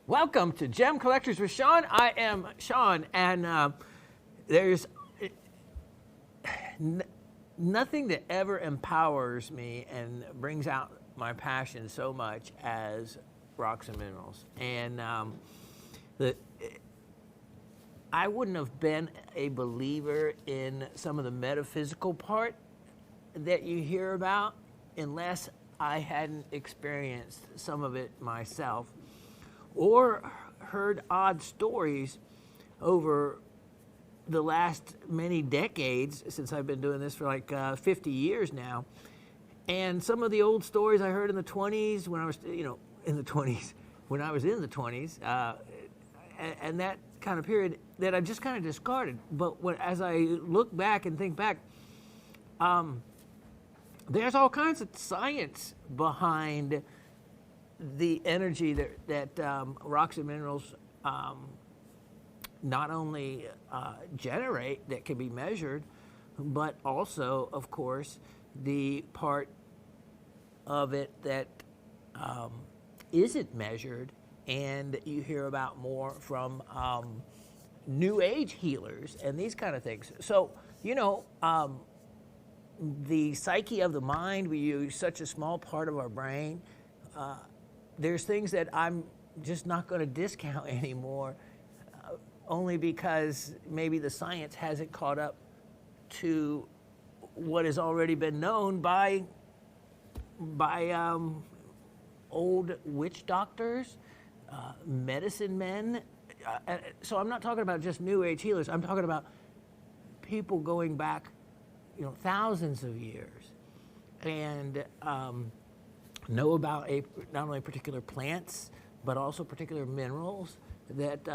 Welcome to Gem Collectors with Shawn. I am Shawn, and there's nothing that ever empowers me and brings out my passion so much as rocks and minerals. And I wouldn't have been a believer in some of the metaphysical part that you hear about unless I hadn't experienced some of it myself or heard odd stories over the last many decades, since I've been doing this for like 50 years now. And some of the old stories I heard in the 20s when I was, in the 20s, when I was in the 20s, and that kind of period that I've just kind of discarded. But as I look back and think back, there's all kinds of science behind the energy that rocks and minerals not only generate that can be measured, but also, of course, the part of it that isn't measured, and you hear about more from New Age healers and these kind of things. So, the psyche of the mind, we use such a small part of our brain. There's things that I'm just not going to discount anymore, only because maybe the science hasn't caught up to what has already been known by old witch doctors, medicine men. So I'm not talking about just New Age healers. I'm talking about people going back, thousands of years, and know about not only particular plants, but also particular minerals that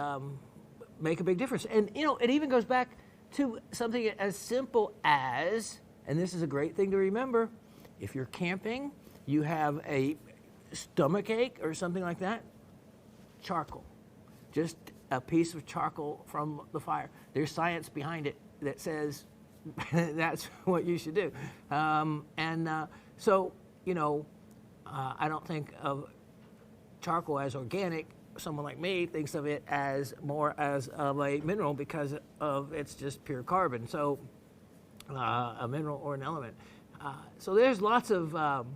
make a big difference. And, it even goes back to something as simple as, and this is a great thing to remember, if you're camping, you have a stomach ache or something like that, charcoal. Just a piece of charcoal from the fire. There's science behind it that says that's what you should do. So, I don't think of charcoal as organic. Someone like me thinks of it as more as of a mineral because of it's just pure carbon. So a mineral or an element. So there's lots of, the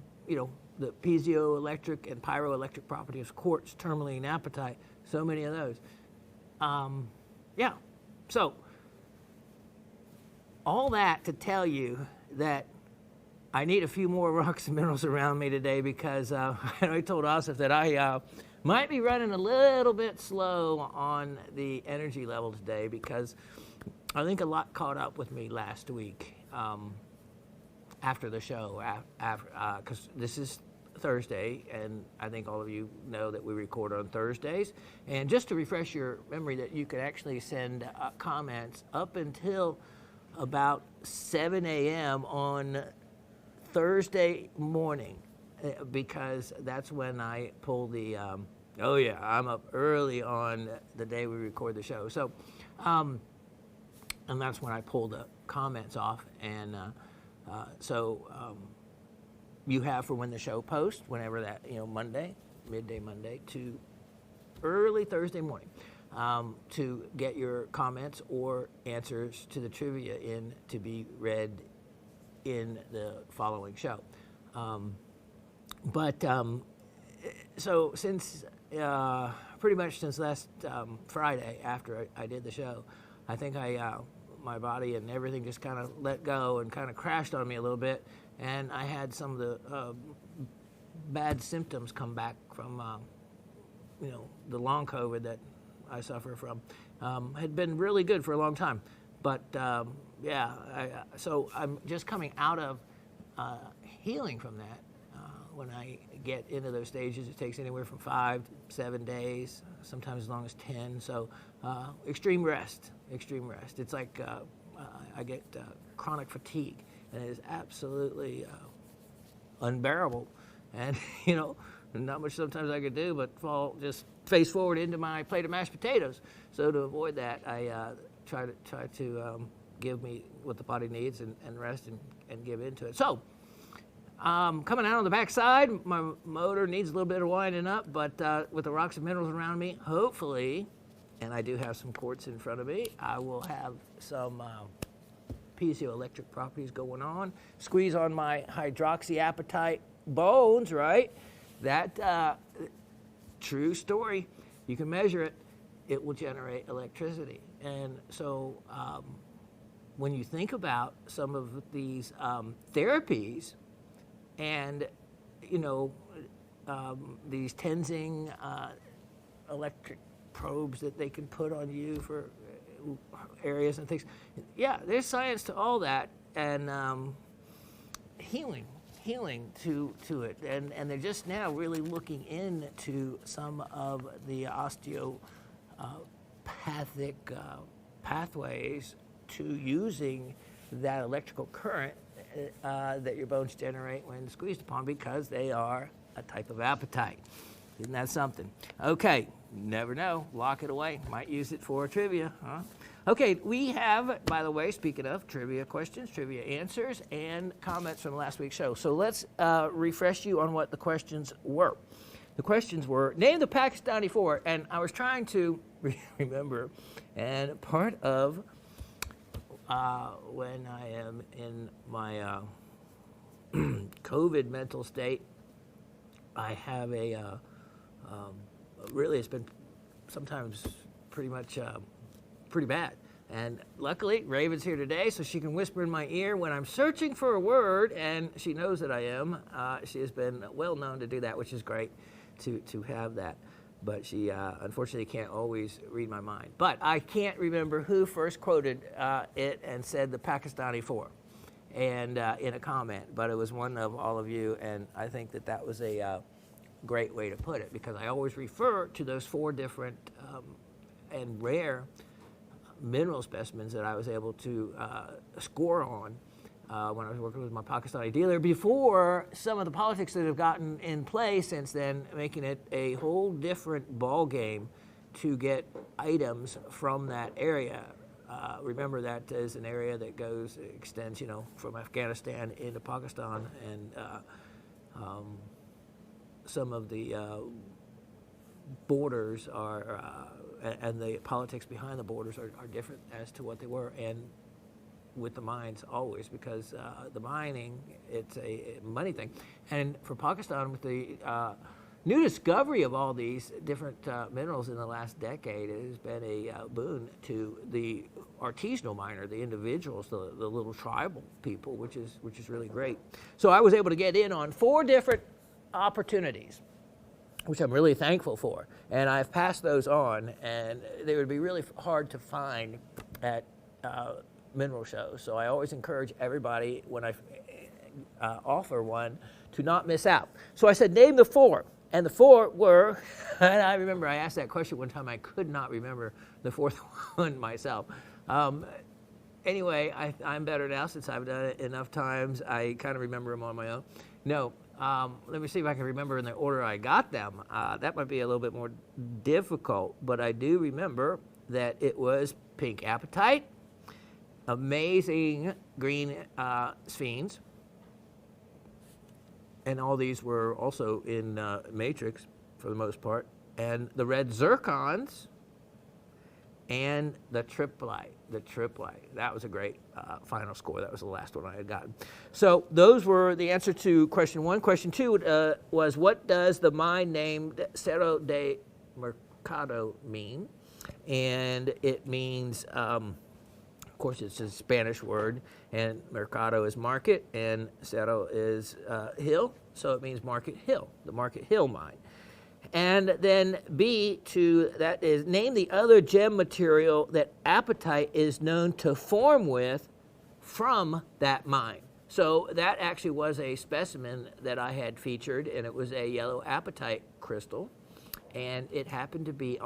piezoelectric and pyroelectric properties, quartz, tourmaline, apatite, so many of those. So all that to tell you that I need a few more rocks and minerals around me today because I told Asif that I might be running a little bit slow on the energy level today because I think a lot caught up with me last week after the show, because this is Thursday, and I think all of you know that we record on Thursdays. And just to refresh your memory, that you could actually send comments up until about 7 a.m. on Thursday morning, because that's when I pull the, I'm up early on the day we record the show. So, and that's when I pull the comments off. And you have for when the show posts, whenever that, Monday, midday Monday to early Thursday morning, to get your comments or answers to the trivia in to be read in the following show. So since pretty much since last Friday after I did the show, I think my body and everything just kind of let go and kind of crashed on me a little bit, and I had some of the bad symptoms come back from the long COVID that I suffer from. Had been really good for a long time, but so I'm just coming out of healing from that. When I get into those stages, it takes anywhere from 5 to 7 days, sometimes as long as 10. So extreme rest. It's like I get chronic fatigue, and it is absolutely unbearable. And, not much sometimes I could do but fall just face forward into my plate of mashed potatoes. So to avoid that, I try to give me what the body needs and rest and give into it. So Coming out on the back side, my motor needs a little bit of winding up, but with the rocks and minerals around me, hopefully, and I do have some quartz in front of me, I will have some piezoelectric properties going on. Squeeze on my hydroxyapatite bones, right? That, true story. You can measure it. It will generate electricity. And so when you think about some of these therapies and, these Tenzing electric probes that they can put on you for areas and things. Yeah, there's science to all that, and healing to it. And they're just now really looking into some of the osteopathic pathways to using that electrical current that your bones generate when squeezed upon, because they are a type of apatite. Isn't that something? Okay, never know. Lock it away. Might use it for trivia, huh? Okay, we have, by the way, speaking of trivia questions, trivia answers, and comments from last week's show. So let's refresh you on what the questions were. The questions were, name the Pakistani four, and I was trying to remember, and part of when I am in my COVID mental state, I have really, it's been sometimes pretty bad. And luckily, Raven's here today, so she can whisper in my ear when I'm searching for a word, and she knows that I am. She has been well known to do that, which is great to have that. But she unfortunately can't always read my mind. But I can't remember who first quoted it and said the Pakistani four, and in a comment. But it was one of all of you, and I think that was a great way to put it, because I always refer to those four different and rare mineral specimens that I was able to score on when I was working with my Pakistani dealer, before some of the politics that have gotten in play since then, making it a whole different ball game to get items from that area. Remember, that is an area that extends, from Afghanistan into Pakistan, and some of the borders are, and the politics behind the borders are different as to what they were, and with the mines always, because the mining, it's a money thing. And for Pakistan, with the new discovery of all these different minerals in the last decade, it has been a boon to the artisanal miner, the individuals, the little tribal people, which is really great. So I was able to get in on 4 different opportunities, which I'm really thankful for. And I've passed those on, and they would be really hard to find at mineral shows. So I always encourage everybody, when I offer one, to not miss out. So I said, name the 4. And the 4 were, and I remember I asked that question one time, I could not remember the 4th one myself. Anyway, I'm better now since I've done it enough times. I kind of remember them on my own. No, let me see if I can remember in the order I got them. That might be a little bit more difficult, but I do remember that it was pink apatite, amazing green sphenes, and all these were also in matrix for the most part, and the red zircons, and the triplite. That was a great final score. That was the last one I had gotten. So those were the answer to question 1. Question 2 was, what does the mine named Cerro de Mercado mean? And it means, of course, it's a Spanish word, and Mercado is market, and Cerro is hill, so it means Market Hill, the Market Hill mine. And then B, that is, name the other gem material that apatite is known to form with from that mine. So that actually was a specimen that I had featured, and it was a yellow apatite crystal, and it happened to be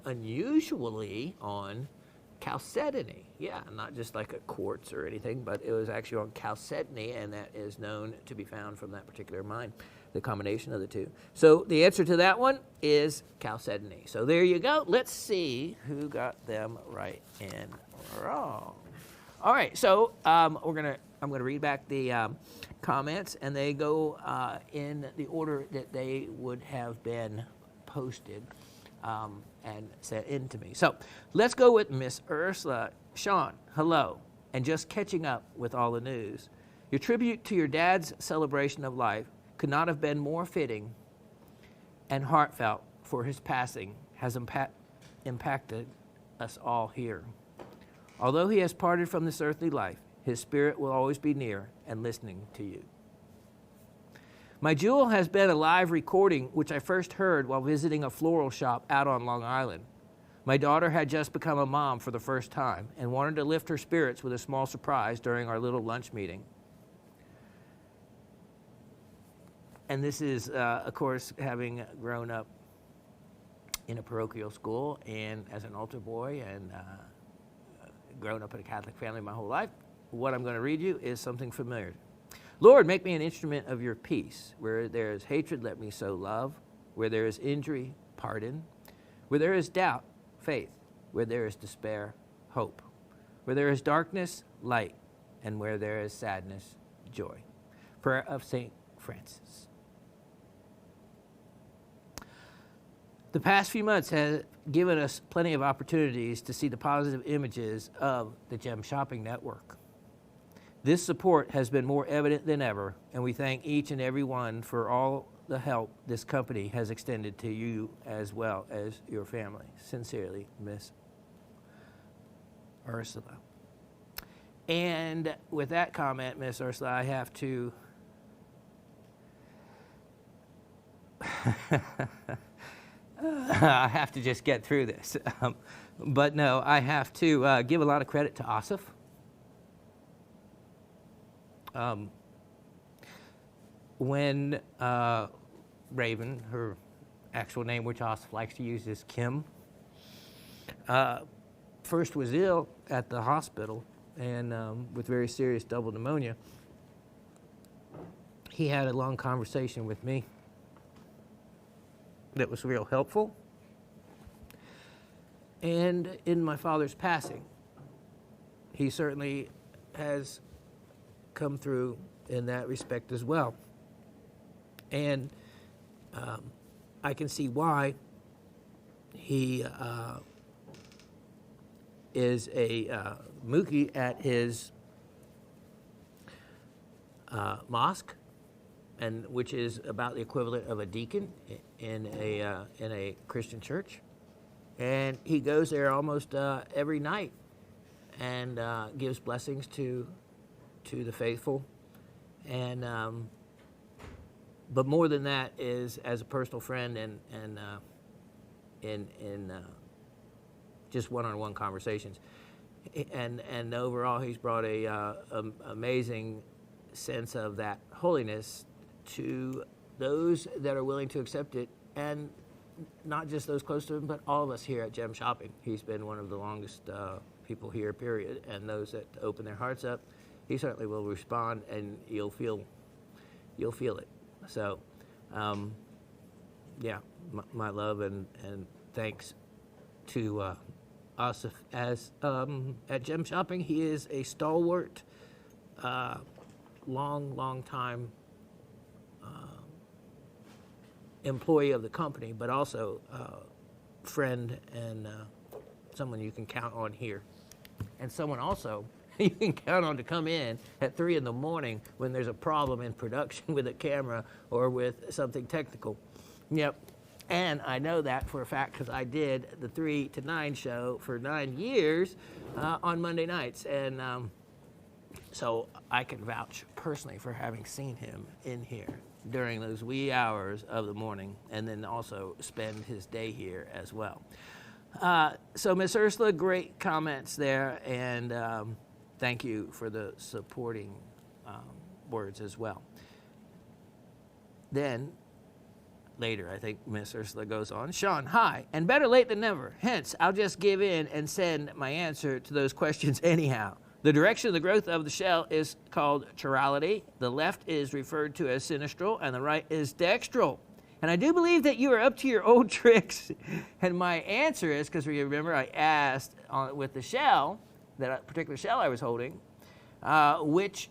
unusually on chalcedony. Yeah, not just like a quartz or anything, but it was actually on chalcedony, and that is known to be found from that particular mine, the combination of the two. So the answer to that one is chalcedony. So there you go. Let's see who got them right and wrong. All right, so we're going to I'm going to read back the comments, and they go in the order that they would have been posted and sent in to me. So let's go with Miss Ursula. Shawn, hello, and just catching up with all the news. Your tribute to your dad's celebration of life could not have been more fitting and heartfelt, for his passing has impacted us all here. Although he has parted from this earthly life, his spirit will always be near and listening to you. My jewel has been a live recording which I first heard while visiting a floral shop out on Long Island. My daughter had just become a mom for the first time and wanted to lift her spirits with a small surprise during our little lunch meeting. And this is, of course, having grown up in a parochial school and as an altar boy and grown up in a Catholic family my whole life. What I'm going to read you is something familiar. Lord, make me an instrument of your peace. Where there is hatred, let me sow love. Where there is injury, pardon. Where there is doubt, faith. Where there is despair, hope. Where there is darkness, light. And where there is sadness, joy. Prayer of St. Francis. The past few months have given us plenty of opportunities to see the positive images of the Gem Shopping Network. This support has been more evident than ever, and we thank each and every one for all the help this company has extended to you as well as your family. Sincerely, Miss Ursula. And with that comment, Miss Ursula, I have to I have to just get through this. But no, I have to give a lot of credit to Asif. When Raven, her actual name, which Asif likes to use, is Kim, first was ill at the hospital and with very serious double pneumonia, he had a long conversation with me that was real helpful. And in my father's passing, he certainly has come through in that respect as well. And I can see why he is a Mookie at his mosque, and which is about the equivalent of a deacon in a Christian church, and he goes there almost every night and gives blessings to the faithful, and but more than that is as a personal friend and in just one-on-one conversations, and overall he's brought a amazing sense of that holiness to those that are willing to accept it, and not just those close to him, but all of us here at Gem Shopping. He's been one of the longest people here, period, and those that open their hearts up, he certainly will respond, and you'll feel it. So, yeah, my love and thanks to Asif. As at Gem Shopping, he is a stalwart, long time employee of the company, but also friend and someone you can count on here, and someone also you can count on to come in at 3 in the morning when there's a problem in production with a camera or with something technical. Yep. And I know that for a fact because I did the 3 to 9 show for 9 years on Monday nights. And so I can vouch personally for having seen him in here during those wee hours of the morning, and then also spend his day here as well. So Miss Ursula, great comments there, and thank you for the supporting words as well. Then, later, I think Miss Ursula goes on, Shawn, hi, and better late than never. Hence, I'll just give in and send my answer to those questions anyhow. The direction of the growth of the shell is called chirality. The left is referred to as sinistral, and the right is dextral. And I do believe that you are up to your old tricks. And my answer is, because remember I asked with the shell, that particular shell I was holding, which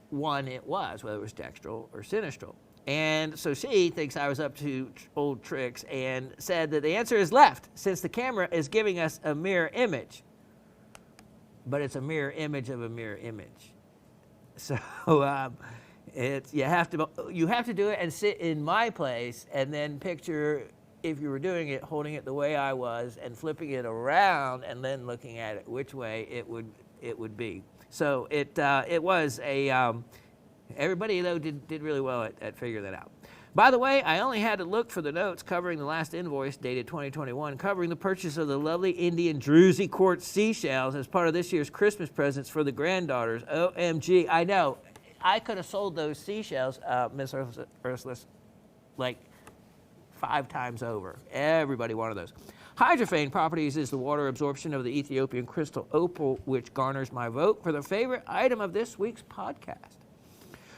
one it was, whether it was dextral or sinistral. And so she thinks I was up to old tricks and said that the answer is left, since the camera is giving us a mirror image. But it's a mirror image of a mirror image. So you have to do it and sit in my place and then picture, if you were doing it, holding it the way I was and flipping it around and then looking at it which way it would be. So it was a everybody though did really well at figuring that out. By the way, I only had to look for the notes covering the last invoice dated 2021, covering the purchase of the lovely Indian Druzy quartz seashells as part of this year's Christmas presents for the granddaughters. OMG, I know. I could have sold those seashells, Miss Ursula, like 5 times over. Everybody wanted those. Hydrophane Properties is the water absorption of the Ethiopian crystal opal, which garners my vote for the favorite item of this week's podcast.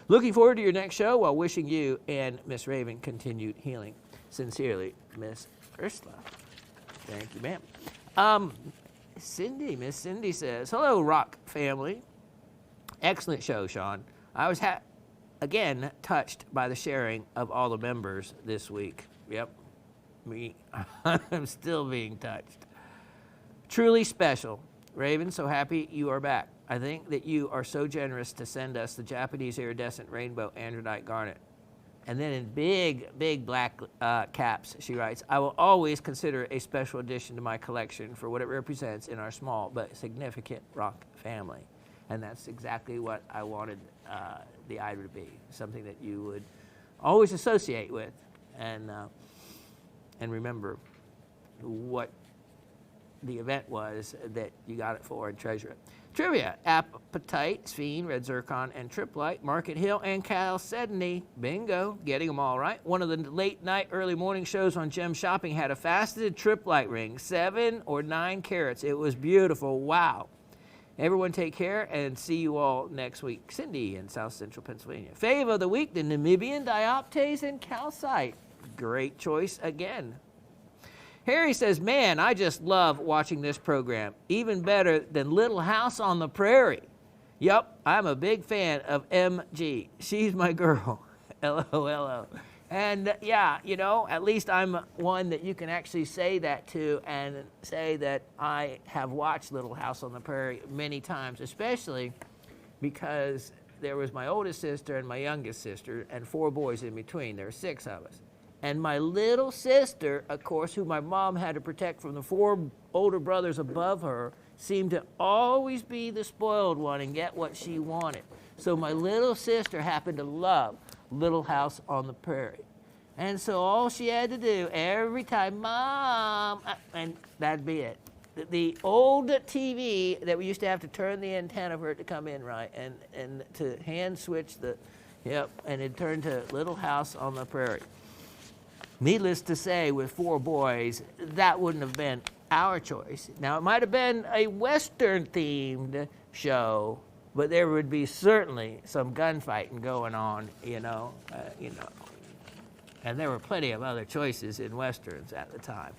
Looking forward to your next show while wishing you and Miss Raven continued healing. Sincerely, Miss Ursula. Thank you, ma'am. Miss Cindy says, hello, Rock family. Excellent show, Shawn. I was, again, touched by the sharing of all the members this week. Yep, me. I'm still being touched. Truly special. Raven, so happy you are back. I think that you are so generous to send us the Japanese iridescent rainbow androdite garnet. And then in big black caps, she writes, I will always consider it a special addition to my collection for what it represents in our small but significant rock family. And that's exactly what I wanted the item to be, something that you would always associate with and remember what the event was that you got it for and treasure it. Trivia: Appetite, Sphene, Red Zircon, and Triplite, Market Hill, and Chalcedony. Bingo, getting them all right. One of the late night, early morning shows on Gem Shopping had a faceted Triplite ring, 7 or 9 carats. It was beautiful. Wow. Everyone take care and see you all next week. Cindy in South Central Pennsylvania. Fave of the week, the Namibian dioptase and calcite. Great choice again. Harry says, man, I just love watching this program. Even better than Little House on the Prairie. Yup, I'm a big fan of MG. She's my girl. LOLO. And yeah, you know, at least I'm one that you can actually say that to and say that I have watched Little House on the Prairie many times, especially because there was my oldest sister and my youngest sister and 4 boys in between. There were 6 of us. And my little sister, of course, who my mom had to protect from the 4 older brothers above her, seemed to always be the spoiled one and get what she wanted. So my little sister happened to love Little House on the Prairie. And so all she had to do every time, Mom, and that'd be it. The old TV that we used to have to turn the antenna for it to come in right and to hand switch and it turned to Little House on the Prairie. Needless to say, with 4 boys, that wouldn't have been our choice. Now, it might have been a Western-themed show, but there would be certainly some gunfighting going on, you know. And there were plenty of other choices in Westerns at the time.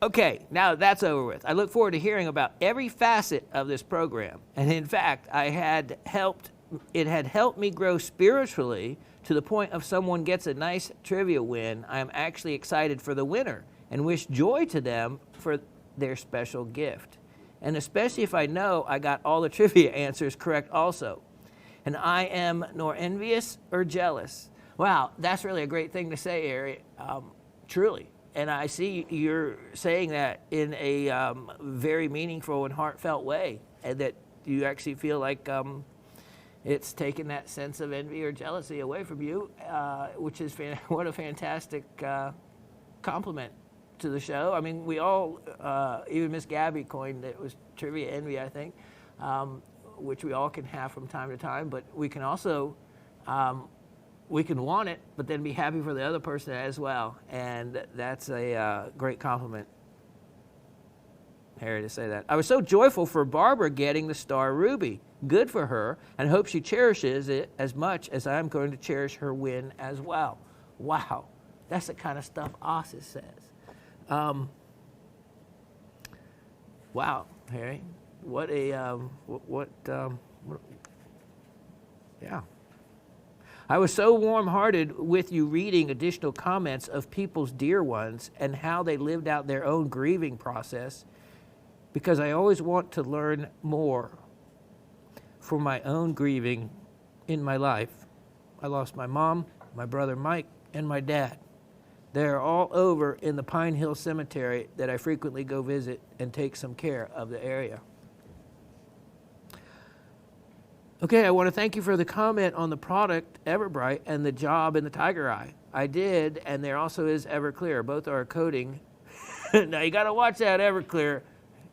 Okay, now that's over with. I look forward to hearing about every facet of this program. And in fact, it had helped me grow spiritually to the point of someone gets a nice trivia win. I am actually excited for the winner and wish joy to them for their special gift. And especially if I know I got all the trivia answers correct also. And I am nor envious or jealous. Wow, that's really a great thing to say, Harry. Truly. And I see you're saying that in a very meaningful and heartfelt way, and that you actually feel like it's taken that sense of envy or jealousy away from you, which is what a fantastic compliment to the show. I mean, we all, even Miss Gabby coined it, was trivia envy, I think, which we all can have from time to time, but we can also, we can want it, but then be happy for the other person as well. And that's a great compliment, Harry, to say that. I was so joyful for Barbara getting the Star Ruby. Good for her, and hope she cherishes it as much as I'm going to cherish her win as well. Wow, that's the kind of stuff Ossis says. Wow, Harry, yeah. I was so warm-hearted with you reading additional comments of people's dear ones and how they lived out their own grieving process, because I always want to learn more for my own grieving in my life. I lost my mom, my brother Mike, and my dad. They are all over in the Pine Hill Cemetery that I frequently go visit and take some care of the area. Okay, I want to thank you for the comment on the product Everbright and the job in the Tiger Eye. I did, and there also is Everclear. Both are a coating. Now you got to watch that Everclear.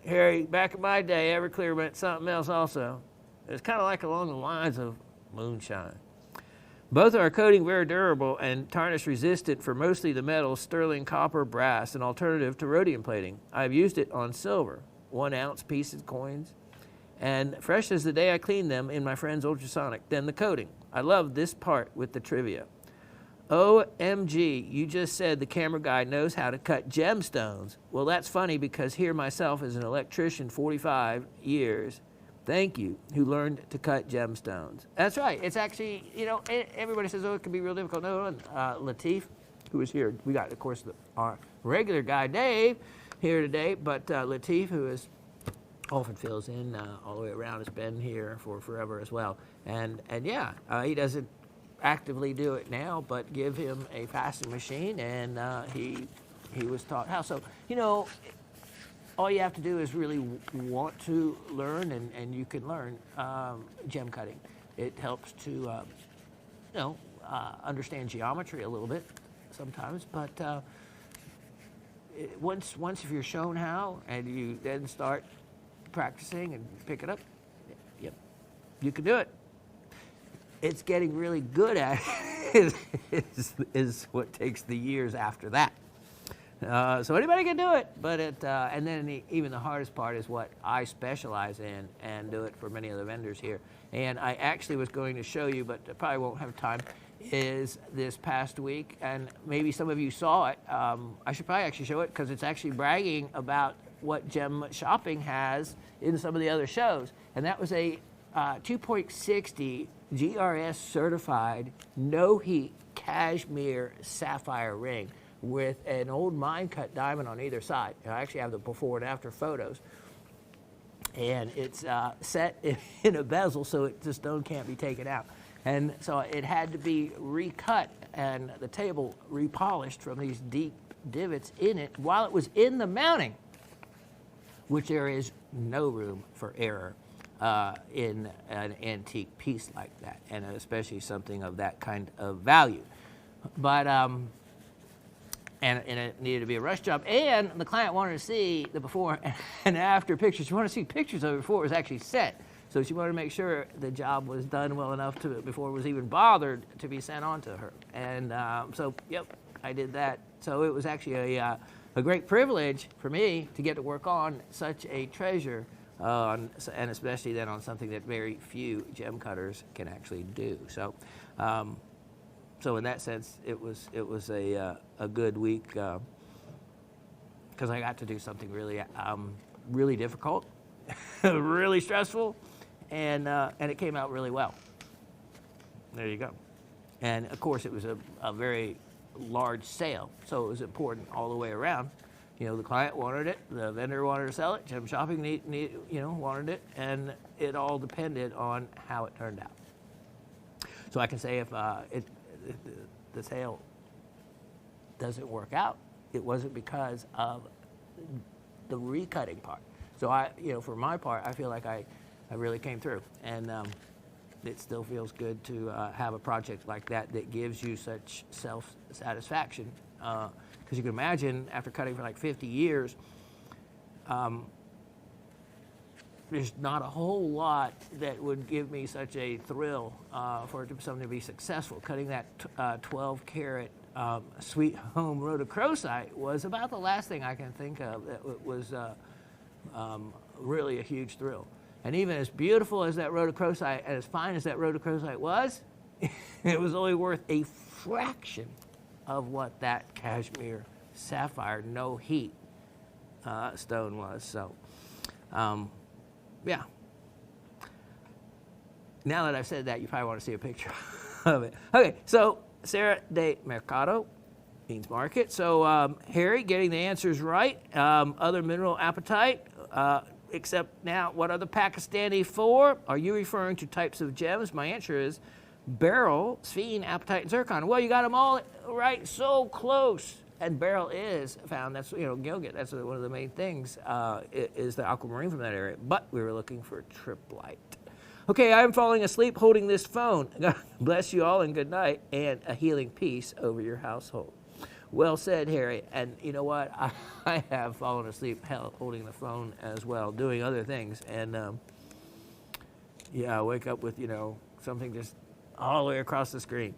Harry, back in my day, Everclear meant something else also. It's kind of like along the lines of moonshine. Both are a coating very durable and tarnish resistant for mostly the metals, sterling, copper, brass, an alternative to rhodium plating. I've used it on silver, 1 ounce pieces, coins, and fresh as the day I cleaned them in my friend's ultrasonic. Then the coating. I love this part with the trivia. OMG, you just said the camera guy knows how to cut gemstones. Well, that's funny because here myself as an electrician, 45 years, thank you, who learned to cut gemstones. That's right. It's actually, everybody says, oh, it can be real difficult. No, Latif, who is here. We got, of course, our regular guy, Dave, here today, but Latif, who is often fills in all the way around, has been here for forever as well. And yeah, he doesn't actively do it now, but give him a fastening machine, and he was taught how. So, all you have to do is really want to learn, and you can learn gem cutting. It helps to, understand geometry a little bit sometimes, but once if you're shown how, and you then start practicing and pick it up, yep, you can do it. It's getting really good at it is what takes the years after that. So anybody can do it, but and then even the hardest part is what I specialize in and do it for many of the vendors here. And I actually was going to show you, but I probably won't have time, is this past week, and maybe some of you saw it. I should probably actually show it because it's actually bragging about what gem shopping has in some of the other shows. And that was a 2.60 GRS certified, no heat cashmere sapphire ring with an old mine cut diamond on either side. And I actually have the before and after photos. And it's set in a bezel so the stone can't be taken out. And so it had to be recut and the table repolished from these deep divots in it while it was in the mounting, which there is no room for error in an antique piece like that, and especially something of that kind of value. But and it needed to be a rush job, and the client wanted to see the before and after pictures. She wanted to see pictures of it before it was actually set, so she wanted to make sure the job was done well enough before it was even bothered to be sent on to her. And so, yep, I did that. So it was actually a great privilege for me to get to work on such a treasure, and especially then on something that very few gem cutters can actually do. So, so in that sense, it was a good week because I got to do something really really difficult, really stressful, and it came out really well. There you go. And of course, it was a very large sale, so it was important all the way around. The client wanted it, the vendor wanted to sell it, gem shopping wanted it, and it all depended on how it turned out. So I can say if the sale doesn't work out, it wasn't because of the recutting part. So for my part, I feel like I really came through, and it still feels good to have a project like that gives you such self-satisfaction. Because you can imagine, after cutting for like 50 years, there's not a whole lot that would give me such a thrill for something to be successful. Cutting that 12-carat Sweet Home rhodochrosite was about the last thing I can think of that was really a huge thrill. And even as beautiful as that rhodochrosite and as fine as that rhodochrosite was, it was only worth a fraction of what that cashmere sapphire no heat stone was. So Yeah. Now that I've said that, you probably want to see a picture of it. Okay, so Sarah de Mercado means market. So Harry getting the answers right. Other mineral apatite, except now, what are the Pakistani for? Are you referring to types of gems? My answer is beryl, sphene, apatite, and zircon. Well, you got them all right, so close. And beryl is found. That's Gilgit. That's one of the main things. Is the aquamarine from that area. But we were looking for triplite. Okay, I'm falling asleep holding this phone. God bless you all and good night, and a healing peace over your household. Well said, Harry. And you know what? I have fallen asleep holding the phone as well, doing other things. And I wake up with something just all the way across the screen.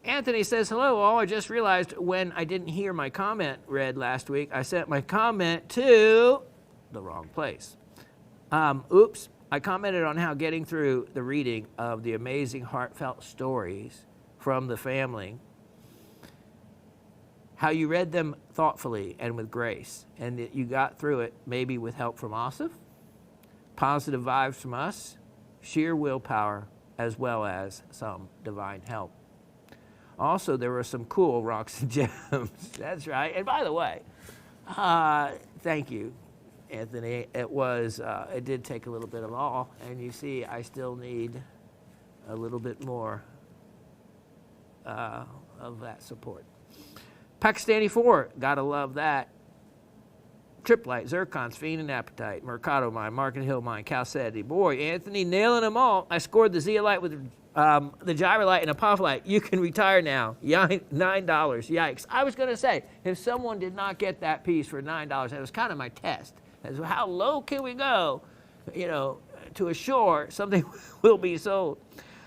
Anthony says, hello all. I just realized when I didn't hear my comment read last week, I sent my comment to the wrong place. Oops. I commented on how getting through the reading of the amazing heartfelt stories from the family, how you read them thoughtfully and with grace, and that you got through it maybe with help from Asif, positive vibes from us, sheer willpower, as well as some divine help. Also, there were some cool rocks and gems. That's right. And by the way, thank you, Anthony. It did take a little bit of all, and you see I still need a little bit more of that support. Pakistani 4, gotta love that. Triplite, zircon, sphene, and apatite. Mercado mine, Market Hill mine, Chalcedony. Boy, Anthony, nailing them all. I scored the zeolite with the gyrolite and apophyllite. You can retire now. $9. Yikes. I was going to say, if someone did not get that piece for $9, that was kind of my test. As how low can we go, to assure something will be sold.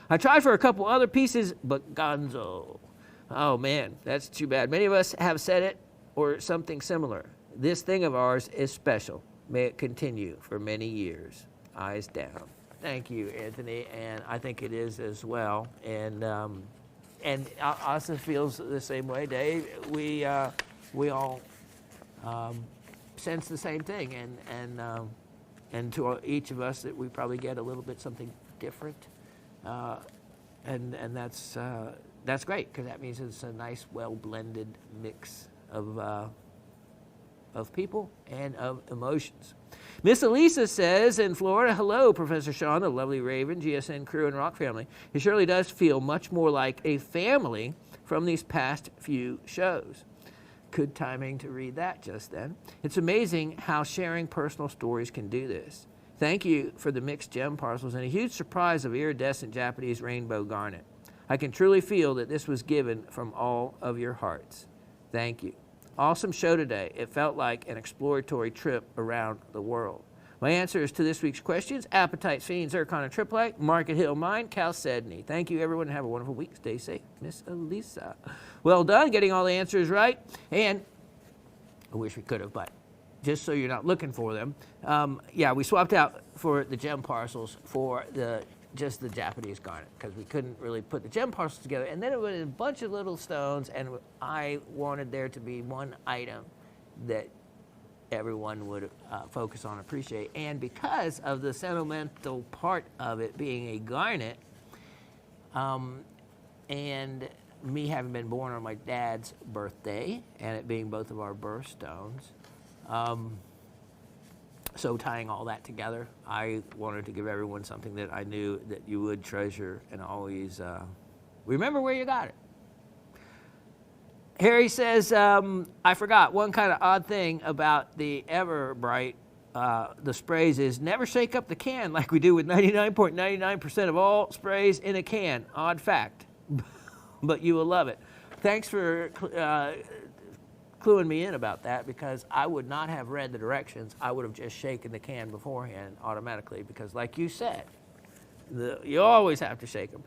I tried for a couple other pieces, but gonzo. Oh, man, that's too bad. Many of us have said it or something similar. This thing of ours is special. May it continue for many years. Eyes down. Thank you, Anthony, and I think it is as well. And Austin feels the same way, Dave. We all sense the same thing, and to each of us that we probably get a little bit something different, and that's great because that means it's a nice, well-blended mix of people and of emotions. Miss Elisa says in Florida, hello, Professor Shawn, the lovely Raven, GSN crew, and Rock family. It surely does feel much more like a family from these past few shows. Good timing to read that just then. It's amazing how sharing personal stories can do this. Thank you for the mixed gem parcels and a huge surprise of iridescent Japanese rainbow garnet. I can truly feel that this was given from all of your hearts. Thank you. Awesome show today. It felt like an exploratory trip around the world. My answers to this week's questions: apatite, sphene, zircon, and triplite, Market Hill mine, Chalcedony. Thank you, everyone, and have a wonderful week. Stay safe. Miss Elisa. Well done, getting all the answers right. And I wish we could have, but just so you're not looking for them, we swapped out for the gem parcels for just the Japanese garnet because we couldn't really put the gem parcels together. And then it was a bunch of little stones, and I wanted there to be one item that everyone would focus on, appreciate. And because of the sentimental part of it being a garnet, and me having been born on my dad's birthday, and it being both of our birthstones, so tying all that together, I wanted to give everyone something that I knew that you would treasure and always remember where you got it. Harry says, I forgot one kind of odd thing about the Everbright, the sprays is never shake up the can like we do with 99.99% of all sprays in a can. Odd fact, but you will love it. Thanks for cluing me in about that because I would not have read the directions. I would have just shaken the can beforehand automatically because like you said, you always have to shake them.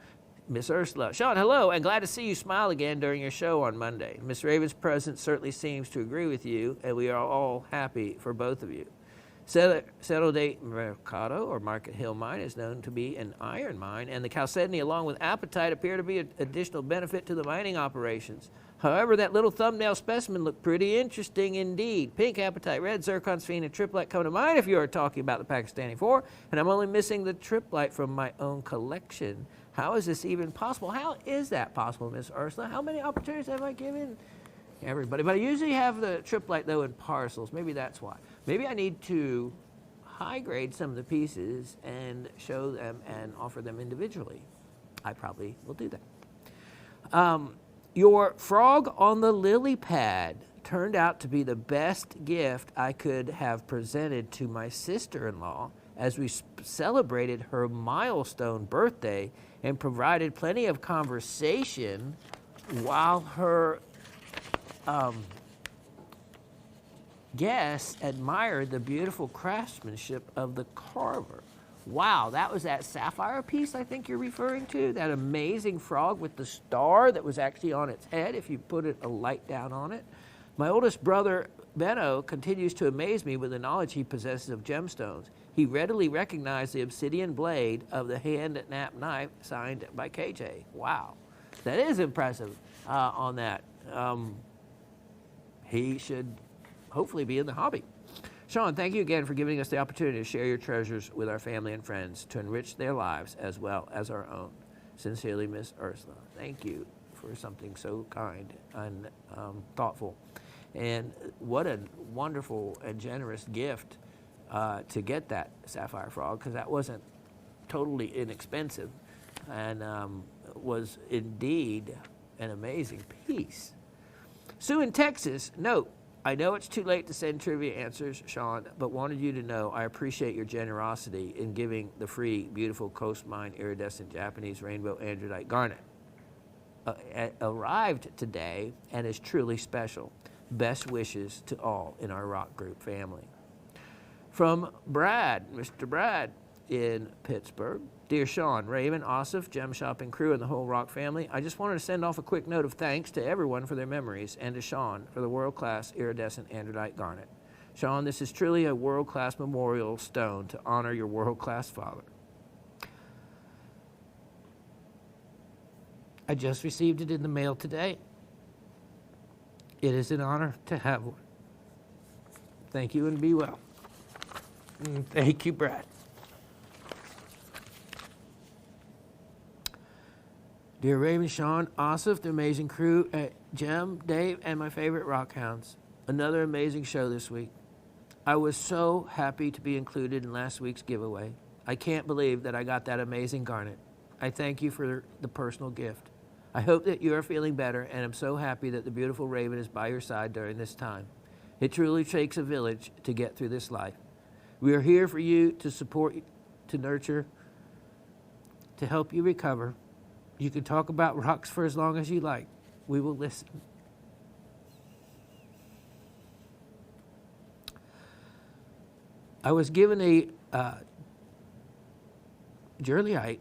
Miss Ursula. Shawn, hello, and glad to see you smile again during your show on Monday. Miss Raven's presence certainly seems to agree with you, and we are all happy for both of you. Cerro de Mercado, or Market Hill Mine, is known to be an iron mine, and the chalcedony, along with apatite, appear to be an additional benefit to the mining operations. However, that little thumbnail specimen looked pretty interesting indeed. Pink apatite, red zircon, sphene, and triplite come to mind if you are talking about the Pakistani 4, and I'm only missing the triplite from my own collection. How is this even possible? How is that possible, Miss Ursula? How many opportunities have I given everybody? But I usually have the triplite, though, in parcels. Maybe that's why. Maybe I need to high grade some of the pieces and show them and offer them individually. I probably will do that. Your frog on the lily pad turned out to be the best gift I could have presented to my sister-in-law as we celebrated her milestone birthday and provided plenty of conversation while her guests admired the beautiful craftsmanship of the carver. Wow, that was that sapphire piece I think you're referring to, that amazing frog with the star that was actually on its head if you put a light down on it. My oldest brother, Benno, continues to amaze me with the knowledge he possesses of gemstones. He readily recognized the obsidian blade of the hand-knapped knife signed by KJ. Wow, that is impressive on that. He should hopefully be in the hobby. Shawn, thank you again for giving us the opportunity to share your treasures with our family and friends to enrich their lives as well as our own. Sincerely, Miss Ursula. Thank you for something so kind and thoughtful. And what a wonderful and generous gift to get that sapphire frog, because that wasn't totally inexpensive and was indeed an amazing piece. Sue in Texas, note, I know it's too late to send trivia answers, Shawn, but wanted you to know I appreciate your generosity in giving the free, beautiful Coast Mine iridescent Japanese rainbow androdite garnet. Arrived today and is truly special. Best wishes to all in our rock group family. From Brad, Mr. Brad in Pittsburgh. Dear Shawn, Raven, Asif, Gem Shopping crew, and the whole rock family, I just wanted to send off a quick note of thanks to everyone for their memories and to Shawn for the world-class iridescent androdite garnet. Shawn, this is truly a world-class memorial stone to honor your world-class father. I just received it in the mail today. It is an honor to have one. Thank you and be well. Thank you, Brad. Dear Raven, Shawn, Asif, the amazing crew at Gem, Dave, and my favorite rock hounds. Another amazing show this week. I was so happy to be included in last week's giveaway. I can't believe that I got that amazing garnet. I thank you for the personal gift. I hope that you are feeling better, and I'm so happy that the beautiful Raven is by your side during this time. It truly takes a village to get through this life. We are here for you to support, to nurture, to help you recover. You can talk about rocks for as long as you like. We will listen. I was given a Jurleite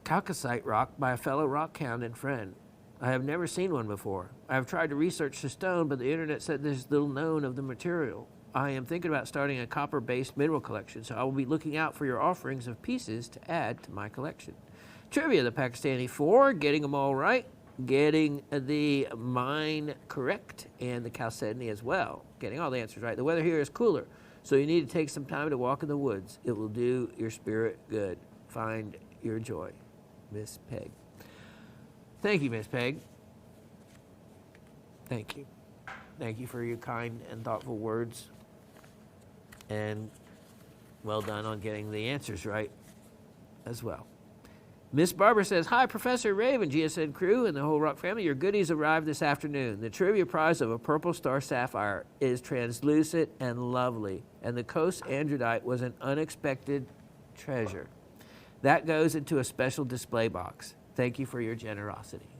chalcocite rock by a fellow rock hound and friend. I have never seen one before. I have tried to research the stone, but the internet said there's little known of the material. I am thinking about starting a copper-based mineral collection, so I will be looking out for your offerings of pieces to add to my collection. Trivia, the Pakistani 4, getting them all right, getting the mine correct, and the chalcedony as well, getting all the answers right. The weather here is cooler, so you need to take some time to walk in the woods. It will do your spirit good. Find your joy. Miss Peg. Thank you, Miss Peg. Thank you. Thank you for your kind and thoughtful words, and well done on getting the answers right as well. Miss Barbara says, hi, Professor Raven, GSN crew, and the whole rock family. Your goodies arrived this afternoon. The trivia prize of a purple star sapphire is translucent and lovely, and the Coast androdite was an unexpected treasure. That goes into a special display box. Thank you for your generosity.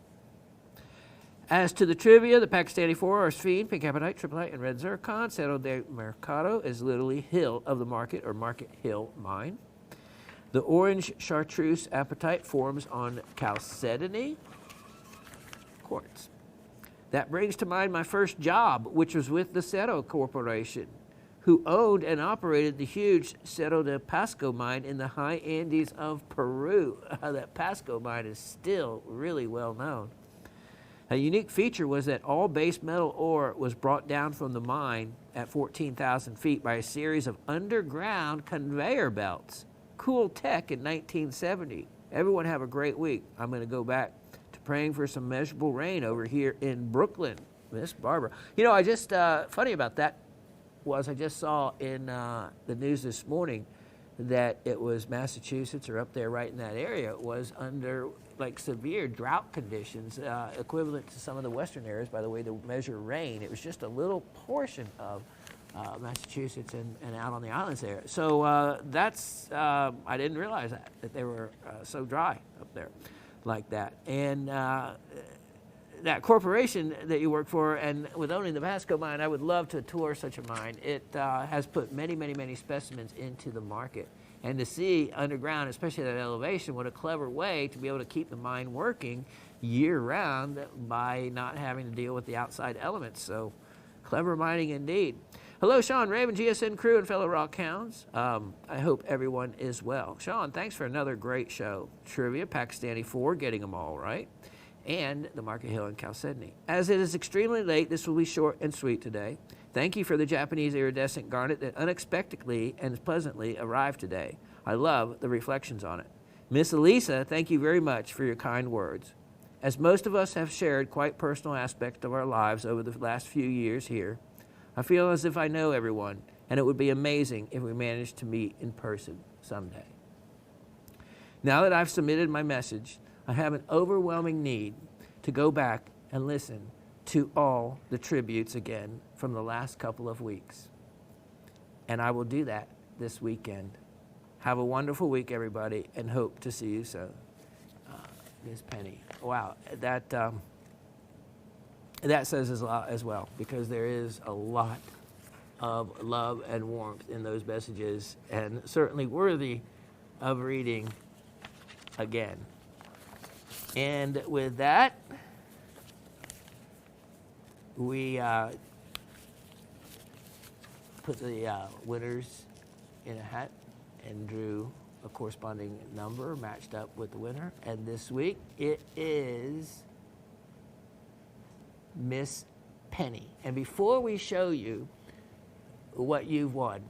As to the trivia, the Pakistani 4 are sphene, pink apatite, triplite, and red zircon. Cerro de Mercado is literally hill of the market or Market Hill mine. The orange chartreuse apatite forms on chalcedony quartz. That brings to mind my first job, which was with the Cerro Corporation, who owned and operated the huge Cerro de Pasco mine in the high Andes of Peru. That Pasco mine is still really well known. A unique feature was that all base metal ore was brought down from the mine at 14,000 feet by a series of underground conveyor belts. Cool tech in 1970. Everyone have a great week. I'm going to go back to praying for some measurable rain over here in Brooklyn. Miss Barbara. You know, I just, funny about that was I just saw in the news this morning that it was Massachusetts, or up there right in that area, was under like severe drought conditions, equivalent to some of the western areas by the way they measure rain. It was just a little portion of Massachusetts and out on the islands there. So that's, I didn't realize that they were so dry up there like that. And that corporation that you work for, and with owning the Pasco mine, I would love to tour such a mine. It has put many, many, many specimens into the market. And to see underground, especially at that elevation, what a clever way to be able to keep the mine working year-round by not having to deal with the outside elements. So, clever mining indeed. Hello, Shawn, Raven, GSN crew, and fellow rock hounds. I hope everyone is well. Shawn, thanks for another great show. Trivia, Pakistani 4, getting them all right, and the Market Hill and Chalcedony. As it is extremely late, this will be short and sweet today. Thank you for the Japanese iridescent garnet that unexpectedly and pleasantly arrived today. I love the reflections on it. Miss Elisa, thank you very much for your kind words. As most of us have shared quite personal aspects of our lives over the last few years here, I feel as if I know everyone, and it would be amazing if we managed to meet in person someday. Now that I've submitted my message, I have an overwhelming need to go back and listen to all the tributes again from the last couple of weeks. And I will do that this weekend. Have a wonderful week, everybody, and hope to see you soon. Ms. Penny. Wow, that says a lot as well, because there is a lot of love and warmth in those messages, and certainly worthy of reading again. And with that, we put the winners in a hat and drew a corresponding number matched up with the winner. And this week it is Miss Penny. And before we show you what you've won,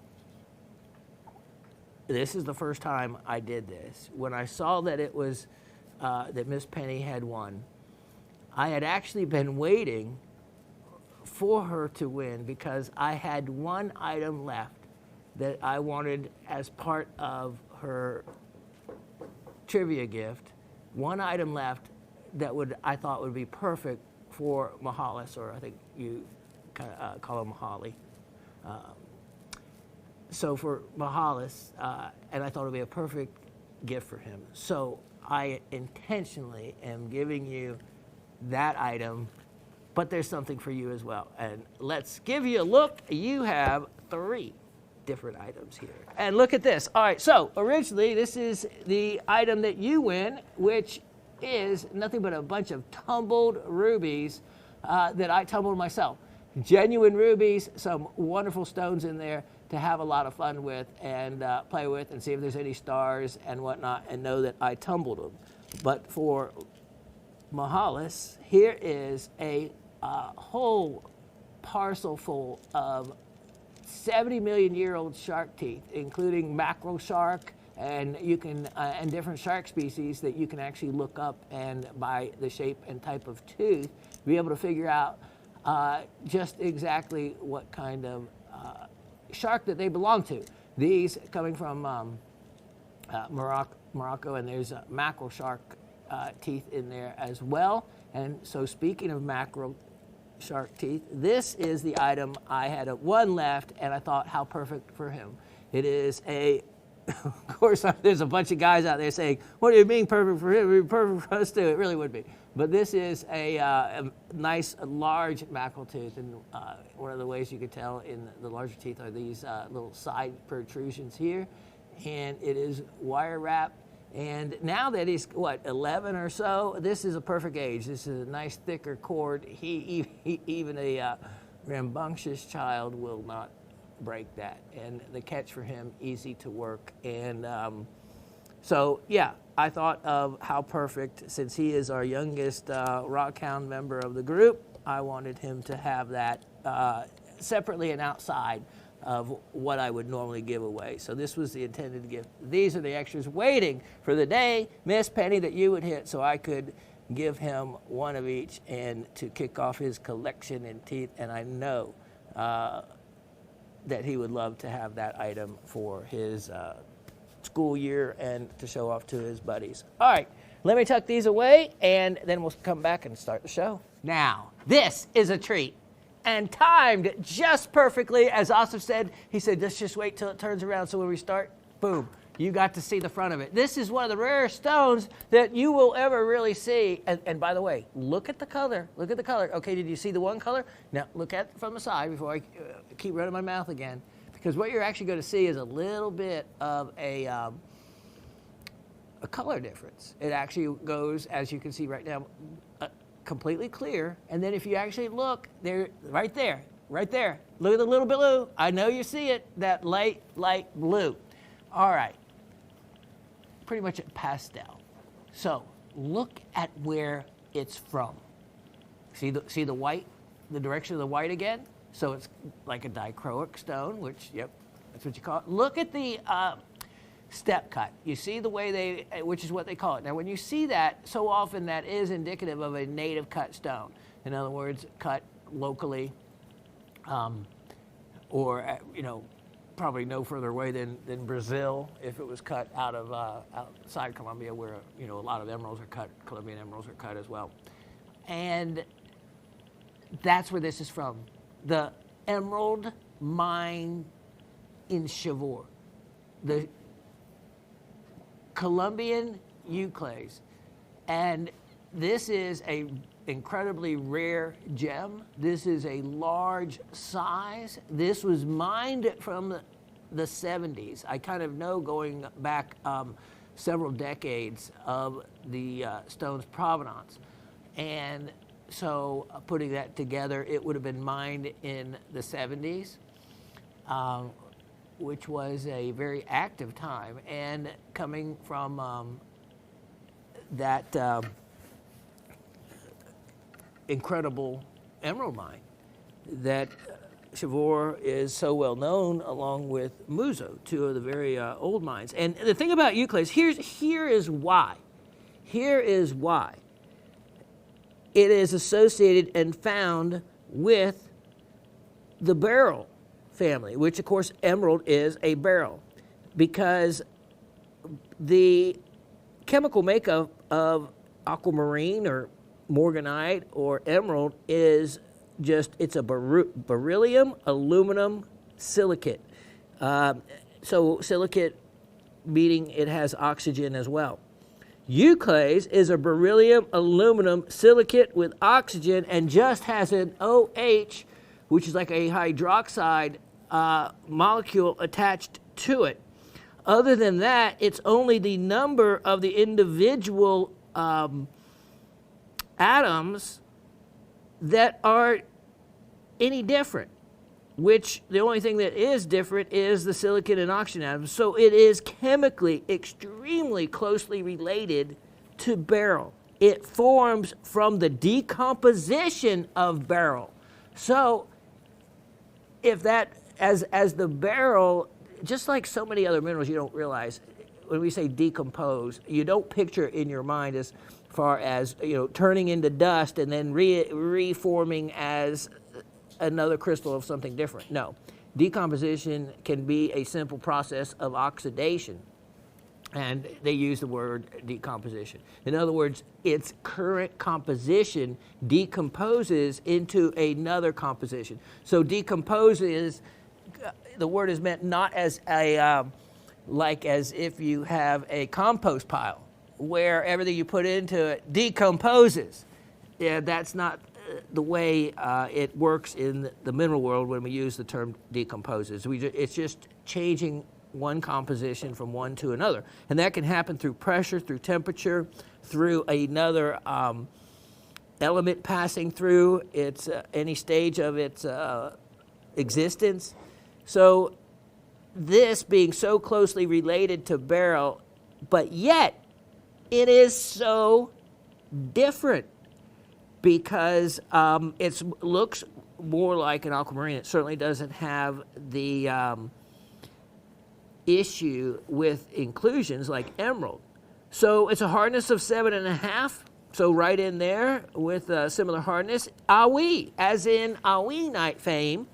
this is the first time I did this. When I saw that it was that Miss Penny had won, I had actually been waiting for her to win because I had one item left that I wanted as part of her trivia gift. One item left that I thought would be perfect for Mahalis, or I think you kind of call him Mahali. So for Mahalis, and I thought it would be a perfect gift for him. So I intentionally am giving you that item, but there's something for you as well. And let's give you a look. You have 3 different items here. And look at this. All right, so originally this is the item that you win, which is nothing but a bunch of tumbled rubies that I tumbled myself. Genuine rubies, some wonderful stones in there to have a lot of fun with and play with and see if there's any stars and whatnot, and know that I tumbled them. But for Mahalis, here is a whole parcel full of 70 million year old shark teeth, including mackerel shark, and you can and different shark species that you can actually look up, and by the shape and type of tooth be able to figure out just exactly what kind of shark that they belong to. These coming from Morocco, and there's mackerel shark teeth in there as well. And so speaking of mackerel shark teeth, this is the item I had one left, and I thought how perfect for him. It is a, of course, there's a bunch of guys out there saying, what do you mean perfect for him? It would be perfect for us too. It really would be. But this is a nice large mackerel tooth, and one of the ways you could tell in the larger teeth are these little side protrusions here, and it is wire wrapped. And now that he's, 11 or so, this is a perfect age. This is a nice thicker cord. He even a rambunctious child will not break that. And the catch for him, easy to work. And so, yeah, I thought of how perfect, since he is our youngest rockhound member of the group, I wanted him to have that separately and outside of what I would normally give away. So this was the intended gift. These are the extras waiting for the day, Miss Penny, that you would hit so I could give him one of each and to kick off his collection in teeth. And I know that he would love to have that item for his school year and to show off to his buddies. All right, let me tuck these away and then we'll come back and start the show. Now, this is a treat and timed just perfectly. As Asif said, he said, let's just wait till it turns around so when we start, boom, you got to see the front of it. This is one of the rare stones that you will ever really see. And by the way, look at the color. Look at the color. Okay, did you see the one color? Now, look at it from the side before I keep running my mouth again. Because what you're actually going to see is a little bit of a color difference. It actually goes, as you can see right now, completely clear. And then if you actually look, there, right there. Look at the little blue. I know you see it, that light blue. All right. Pretty much a pastel. So look at where it's from. See the white, the direction of the white again? So it's like a dichroic stone, which, yep, that's what you call it. Look at the step cut. You see the way which is what they call it. Now, when you see that, so often that is indicative of a native cut stone. In other words, cut locally, or, probably no further away than Brazil if it was cut out of outside Colombia, where, a lot of emeralds are cut, Colombian emeralds are cut as well. And that's where this is from. The emerald mine in Chivor, the Colombian Euclase. And this is a incredibly rare gem. This is a large size. This was mined from the 70s. I kind of know, going back several decades, of the stone's provenance. And so putting that together, it would have been mined in the 70s, which was a very active time. And coming from that incredible emerald mine that Chivor is so well known, along with Muzo, two of the very old mines. And the thing about Euclase, here is why. Here is why. It is associated and found with the beryl family, which of course emerald is a beryl, because the chemical makeup of aquamarine or morganite or emerald is just, it's a beryllium aluminum silicate. So silicate meaning it has oxygen as well. Euclase is a beryllium aluminum silicate with oxygen and just has an OH, which is like a hydroxide molecule attached to it. Other than that, it's only the number of the individual atoms that are any different, which the only thing that is different is the silicate and oxygen atoms. So it is chemically extremely closely related to beryl. It forms from the decomposition of beryl. So if that, as the beryl, just like so many other minerals, you don't realize, when we say decompose, you don't picture it in your mind as far as, turning into dust and then reforming as another crystal of something different. No. Decomposition can be a simple process of oxidation, and they use the word decomposition. In other words, its current composition decomposes into another composition. So decompose is, the word is meant not as a, like as if you have a compost pile where everything you put into it decomposes. Yeah, that's not the way it works in the mineral world when we use the term decomposes. It's just changing one composition from one to another. And that can happen through pressure, through temperature, through another element passing through its any stage of its existence. So this being so closely related to beryl, but yet it is so different because it looks more like an aquamarine. It certainly doesn't have the issue with inclusions like emerald. So it's a hardness of 7.5. So right in there with a similar hardness. Awi, as in Awi fame.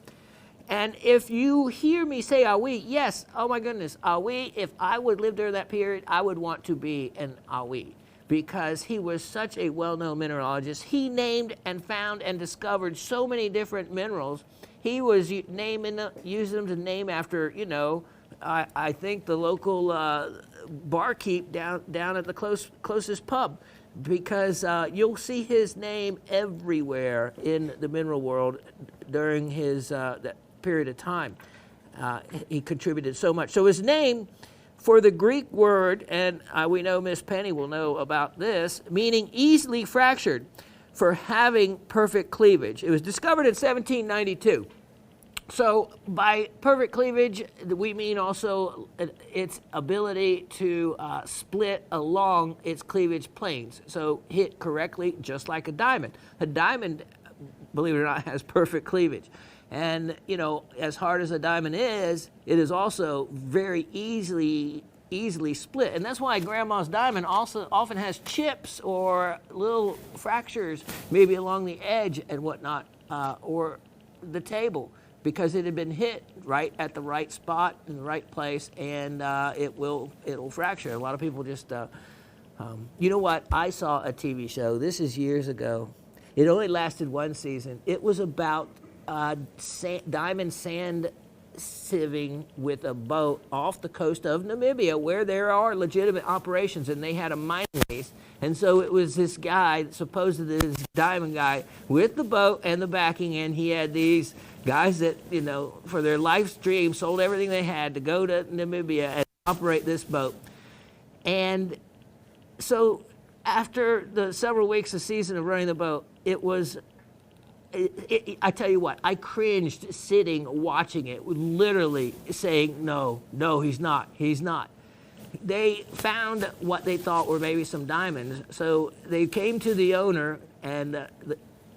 And if you hear me say Awi, yes, oh my goodness, Awi, if I would live during that period, I would want to be an Awi because he was such a well-known mineralogist. He named and found and discovered so many different minerals. He was using them to name after, you know, I think the local barkeep down at the closest pub, because you'll see his name everywhere in the mineral world during his that period of time. He contributed so much. So his name, for the Greek word, and we know Miss Penny will know about this, meaning easily fractured, for having perfect cleavage. It was discovered in 1792. So by perfect cleavage, we mean also its ability to split along its cleavage planes. So hit correctly, just like a diamond. A diamond, believe it or not, has perfect cleavage. And, you know, as hard as a diamond is, it is also very easily split. And that's why grandma's diamond also often has chips or little fractures, maybe along the edge and whatnot, or the table, because it had been hit right at the right spot in the right place, and it'll fracture. A lot of people just, you know what? I saw a TV show. This is years ago. It only lasted one season. It was about diamond sand sieving with a boat off the coast of Namibia, where there are legitimate operations, and they had a mining lease. And so it was this guy, supposedly this diamond guy, with the boat and the backing, and he had these guys that, you know, for their life's dream, sold everything they had to go to Namibia and operate this boat. And so after the several weeks of season of running the boat, it was, I tell you what, I cringed sitting watching it, literally saying, no, he's not. They found what they thought were maybe some diamonds. So they came to the owner and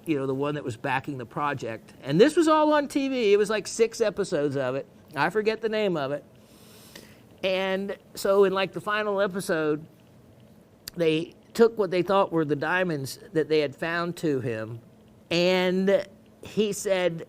the one that was backing the project. And this was all on TV. It was like 6 episodes of it. I forget the name of it. And so in like the final episode, they took what they thought were the diamonds that they had found to him. And he said,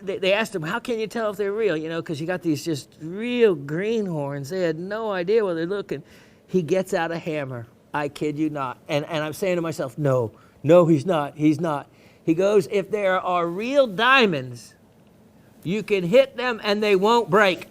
they asked him, how can you tell if they're real? You know, because you got these just real greenhorns. They had no idea what they're looking. He gets out a hammer. I kid you not. And I'm saying to myself, no, he's not. He goes, if there are real diamonds, you can hit them and they won't break.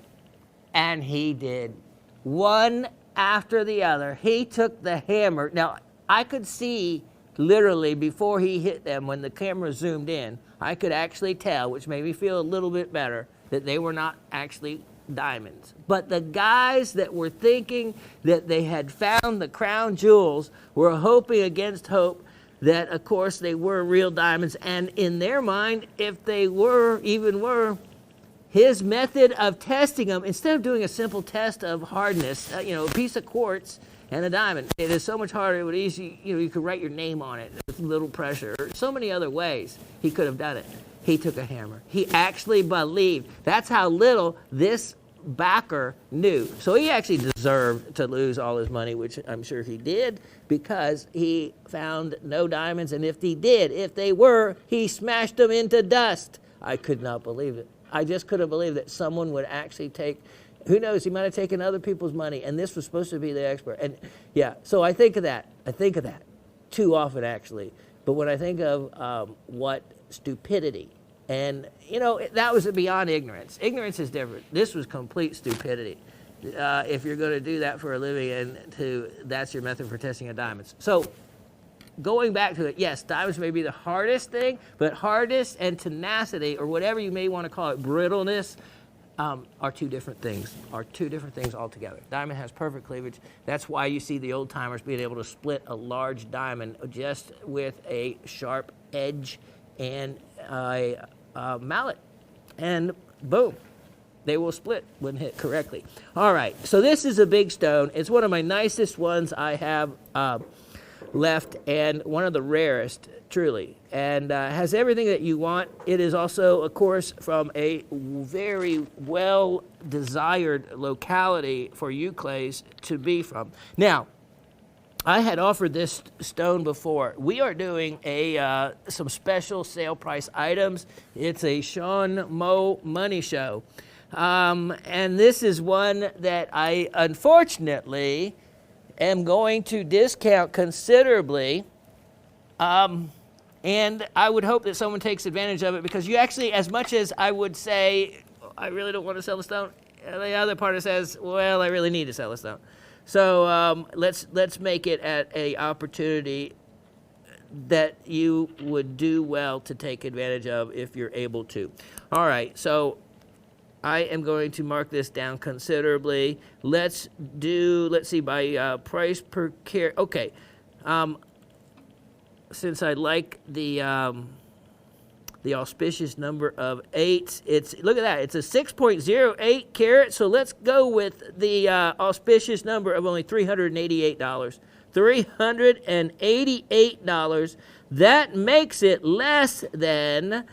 And he did. One after the other. He took the hammer. Now, I could see literally before he hit them, when the camera zoomed in, I could actually tell, which made me feel a little bit better, that they were not actually diamonds. But the guys that were thinking that they had found the crown jewels were hoping against hope that, of course, they were real diamonds. And in their mind, if they were, his method of testing them, instead of doing a simple test of hardness, a piece of quartz and a diamond, it is so much harder. It would easy, you could write your name on it with little pressure. So many other ways he could have done it. He took a hammer. He actually believed. That's how little this backer knew. So he actually deserved to lose all his money, which I'm sure he did, because he found no diamonds. And if they were, he smashed them into dust. I could not believe it. I just couldn't believe that someone would actually take, who knows, he might have taken other people's money, and this was supposed to be the expert. And yeah, so I think of that too often, actually. But when I think of what stupidity, and that was beyond ignorance. Ignorance is different. This was complete stupidity. If you're going to do that for a living, and that's your method for testing a diamonds. So going back to it, yes, diamonds may be the hardest thing, but hardness and tenacity, or whatever you may want to call it, brittleness, are two different things altogether. Diamond has perfect cleavage. That's why you see the old timers being able to split a large diamond just with a sharp edge and a mallet, and boom. they will split when hit correctly. All right, so this is a big stone. It's one of my nicest ones I have left, and one of the rarest, truly, and has everything that you want. It is also, of course, from a very well-desired locality for you clays to be from. Now, I had offered this stone before. We are doing some special sale price items. It's a Shawn money show. And this is one that I unfortunately am going to discount considerably. And I would hope that someone takes advantage of it, because you actually, as much as I would say, I really don't want to sell the stone, the other part says, well, I really need to sell the stone. So let's make it at a opportunity that you would do well to take advantage of if you're able to. All right, so I am going to mark this down considerably. Let's see, by price per carat. Okay, since I like the auspicious number of 8. Look at that. It's a 6.08 carat. So let's go with the auspicious number of only $388. $388. That makes it less than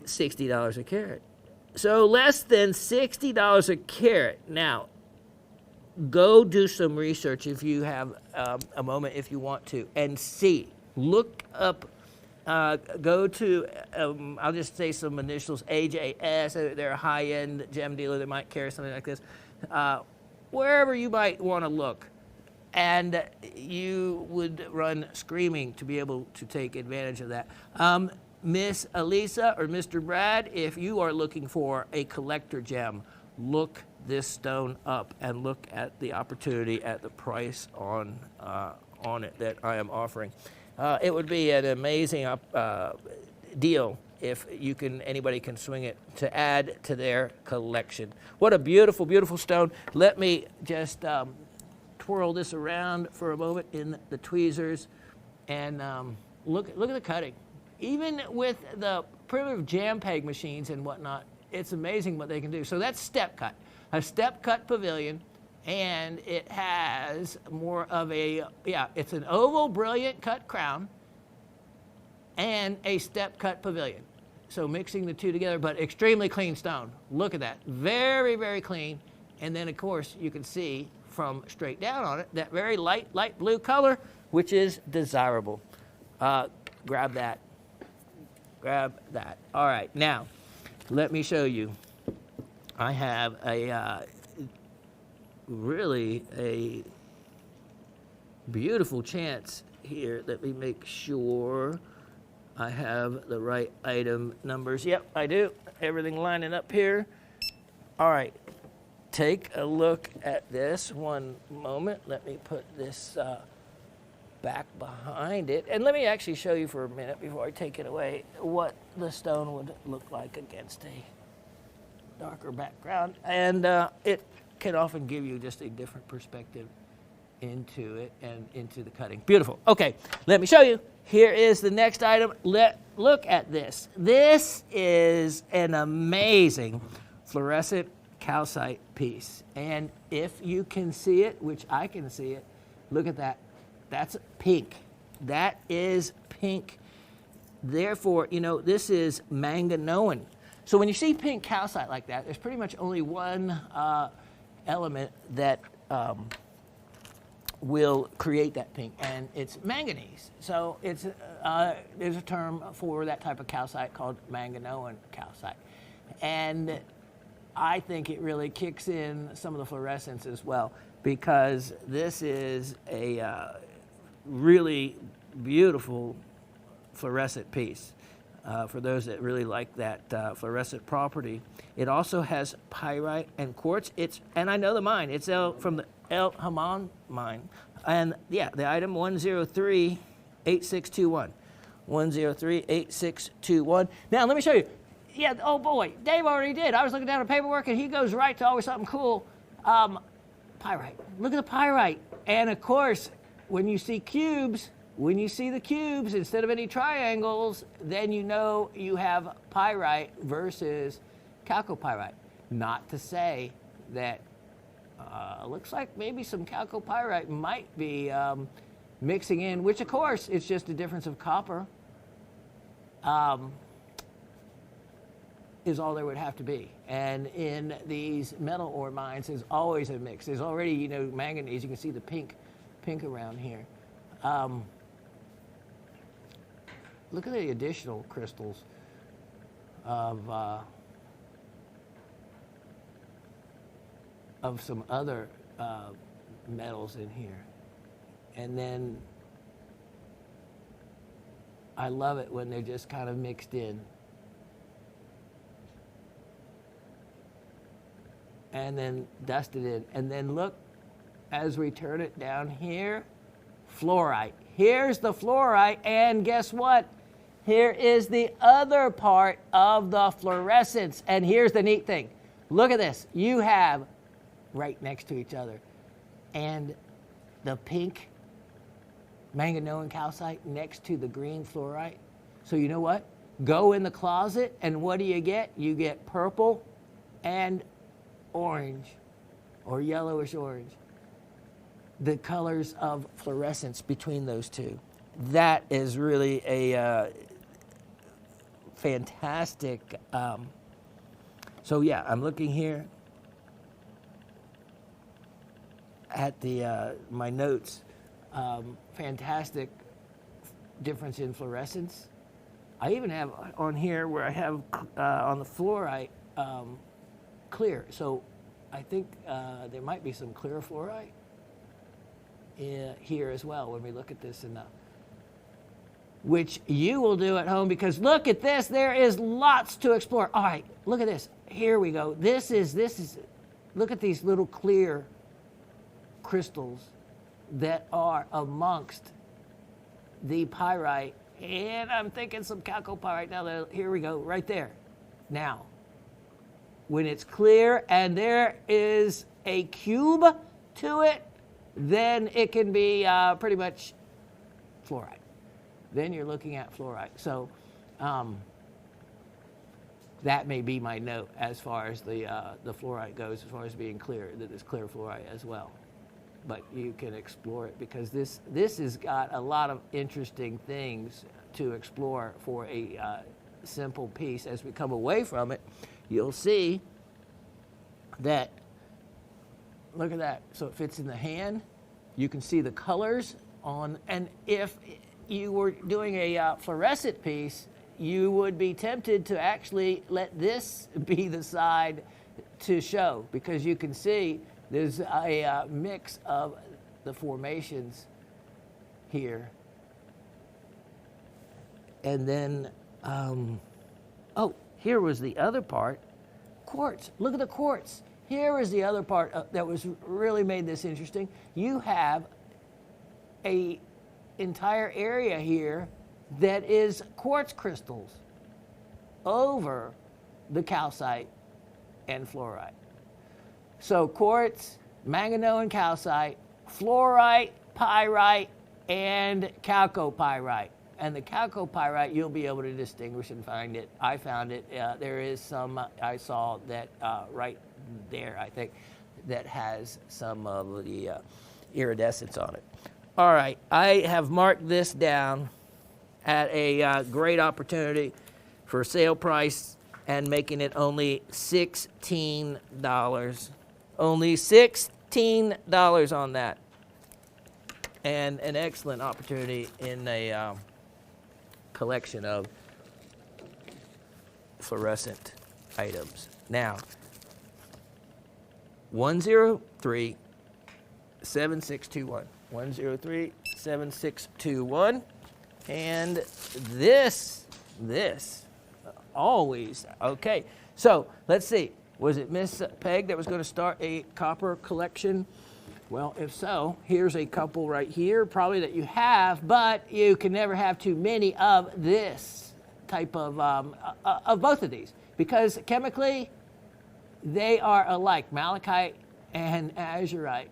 $60 a carat. So less than $60 a carat. Now, go do some research if you have a moment, if you want to, and see. Look up. Go to, I'll just say some initials, AJS, they're a high-end gem dealer that might carry something like this. Wherever you might want to look, and you would run screaming to be able to take advantage of that. Miss Elisa or Mr. Brad, if you are looking for a collector gem, look this stone up and look at the opportunity at the price on it that I am offering. It would be an amazing deal if anybody can swing it to add to their collection. What a beautiful, beautiful stone. Let me just twirl this around for a moment in the tweezers, and look at the cutting. Even with the primitive jam peg machines and whatnot, it's amazing what they can do. So that's step cut, a step cut pavilion. And it has more of it's an oval, brilliant cut crown and a step cut pavilion. So mixing the two together, but extremely clean stone. Look at that. Very, very clean. And then, of course, you can see from straight down on it, that very light blue color, which is desirable. Grab that. Grab that. All right. Now, let me show you. I have really a beautiful chance here. Let me make sure I have the right item numbers. Yep, I do. Everything lining up here. All right, take a look at this. One moment. Let me put this back behind it. And let me actually show you for a minute before I take it away what the stone would look like against a darker background. And it can often give you just a different perspective into it and into the cutting. Beautiful. Okay, let me show you. Here is the next item. Look at this. This is an amazing fluorescent calcite piece. And if you can see it, which I can see it, look at that. That's pink. That is pink. Therefore, this is Manganoan. So when you see pink calcite like that, there's pretty much only one element that will create that pink, and it's manganese. So it's there's a term for that type of calcite called Manganoan calcite, and I think it really kicks in some of the fluorescence as well, because this is a really beautiful fluorescent piece. For those that really like that fluorescent property. It also has pyrite and quartz. And I know the mine. It's from the El Haman mine. And yeah, the item 1038621. 1038621. Now let me show you. Yeah, oh boy, Dave already did. I was looking down at paperwork and he goes right to always something cool. Pyrite. Look at the pyrite. And of course, when you see cubes, when you see the cubes instead of any triangles, then you know you have pyrite versus chalcopyrite. Not to say that looks like maybe some chalcopyrite might be mixing in, which of course it's just a difference of copper. Is all there would have to be. And in these metal ore mines, there's always a mix. There's already, you know, manganese. You can see the pink around here. Look at the additional crystals of some other metals in here. And then I love it when they're just kind of mixed in. And then dusted in. And then look, as we turn it down here, fluorite. Here's the fluorite, and guess what? Here is the other part of the fluorescence. And here's the neat thing. Look at this. You have right next to each other, and the pink manganese calcite next to the green fluorite. So you know what? Go in the closet, and what do you get? You get purple and orange, or yellowish orange. The colors of fluorescence between those two. That is really a fantastic. So yeah, I'm looking here at the my notes. Fantastic difference in fluorescence. I even have on here where I have on the fluorite clear. So I think there might be some clear fluorite here as well when we look at this, and which you will do at home, because look at this. There is lots to explore. All right, look at this. Here we go. This is. Look at these little clear crystals that are amongst the pyrite, and I'm thinking some chalcopyrite. Now, here we go, right there. Now, when it's clear and there is a cube to it, then it can be pretty much fluorite. Then you're looking at fluorite. So that may be my note as far as the fluorite goes, as far as being clear, that it's clear fluorite as well. But you can explore it, because this has got a lot of interesting things to explore for a simple piece. As we come away from it, you'll see that, look at that. So it fits in the hand. You can see the colors on, and if you were doing a fluorescent piece, you would be tempted to actually let this be the side to show, because you can see there's a mix of the formations here. And then, oh, here was the other part, quartz. Look at the quartz. Here is the other part that was really made this interesting. You have a entire area here that is quartz crystals over the calcite and fluorite. So quartz, manganese and calcite, fluorite, pyrite, and chalcopyrite. And the chalcopyrite, you'll be able to distinguish and find it. I found it. There is some, I saw that right there, I think, that has some of the iridescence on it. All right, I have marked this down at a great opportunity for sale price, and making it only $16. Only $16 on that. And an excellent opportunity in a collection of fluorescent items. Now, 103-7621. 103-7621. And this always, okay. So let's see. Was it Miss Peg that was going to start a copper collection? Well, if so, here's a couple right here, probably that you have, but you can never have too many of this type of both of these, because chemically they are alike, malachite and azurite.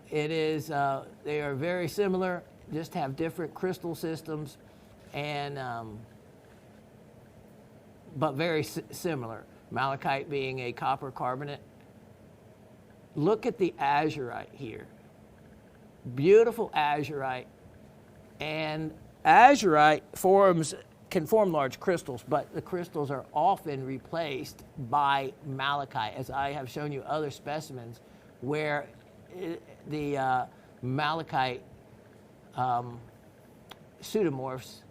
It is, they are very similar, just have different crystal systems, and but very similar. malachite being a copper carbonate. Look at the azurite here. Beautiful azurite. And azurite can form large crystals, but the crystals are often replaced by malachite, as I have shown you other specimens where the malachite pseudomorphs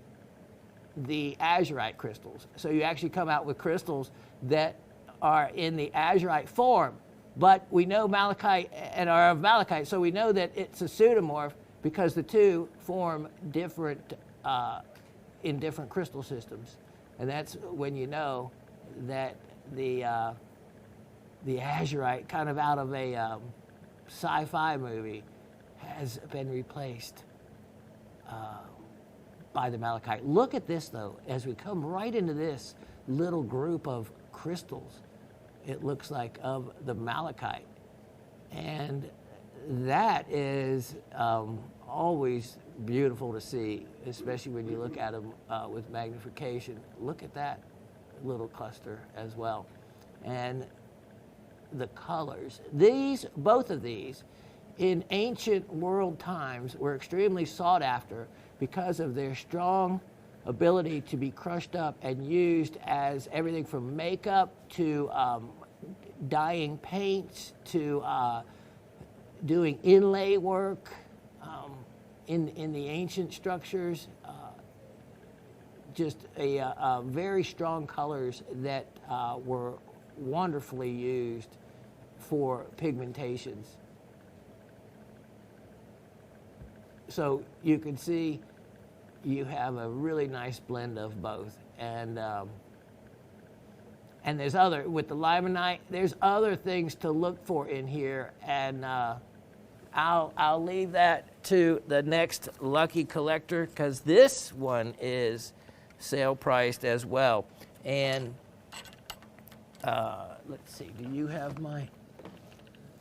the azurite crystals. So you actually come out with crystals that are in the azurite form, but we know malachite and are of malachite, so we know that it's a pseudomorph because the two form different in different crystal systems, and that's when you know that the azurite, kind of out of a sci-fi movie, has been replaced by the malachite. Look at this, though, as we come right into this little group of crystals, it looks like of the malachite, and that is always beautiful to see, especially when you look at them with magnification. Look at that little cluster as well. And the colors. Both of these, in ancient world times, were extremely sought after because of their strong ability to be crushed up and used as everything from makeup to dyeing paints to doing inlay work in the ancient structures. Just a very strong colors that were wonderfully used for pigmentations. So you can see you have a really nice blend of both. And there's other, with the limonite, there's other things to look for in here, and I'll leave that to the next lucky collector, because this one is sale priced as well. And let's see, do you have my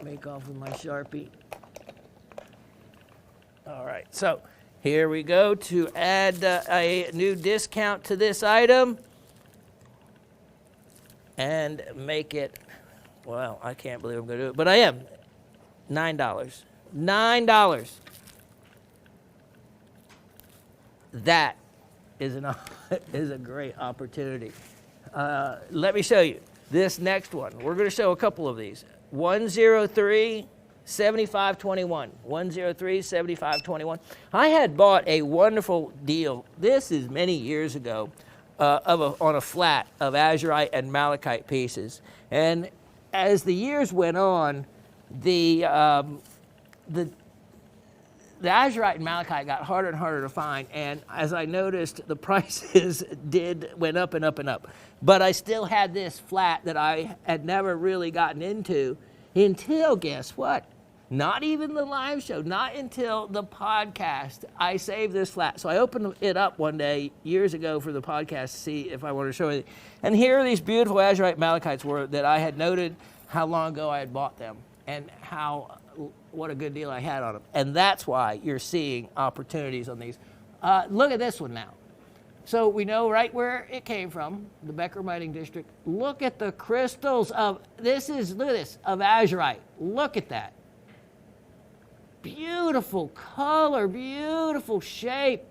make off with my Sharpie? All right, so here we go to add a new discount to this item and make it, well, I can't believe I'm going to do it, but I am. $9. $9. That is a great opportunity. Let me show you this next one. We're going to show a couple of these. 103 7521. 103 7521. I had bought a wonderful deal. This is many years ago on a flat of azurite and malachite pieces. And as the years went on, the azurite and malachite got harder and harder to find, and as I noticed, the prices went up and up and up. But I still had this flat that I had never really gotten into until, guess what? Not even the live show, not until the podcast, I saved this flat. So I opened it up one day years ago for the podcast to see if I wanted to show it. And here are these beautiful azurite malachites that I had noted how long ago I had bought them and what a good deal I had on them. And that's why you're seeing opportunities on these. Look at this one now. So we know right where it came from, the Becker Mining District. Look at the crystals look at this, of azurite. Look at that. Beautiful color, beautiful shape.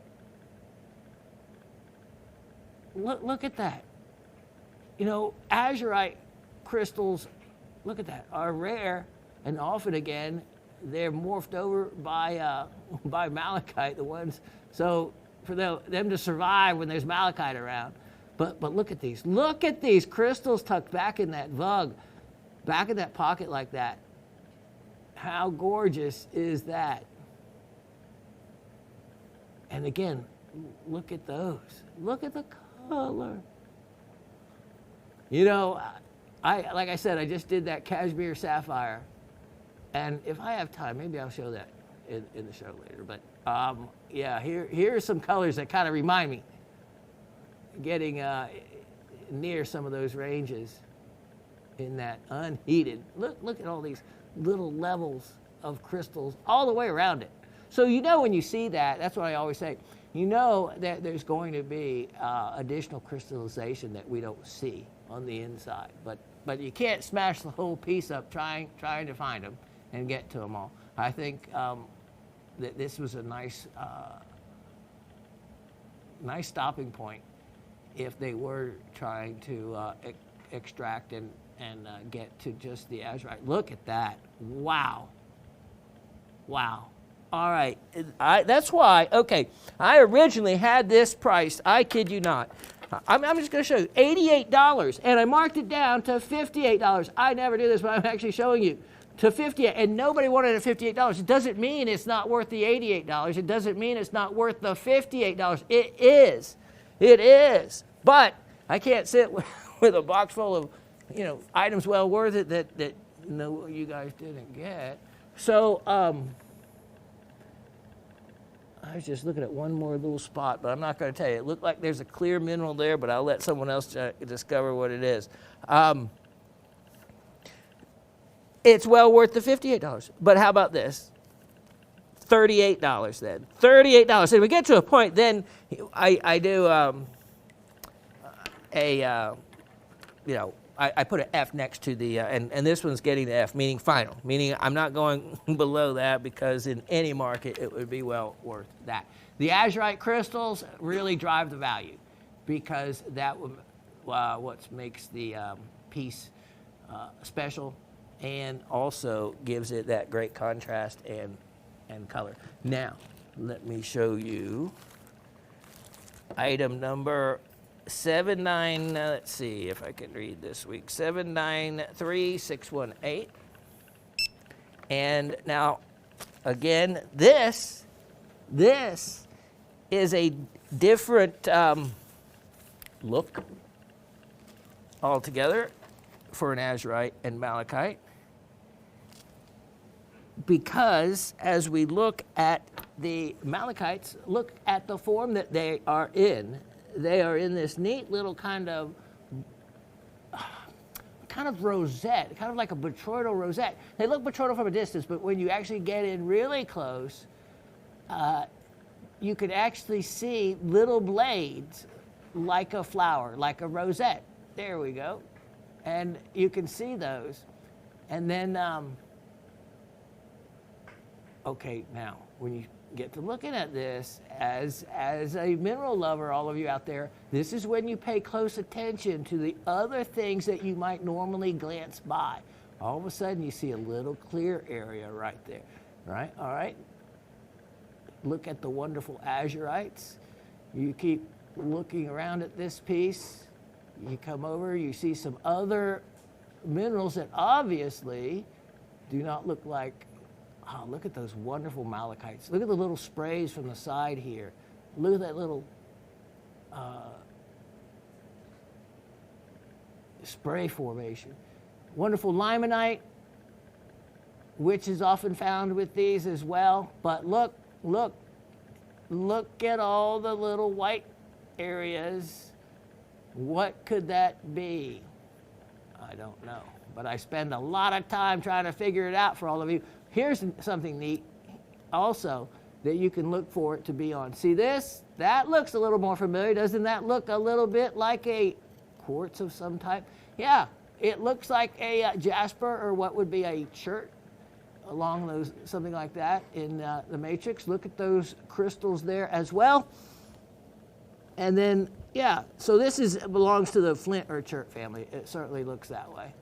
Look at that. You know, azurite crystals, look at that, are rare, and often again, they're morphed over by malachite, the ones, so for them to survive when there's malachite around. But look at these. Look at these crystals tucked back in that vug, back in that pocket like that. How gorgeous is that? And again, look at those. Look at the color. You know, like I said, I just did that cashmere sapphire. And if I have time, maybe I'll show that in the show later. But yeah, here are some colors that kind of remind me, getting near some of those ranges in that unheated. Look at all these little levels of crystals all the way around it. So you know when you see that, that's what I always say, you know that there's going to be additional crystallization that we don't see. on the inside. But you can't smash the whole piece up trying to find them and get to them all. I think that this was a nice stopping point if they were trying to extract and get to just the azurite. Look at that. Wow. Wow. All right. That's why, okay, I originally had this priced, I kid you not. I'm just going to show you, $88, and I marked it down to $58. I never do this, but I'm actually showing you. To $58, and nobody wanted it at $58. It doesn't mean it's not worth the $88. It doesn't mean it's not worth the $58. It is. It is. But I can't sit with a box full of, items well worth it that you guys didn't get. So I was just looking at one more little spot, but I'm not going to tell you. It looked like there's a clear mineral there, but I'll let someone else discover what it is. It's well worth the $58. But how about this? $38 then. $38. And we get to a point, then I do I put an F next to the, and this one's getting the F, meaning final, meaning I'm not going below that because in any market it would be well worth that. The azurite crystals really drive the value because that what makes the piece special and also gives it that great contrast and color. Now, let me show you item number 79, let's see if I can read this week, 793618. And now, again, this is a different look altogether for an azurite and malachite, because as we look at the malachites, look at the form that they are in. They are in this neat little kind of rosette, kind of like a botryoidal rosette. They look botryoidal from a distance, but when you actually get in really close, you can actually see little blades like a flower, like a rosette. There we go. And you can see those. And then, okay, now, when you get to looking at this, as a mineral lover, all of you out there, this is when you pay close attention to the other things that you might normally glance by. All of a sudden, you see a little clear area right there, right? All right? Look at the wonderful azurites. You keep looking around at this piece. You come over, you see some other minerals that obviously do not look like, oh, look at those wonderful malachites. Look at the little sprays from the side here. Look at that little spray formation. Wonderful limonite, which is often found with these as well. But look at all the little white areas. What could that be? I don't know. But I spend a lot of time trying to figure it out for all of you. Here's something neat also that you can look for it to be on. See this? That looks a little more familiar. Doesn't that look a little bit like a quartz of some type? Yeah, it looks like a jasper, or what would be a chert along those, something like that in the matrix. Look at those crystals there as well. And then, yeah, so this belongs to the flint or chert family. It certainly looks that way.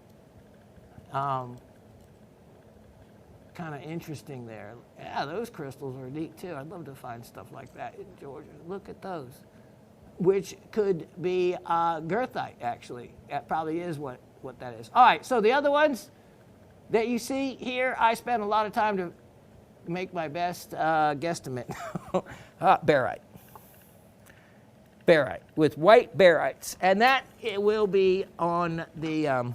Kind of interesting there. Yeah, those crystals are neat too. I'd love to find stuff like that in Georgia. Look at those, which could be girthite, actually. That probably is what that is. All right, so the other ones that you see here, I spent a lot of time to make my best guesstimate. Barite. Barite, with white barites. And that it will be on the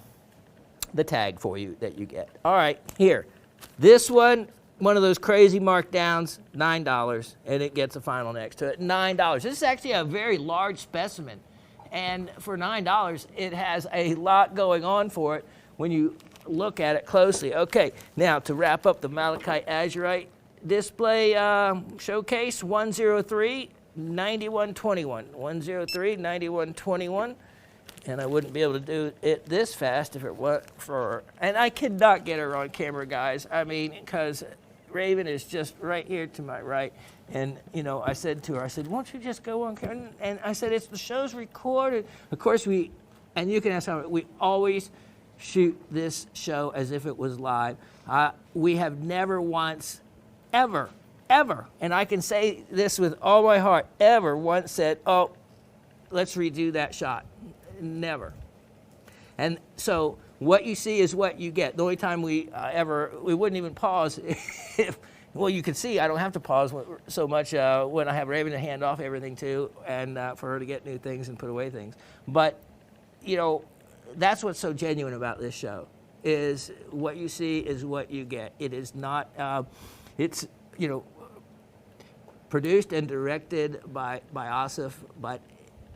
tag for you that you get. All right, here. This one of those crazy markdowns, $9, and it gets a final next to it, $9. This is actually a very large specimen, and for $9, it has a lot going on for it when you look at it closely. Okay, now to wrap up the malachite azurite display showcase, 103-9121, 103-9121, And I wouldn't be able to do it this fast if it weren't for, and I could not get her on camera, guys. I mean, because Raven is just right here to my right. And, you know, I said to her, I said, won't you just go on camera? And I said, the show's recorded. Of course, and you can ask how, we always shoot this show as if it was live. We have never once, ever, and I can say this with all my heart, ever once said, oh, let's redo that shot. Never. And so what you see is what you get. The only time we wouldn't even pause if, well, you can see I don't have to pause so much when I have Raven to hand off everything to, and for her to get new things and put away things. But, you know, that's what's so genuine about this show, is what you see is what you get. It is not, it's, you know, produced and directed by Asif, but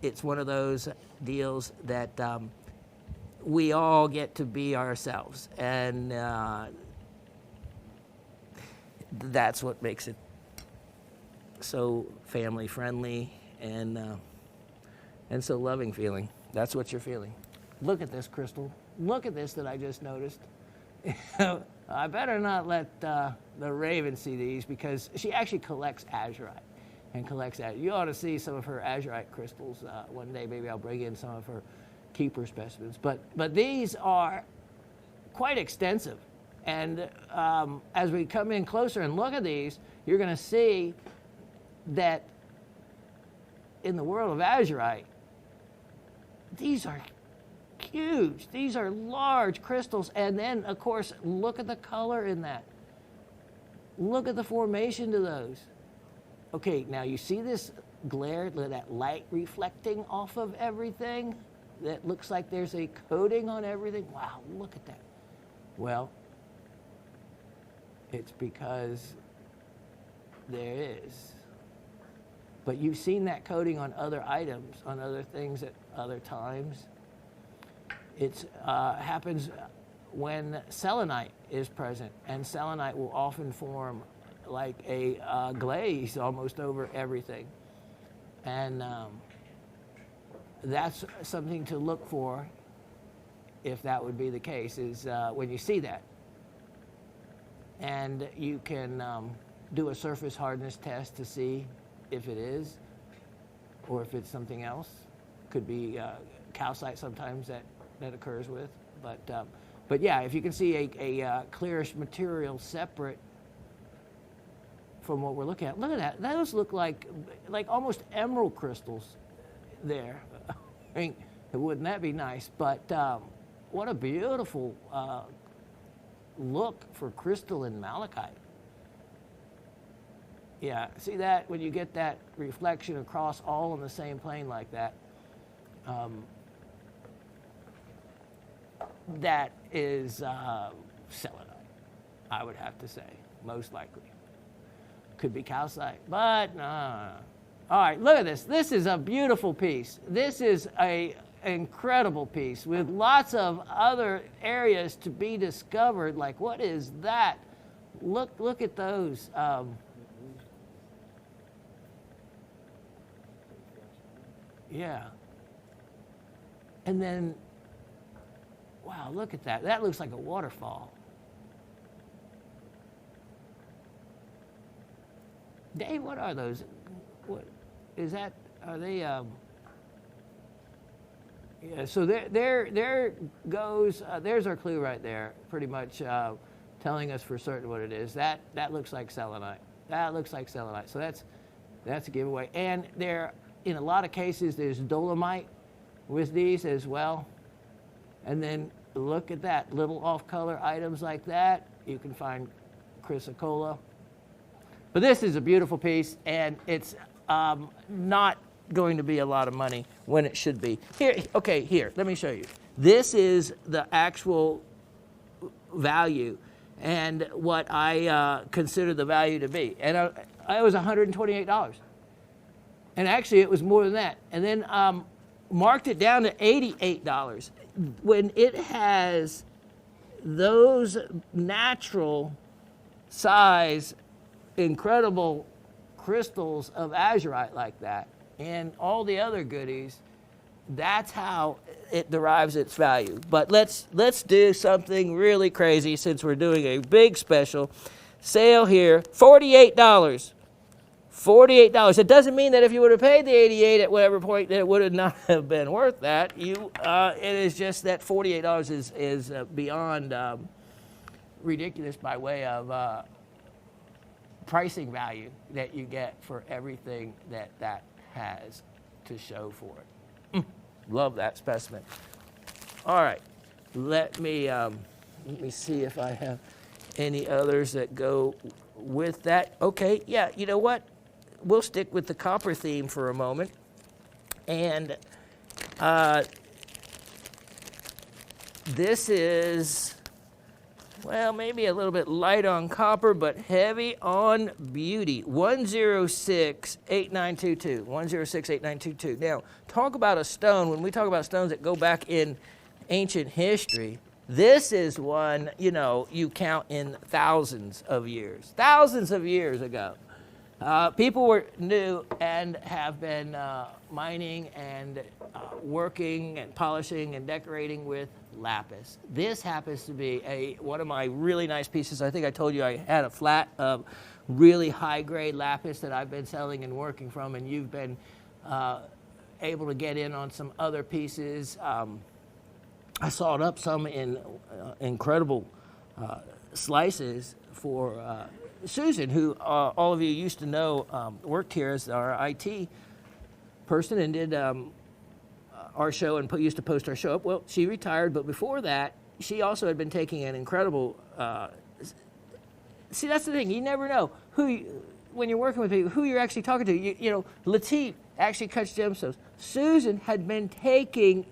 it's one of those deals that we all get to be ourselves, and that's what makes it so family friendly and so loving feeling. That's what you're feeling. Look at this crystal. Look at this that I just noticed. I better not let the Raven see these, because she actually collects azurite. And collects that. You ought to see some of her azurite crystals one day. Maybe I'll bring in some of her keeper specimens. But these are quite extensive. And as we come in closer and look at these, you're going to see that in the world of azurite, these are huge. These are large crystals. And then, of course, look at the color in that. Look at the formation to those. Okay, now you see this glare, that light reflecting off of everything? That looks like there's a coating on everything. Wow, look at that. Well, it's because there is. But you've seen that coating on other items, on other things at other times. It happens when selenite is present, and selenite will often form like a glaze almost over everything. And that's something to look for, if that would be the case, is when you see that. And you can do a surface hardness test to see if it is, or if it's something else. Could be calcite sometimes that occurs with. But yeah, if you can see a clearish material separate from what we're looking at. Look at that. Those look like almost emerald crystals there. I mean, wouldn't that be nice? But what a beautiful look for crystal and malachite. Yeah, see that? When you get that reflection across all on the same plane like that, that is selenite, I would have to say, most likely. Could be calcite, but no. All right, look at this. This is a beautiful piece. This is an incredible piece with lots of other areas to be discovered. Like, what is that? Look at those. Yeah. And then, wow, look at that. That looks like a waterfall. Dave, what are those? What is that? Are they? Yeah. So there goes. There's our clue right there. Pretty much telling us for certain what it is. That looks like selenite. That looks like selenite. So that's a giveaway. And there, in a lot of cases, there's dolomite with these as well. And then look at that, little off-color items like that. You can find chrysocolla. But this is a beautiful piece, and it's not going to be a lot of money when it should be. Here, let me show you. This is the actual value and what I consider the value to be. And it was $128. And actually, it was more than that. And then marked it down to $88. When it has those natural size, incredible crystals of azurite like that, and all the other goodies, That's how it derives its value. But let's do something really crazy since we're doing a big special sale here. $48. $48. It doesn't mean that if you would have paid the $88 at whatever point that it would have not have been worth that. It is just that $48 is beyond ridiculous by way of pricing value that you get for everything that has to show for it. Love that specimen. All right, let me see if I have any others that go with that. Okay, yeah, you know what? We'll stick with the copper theme for a moment. And this is, well, maybe a little bit light on copper, but heavy on beauty. 106-8922. 106-8922. Now, talk about a stone. When we talk about stones that go back in ancient history, this is one, you count in thousands of years ago. People were new and have been mining and working and polishing and decorating with lapis. This happens to be one of my really nice pieces. I think I told you I had a flat of really high-grade lapis that I've been selling and working from, and you've been able to get in on some other pieces. I sawed up some in incredible slices for Susan, who all of you used to know worked here as our IT person and did our show and used to post our show up. Well, she retired, but before that, she also had been taking an incredible. See, that's the thing. You never know when you're working with people, who you're actually talking to. You know, Latif actually cuts gemstones. Susan had been taking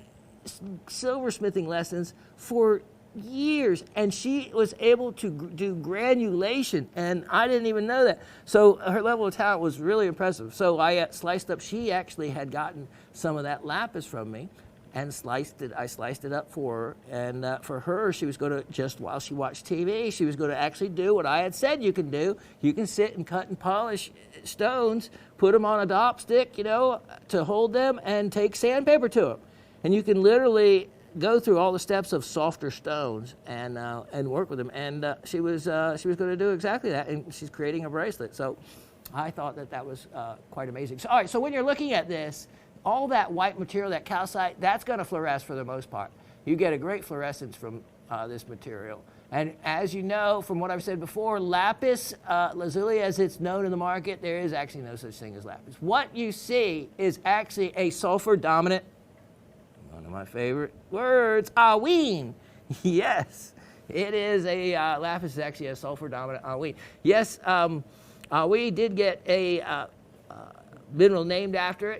silversmithing lessons for years, and she was able to do granulation, and I didn't even know that. So her level of talent was really impressive. So I sliced up. She actually had gotten some of that lapis from me and sliced it. I sliced it up for her, and for her, she was going to, just while she watched TV, she was going to actually do what I had said you can do. You can sit and cut and polish stones, put them on a dop stick, to hold them, and take sandpaper to them. And you can literally go through all the steps of softer stones and work with them. And she was going to do exactly that, and she's creating a bracelet. So I thought that was quite amazing. So, all right, so when you're looking at this, all that white material, that calcite, that's going to fluoresce for the most part. You get a great fluorescence from this material. And as you know, from what I've said before, lapis lazuli, as it's known in the market, there is actually no such thing as lapis. What you see is actually a sulfur-dominant, one of my favorite words, aween. Yes, it is a lapis is actually a sulfur-dominant aween. Yes, we did get a mineral named after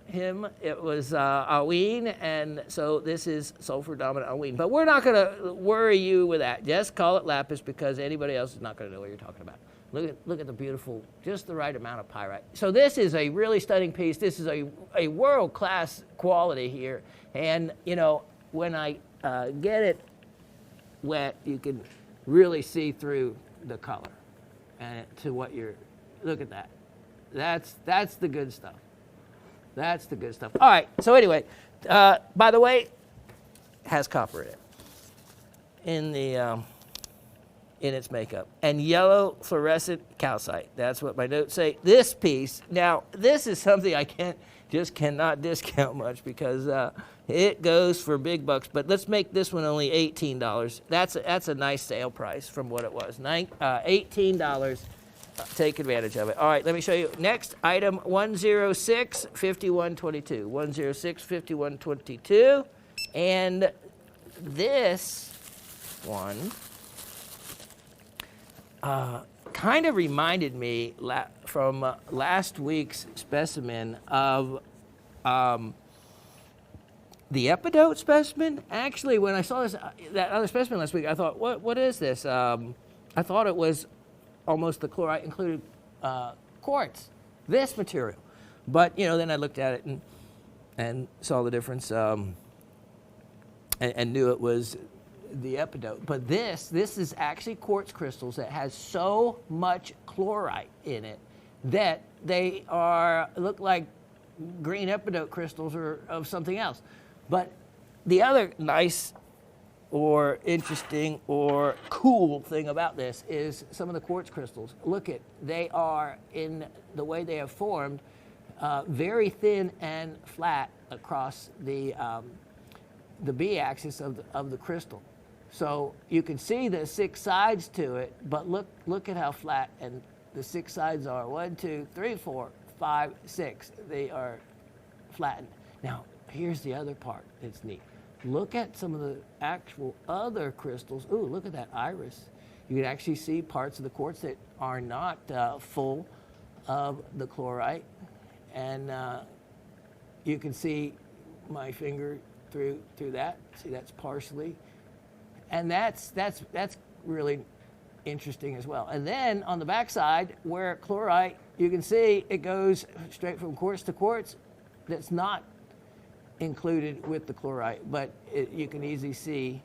him. It was aween, and so this is sulfur-dominant aween. But we're not going to worry you with that. Just call it lapis because anybody else is not going to know what you're talking about. Look at the beautiful, just the right amount of pyrite. So this is a really stunning piece. This is a world-class quality here. And, when I get it wet, you can really see through the color and to what look at that. That's the good stuff. That's the good stuff. All right, so anyway, by the way, has copper in it. In its makeup, and yellow fluorescent calcite. That's what my notes say. This piece, now this is something I cannot discount much because it goes for big bucks. But let's make this one only $18. That's a nice sale price from what it was. $18. Take advantage of it. All right, let me show you. Next item, 106-5122. 106-5122, and this one kind of reminded me from last week's specimen of the epidote specimen. Actually, when I saw that other specimen last week, I thought, what is this? I thought it was almost the chlorite included quartz, this material. But, then I looked at it and saw the difference and knew it was the epidote. But this is actually quartz crystals that has so much chlorite in it that they look like green epidote crystals are of something else. But the other nice or interesting or cool thing about this is some of the quartz crystals. Look at, they are, in the way they have formed, very thin and flat across the B-axis of the crystal. So you can see the 6 sides to it, but look at how flat and the 6 sides are. 1, 2, 3, 4, 5, 6. They are flattened. Now, here's the other part that's neat. Look at some of the actual other crystals. Ooh, look at that iris. You can actually see parts of the quartz that are not full of the chlorite. And you can see my finger through that. See, that's partially. And that's really interesting as well. And then on the back side, where chlorite, you can see it goes straight from quartz to quartz. That's not included with the chlorite, but you can easily see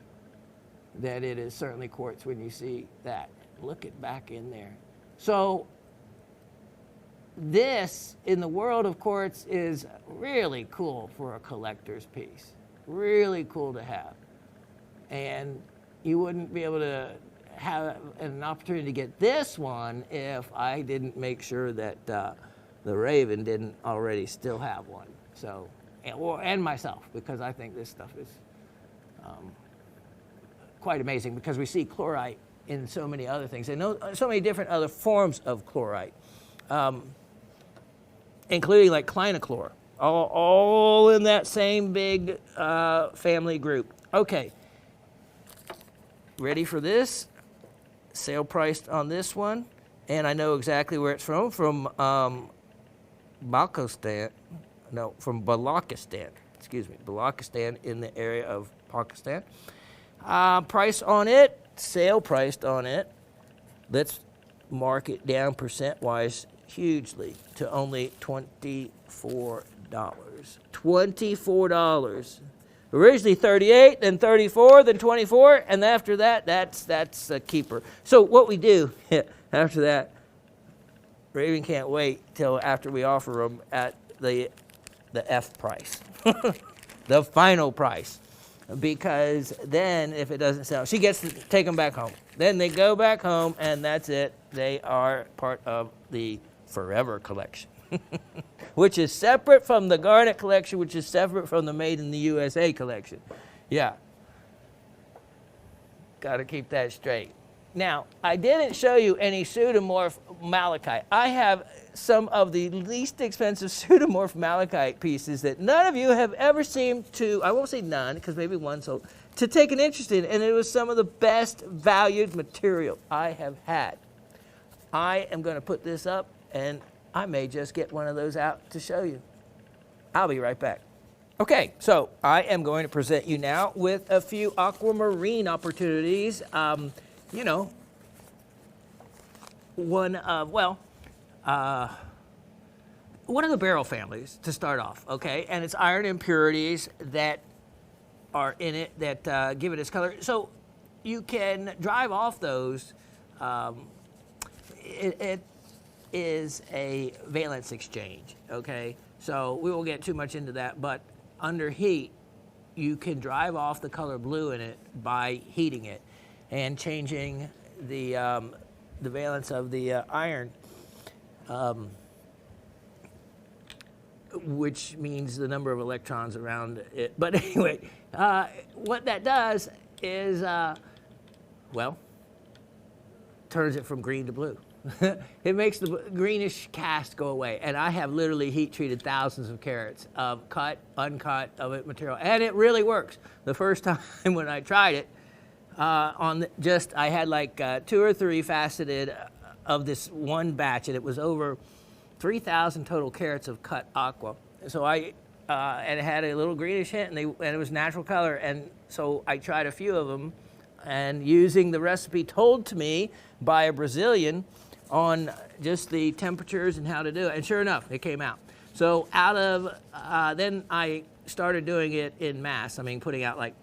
that it is certainly quartz when you see that. Look it back in there. So this, in the world of quartz, is really cool for a collector's piece. Really cool to have. And you wouldn't be able to have an opportunity to get this one if I didn't make sure that the Raven didn't already still have one. So, and myself, because I think this stuff is quite amazing, because we see chlorite in so many other things, and so many different other forms of chlorite, including like clinochlor, all in that same big family group. Okay, ready for this? Sale priced on this one, and I know exactly where it's from Balochistan. No, from Balochistan. Excuse me, Balochistan, in the area of Pakistan. Price on it, sale priced on it. Let's mark it down percent-wise hugely to only $24. $24. Originally $38, then $34, then $24, and after that, that's a keeper. So what we do after that, Raven can't wait till after we offer them at the F price, the final price, because then if it doesn't sell, she gets to take them back home. Then they go back home, and that's it. They are part of the Forever collection, which is separate from the Garnet collection, which is separate from the Made in the USA collection. Yeah, got to keep that straight. Now, I didn't show you any pseudomorph malachite. I have some of the least expensive pseudomorph malachite pieces that none of you have ever seemed to, I won't say none, because maybe one sold, to take an interest in, and it was some of the best valued material I have had. I am going to put this up, and I may just get one of those out to show you. I'll be right back. Okay, so I am going to present you now with a few aquamarine opportunities. You know, one of the beryl families to start off, okay? And it's iron impurities that are in it that give it its color. So you can drive off those. It is a valence exchange, okay? So we won't get too much into that, but under heat, you can drive off the color blue in it by heating it and changing the valence of the iron, which means the number of electrons around it. But anyway, what that does is, turns it from green to blue. It makes the greenish cast go away. And I have literally heat treated thousands of carats of cut, uncut of it material, and it really works. The first time when I tried it, I had like 2 or 3 faceted of this one batch, and it was over 3,000 total carats of cut aqua. So and it had a little greenish hint, and it was natural color. And so I tried a few of them, and using the recipe told to me by a Brazilian on just the temperatures and how to do it, and sure enough, it came out. So then I started doing it in mass. I mean, putting out like,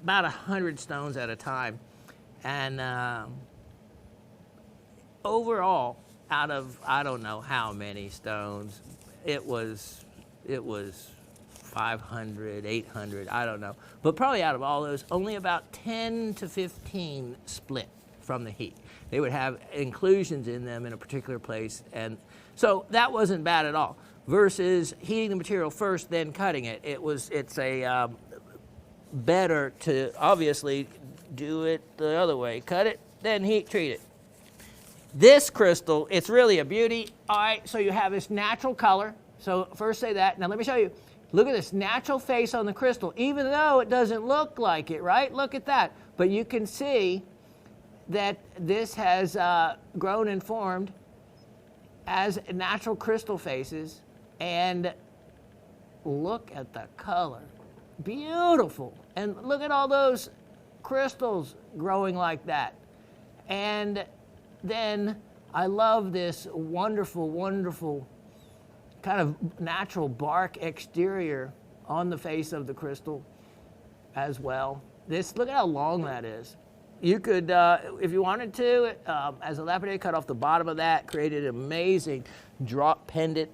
about 100 stones at a time. And overall, out of I don't know how many stones, it was 500, 800, I don't know. But probably out of all those, only about 10 to 15 split from the heat. They would have inclusions in them in a particular place, and so that wasn't bad at all. Versus heating the material first, then cutting it. It's a better to obviously do it the other way. Cut it, then heat treat it. This crystal, it's really a beauty. All right, so you have this natural color. So first say that. Now let me show you. Look at this natural face on the crystal, even though it doesn't look like it, right? Look at that. But you can see that this has grown and formed as natural crystal faces. And look at the color. Beautiful. And look at all those crystals growing like that. And then I love this wonderful, wonderful kind of natural bark exterior on the face of the crystal as well. Look at how long that is. You could, if you wanted to, as a lapidary, cut off the bottom of that, create an amazing drop pendant.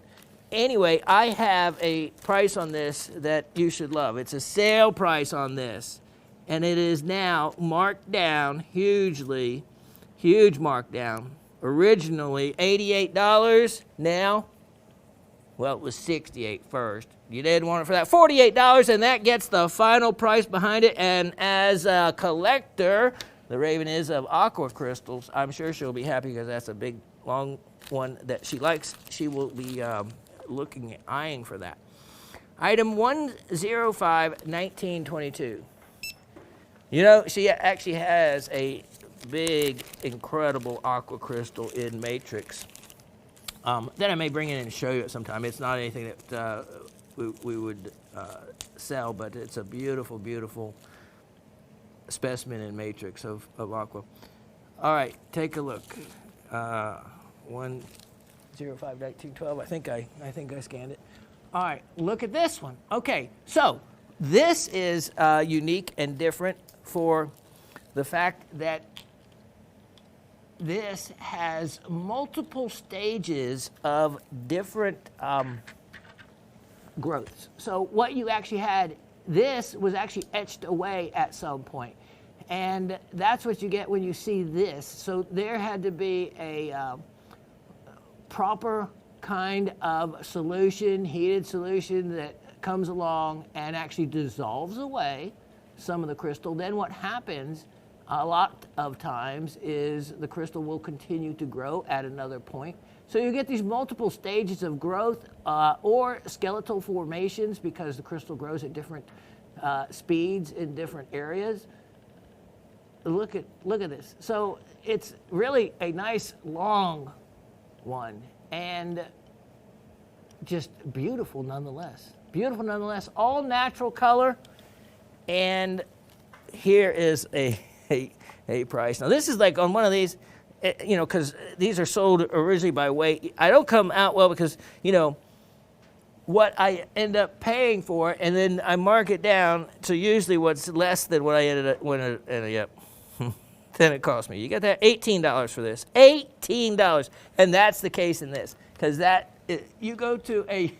Anyway, I have a price on this that you should love. It's a sale price on this, and it is now marked down hugely, huge markdown. Originally $88, now, well, it was $68 first. You didn't want it for that. $48, and that gets the final price behind it. And as a collector, the Raven is of aqua crystals. I'm sure she'll be happy because that's a big, long one that she likes. She will be eyeing for that. Item 105-1922. You know, she actually has a big, incredible aqua crystal in matrix. Then I may bring it in and show you it sometime. It's not anything that we would sell, but it's a beautiful, beautiful specimen in matrix of aqua. All right, take a look. 105-1912. I think I scanned it. All right, look at this one. Okay, so this is unique and different for the fact that this has multiple stages of different growths. So what you actually had, this was actually etched away at some point. And that's what you get when you see this. So there had to be a proper kind of solution, heated solution that comes along and actually dissolves away some of the crystal. Then what happens a lot of times is the crystal will continue to grow at another point. So you get these multiple stages of growth or skeletal formations because the crystal grows at different speeds in different areas. Look at this. So it's really a nice long one and just beautiful nonetheless. Beautiful nonetheless. All natural color. And here is a price. Now this is like on one of these, you know, because these are sold originally by weight. I don't come out well because, you know, what I end up paying for, and then I mark it down to usually what's less than what I ended up then it cost me. You got that? $18 for this. $18, and that's the case in this, because you go to a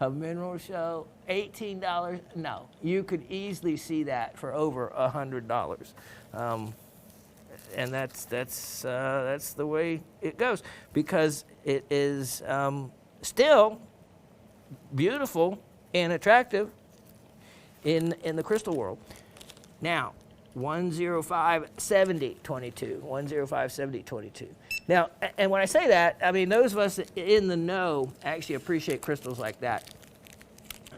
mineral show, $18. No, you could easily see that for over $100, and that's the way it goes, because it is still beautiful and attractive in the crystal world. Now, 105-70-22. 105-70-22. Now, and when I say that, I mean those of us in the know actually appreciate crystals like that.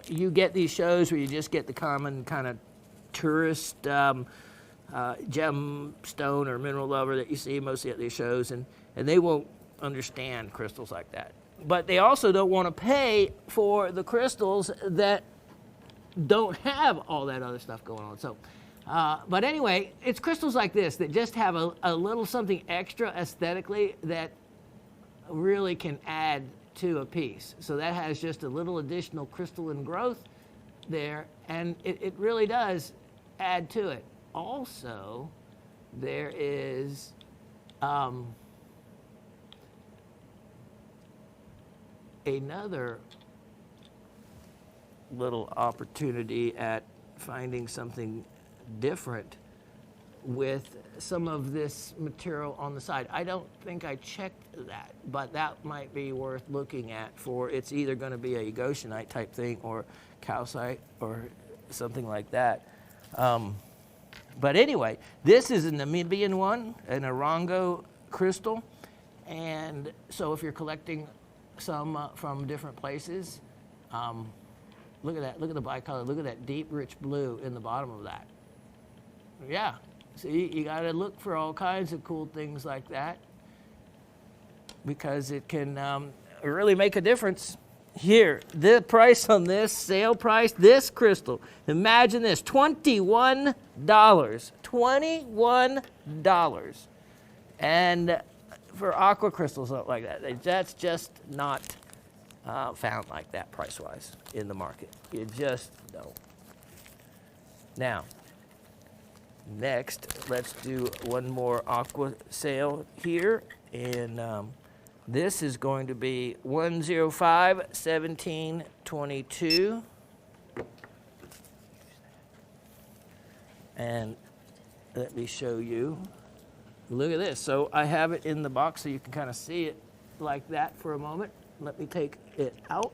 You get these shows where you just get the common kind of tourist gemstone or mineral lover that you see mostly at these shows, and they won't understand crystals like that. But they also don't want to pay for the crystals that don't have all that other stuff going on. So, but anyway, it's crystals like this that just have a little something extra aesthetically that really can add to a piece. So that has just a little additional crystalline growth there, and it really does add to it. Also, there is another little opportunity at finding something different with some of this material on the side. I don't think I checked that, but that might be worth looking at for, it's either going to be a goshenite type thing or calcite or something like that. But anyway, this is a Namibian one, an Orongo crystal. And so if you're collecting some from different places, look at that, look at the bicolor, look at that deep rich blue in the bottom of that. Yeah, see, you got to look for all kinds of cool things like that because it can really make a difference. Here, the price on this, sale price, this crystal, imagine this, $21. $21. And for aqua crystals like that, that's just not found like that price-wise in the market. You just don't. Now, next, let's do one more aqua sale here. And this is going to be 105-1722. And let me show you. Look at this. So I have it in the box so you can kind of see it like that for a moment. Let me take it out.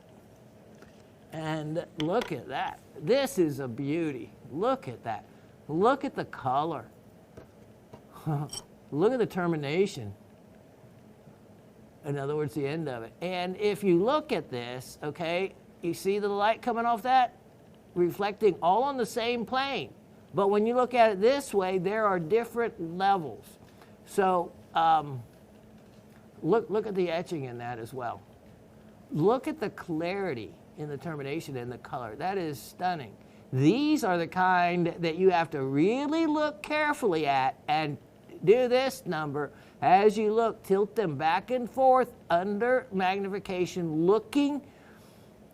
And look at that. This is a beauty. Look at that. Look at the color. Look at the termination. In other words, the end of it. And if you look at this, okay, you see the light coming off that? Reflecting all on the same plane. But when you look at it this way, there are different levels. So look at the etching in that as well. Look at the clarity in the termination and the color. That is stunning. These are the kind that you have to really look carefully at and do this number. As you look, tilt them back and forth under magnification, looking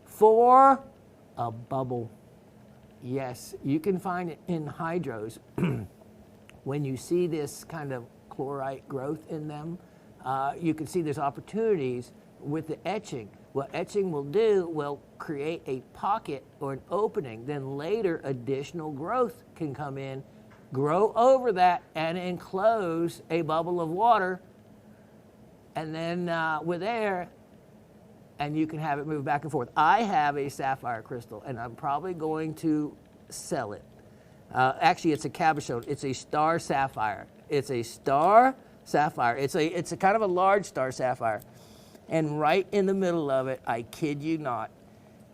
for a bubble. Yes, you can find it in hydros. When you see this kind of chlorite growth in them, you can see there's opportunities with the etching. What etching will do will create a pocket or an opening. Then later, additional growth can come in, grow over that, and enclose a bubble of water. And then with air, and you can have it move back and forth. I have a sapphire crystal, and I'm probably going to sell it. Actually, it's a cabochon. It's a star sapphire. It's a star sapphire. It's a kind of a large star sapphire. And right in the middle of it, I kid you not,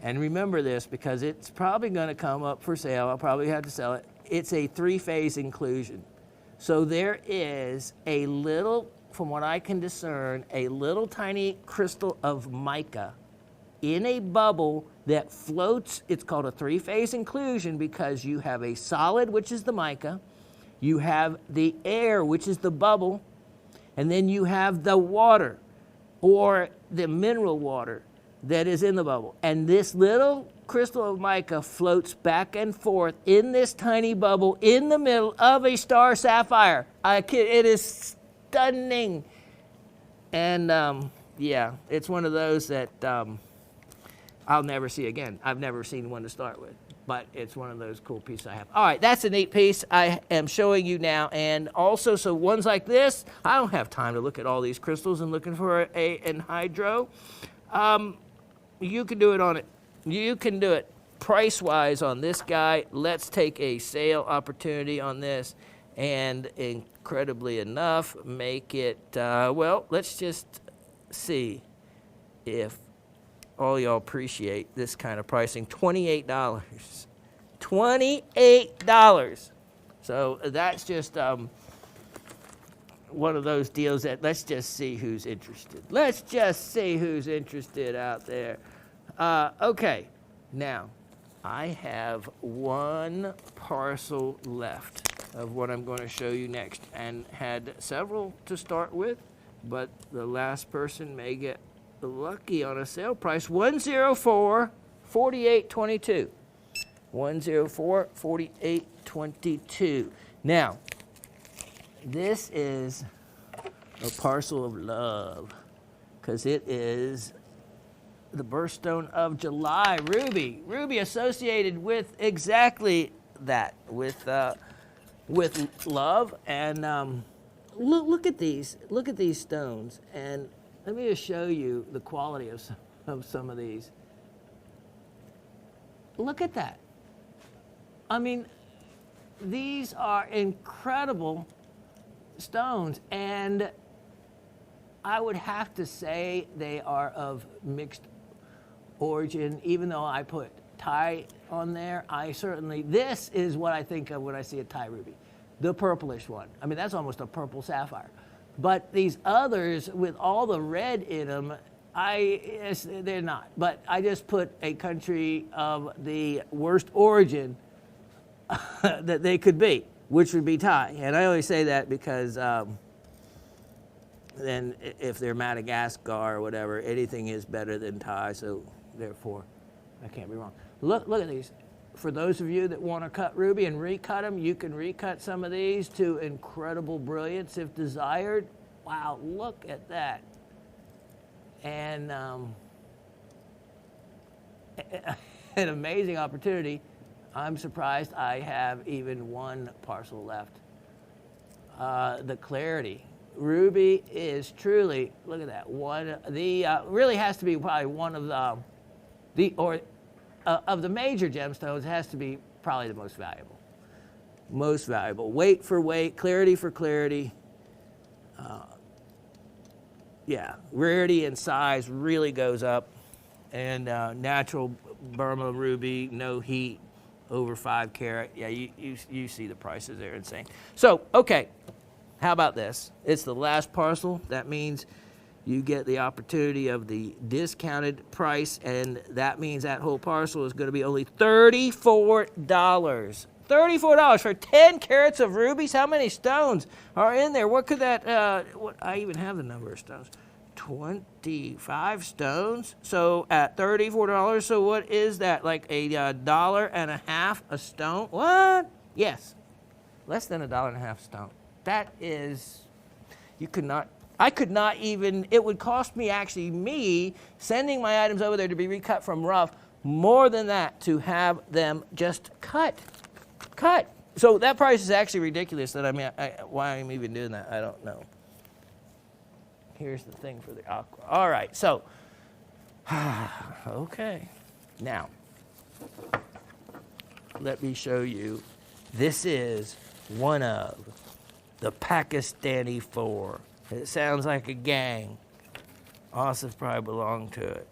and remember this because it's probably going to come up for sale. I'll probably have to sell it. It's a three-phase inclusion. So there is a little, from what I can discern, a little tiny crystal of mica in a bubble that floats. It's called a three-phase inclusion because you have a solid, which is the mica, you have the air, which is the bubble, and then you have the water or the mineral water that is in the bubble. And this little crystal of mica floats back and forth in this tiny bubble in the middle of a star sapphire. It is stunning. And yeah, it's one of those that I'll never see again. I've never seen one to start with, but it's one of those cool pieces I have. All right, that's a neat piece I am showing you now. And also, so ones like this, I don't have time to look at all these crystals and looking for an hydro. You can do it on it. You can do it price-wise on this guy. Let's take a sale opportunity on this and incredibly enough, make it, well, let's just see if all y'all appreciate this kind of pricing. $28. $28. So that's just one of those deals that let's just see who's interested. Let's just see who's interested out there. Okay, now I have one parcel left of what I'm going to show you next, and had several to start with, but the last person may get lucky on a sale price. 104-4822. 104-4822. Now, this is a parcel of love because it is the birthstone of July, ruby. Ruby associated with exactly that, with love. And look at these stones. And let me just show you the quality of some of these. Look at that. I mean, these are incredible stones, and I would have to say they are of mixed origin, even though I put Thai on there. This is what I think of when I see a Thai ruby, the purplish one. I mean, that's almost a purple sapphire. But these others with all the red in them, they're not. But I just put a country of the worst origin that they could be, which would be Thai. And I always say that because then if they're Madagascar or whatever, anything is better than Thai, so therefore I can't be wrong. Look at these. For those of you that want to cut ruby and recut them, you can recut some of these to incredible brilliance if desired. Wow, look at that. And an amazing opportunity. I'm surprised I have even one parcel left. The clarity. Ruby is truly, look at that, really has to be probably one of of the major gemstones, it has to be probably the most valuable. Most valuable. Weight for weight, clarity for clarity. Rarity and size really goes up. And natural Burma ruby, no heat, over 5 carat. Yeah, you see the prices, they're insane. So, okay. How about this? It's the last parcel. That means you get the opportunity of the discounted price, and that means that whole parcel is going to be only $34. $34 for 10 carats of rubies. How many stones are in there? What could that, I even have the number of stones. 25 stones. So at $34, so what is that? Like $1.50 a stone? What? Yes. Less than $1.50 a stone. That is, I could not even, it would cost me sending my items over there to be recut from rough, more than that to have them just cut. So that price is actually ridiculous. Why I'm even doing that, I don't know. Here's the thing for the aqua. All right, so, okay. Now, let me show you. This is one of the Pakistani Four. It sounds like a gang. Asif probably belonged to it.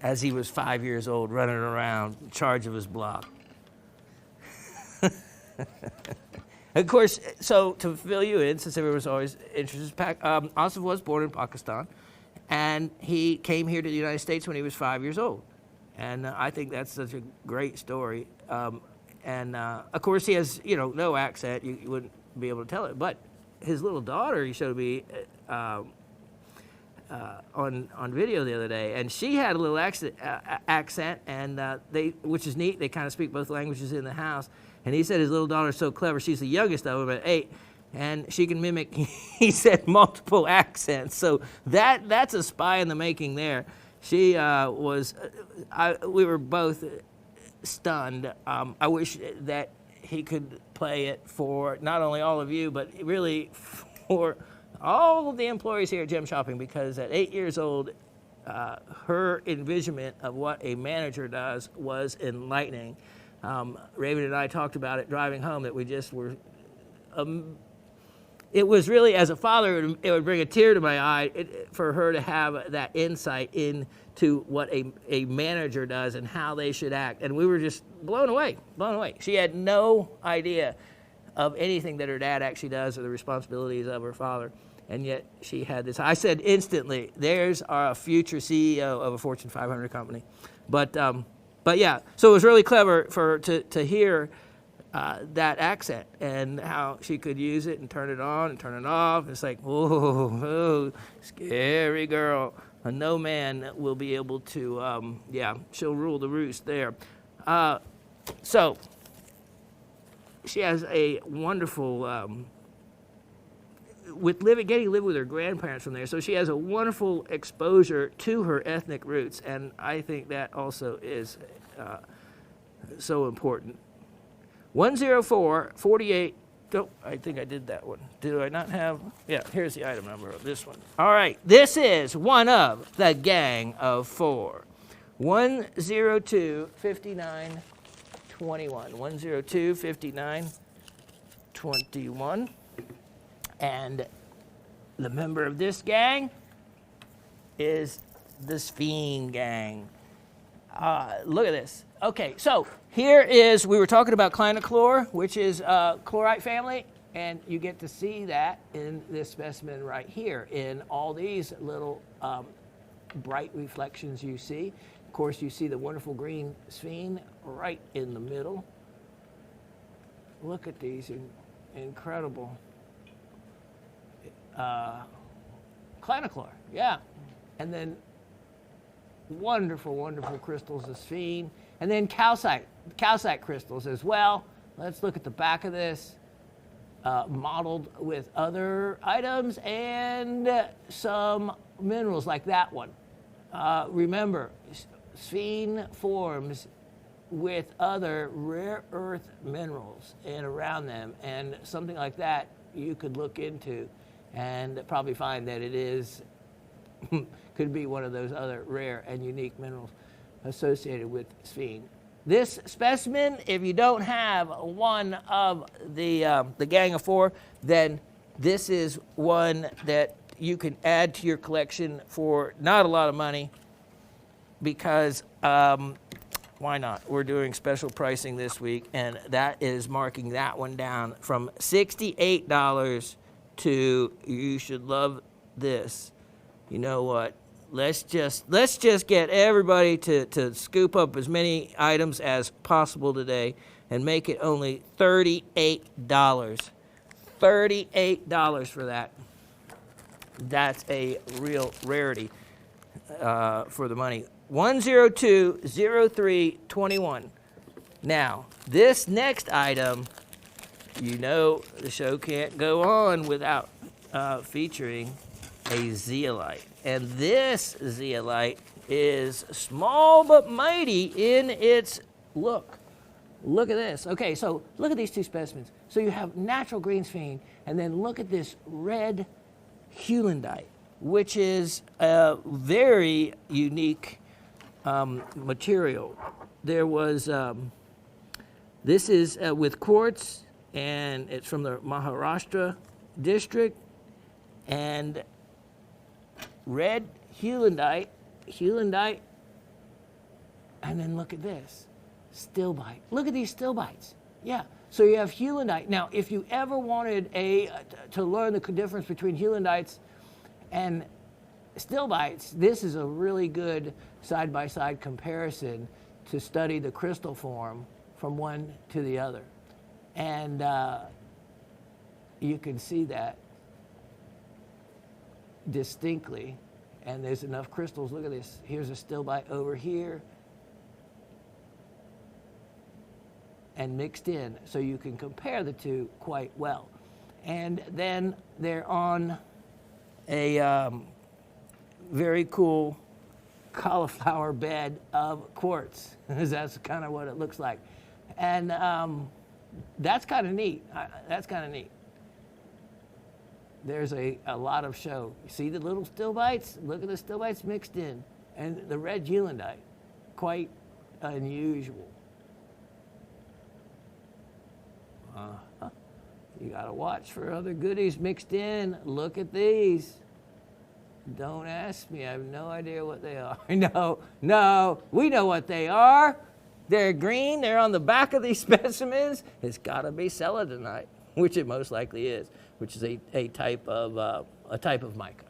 As he was 5 years old, running around in charge of his block. Of course, so to fill you in, since everyone was always interested, Asif was born in Pakistan, and he came here to the United States when he was 5 years old. And I think that's such a great story. Of course, he has, no accent. You wouldn't be able to tell it. But his little daughter, he showed me on video the other day, and she had a little accent, and which is neat. They kind of speak both languages in the house. And he said his little daughter's so clever. She's the youngest of them at 8, and she can mimic, he said, multiple accents. So that's a spy in the making there. She we were both stunned. I wish that he could play it for not only all of you, but really for all of the employees here at Gem Shopping, because at 8 years old, her envisionment of what a manager does was enlightening. Raven and I talked about it driving home, that we just were, it was really, as a father, it would bring a tear to my eye for her to have that insight into what a manager does and how they should act. And we were just blown away. She had no idea of anything that her dad actually does or the responsibilities of her father. And yet she had this. I said instantly, there's our future CEO of a Fortune 500 company. But yeah, so it was really clever to hear that accent and how she could use it and turn it on and turn it off. It's like, whoa, scary girl. No man will be able to, she'll rule the roost there. So she has a wonderful getting to live with her grandparents from there, so she has a wonderful exposure to her ethnic roots, and I think that also is so important. 104-48. Oh, I think I did that one. Do I not have? Yeah, here's the item number of this one. All right, this is one of the Gang of Four. 102-59-21. 102-59-21. And the member of this gang is the Sphene gang. Look at this. Okay, so here is, we were talking about clinochlore, which is chlorite family, and you get to see that in this specimen right here in all these little bright reflections you see. Of course, you see the wonderful green sphene right in the middle. Look at these incredible clinochlore, yeah. And then wonderful, wonderful crystals of sphene. And then calcite crystals as well. Let's look at the back of this, modeled with other items and some minerals like that one. Remember, sphene forms with other rare earth minerals and around them, and something like that you could look into and probably find that it is could be one of those other rare and unique minerals associated with sphene. This specimen, if you don't have one of the Gang of Four, then this is one that you can add to your collection for not a lot of money, because why not? We're doing special pricing this week, and that is marking that one down from $68 to, you should love this. You know what? Let's just get everybody to scoop up as many items as possible today and make it only $38. $38 for that. That's a real rarity for the money. 102-03-21. Now, this next item, you know the show can't go on without featuring a zeolite. And this zeolite is small but mighty in its look. Look at this. Okay, so look at these two specimens. So you have natural green sphene, and then look at this red heulandite, which is a very unique material. There was, this is with quartz, and it's from the Maharashtra district, and red heulandite, and then look at this, stilbite. Look at these stilbites. Yeah, so you have heulandite. Now, if you ever wanted to learn the difference between heulandites and stilbites, this is a really good side-by-side comparison to study the crystal form from one to the other. And you can see that distinctly, and there's enough crystals. Look at this. Here's a stilbite over here and mixed in, so you can compare the two quite well. And then they're on a very cool cauliflower bed of quartz. That's kind of what it looks like. And that's kind of neat. There's a lot of show. You see the little stilbites? Look at the stilbites mixed in. And the red heulandite, quite unusual. You gotta watch for other goodies mixed in. Look at these. Don't ask me, I have no idea what they are. No, we know what they are. They're green, they're on the back of these specimens. It's gotta be selenite, which it most likely is, which is a type of mica.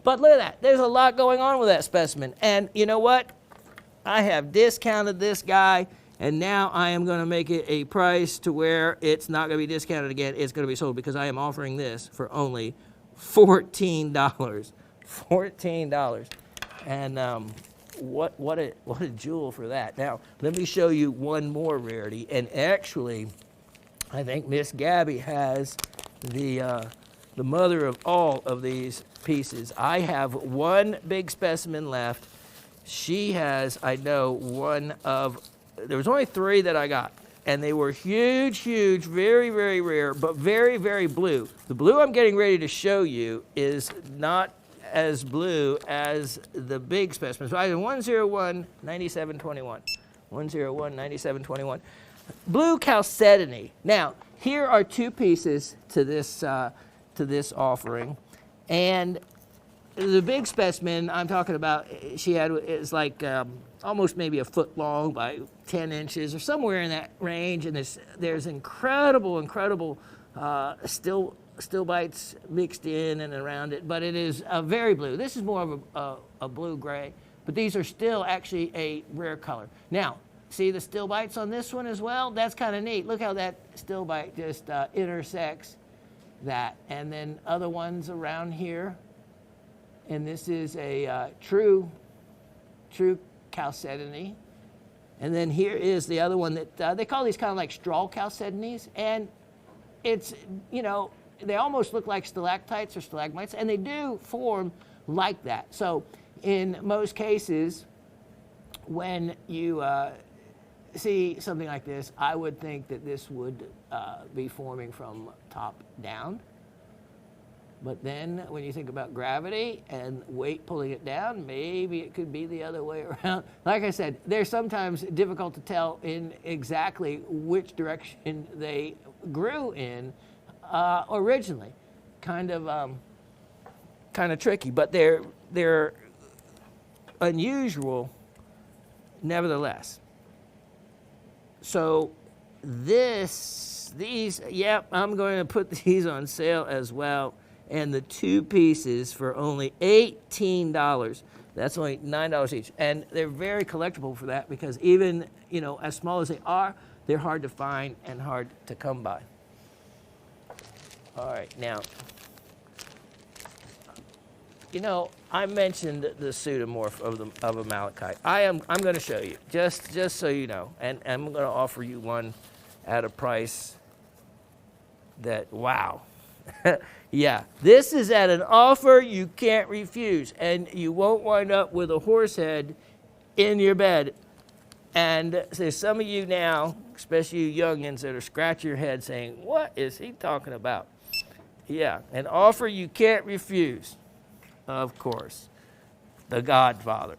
But look at that, there's a lot going on with that specimen. And you know what? I have discounted this guy, and now I am gonna make it a price to where it's not gonna be discounted again, it's gonna be sold, because I am offering this for only $14. $14. And what a jewel for that. Now, let me show you one more rarity. And actually, I think Miss Gabby has the the mother of all of these pieces. I have one big specimen left. She has, I know, one of, there was only 3 that I got. And they were huge, huge, very, very rare, but very, very blue. The blue I'm getting ready to show you is not as blue as the big specimens. So I have 101, 9721. 101, 9721. Blue chalcedony. Now, here are 2 pieces to this offering. And the big specimen I'm talking about, she had, is like almost maybe a foot long by 10 inches or somewhere in that range. And there's incredible still bites mixed in and around it, but it is very blue. This is more of a blue-gray, but these are still actually a rare color. Now, see the still bites on this one as well? That's kind of neat. Look how that still bite just intersects that. And then other ones around here. And this is a true chalcedony. And then here is the other one that they call these kind of like straw chalcedonies. And it's, you know, they almost look like stalactites or stalagmites, and they do form like that. So in most cases, when you see something like this, I would think that this would be forming from top down. But then when you think about gravity and weight pulling it down, maybe it could be the other way around. Like I said, they're sometimes difficult to tell in exactly which direction they grew in originally. Kind of tricky, but they're unusual nevertheless. So these, yep, I'm going to put these on sale as well. And the 2 pieces for only $18. That's only $9 each. And they're very collectible for that because even, you know, as small as they are, they're hard to find and hard to come by. All right, now, you know, I mentioned the pseudomorph of a malachite. I'm going to show you, just so you know. And I'm going to offer you one at a price that, wow. Yeah, this is at an offer you can't refuse, and you won't wind up with a horse head in your bed. And there's some of you now, especially you youngins, that are scratching your head saying, what is he talking about? Yeah, an offer you can't refuse, of course, the Godfather.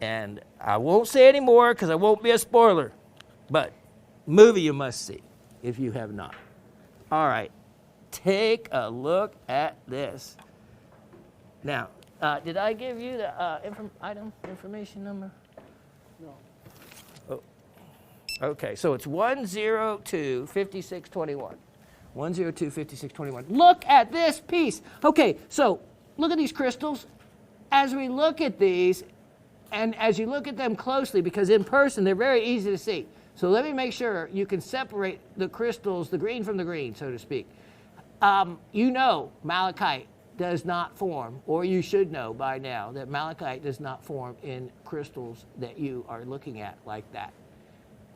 And I won't say any more because I won't be a spoiler, but movie you must see if you have not. All right, take a look at this. Now, did I give you the information number? No. Oh. Okay, so it's 102-5621. 102-5621. Look at this piece. Okay, so look at these crystals. As we look at these, and as you look at them closely, because in person they're very easy to see. So let me make sure you can separate the crystals, the green from the green, so to speak. You know malachite does not form, or you should know by now that malachite does not form in crystals that you are looking at like that.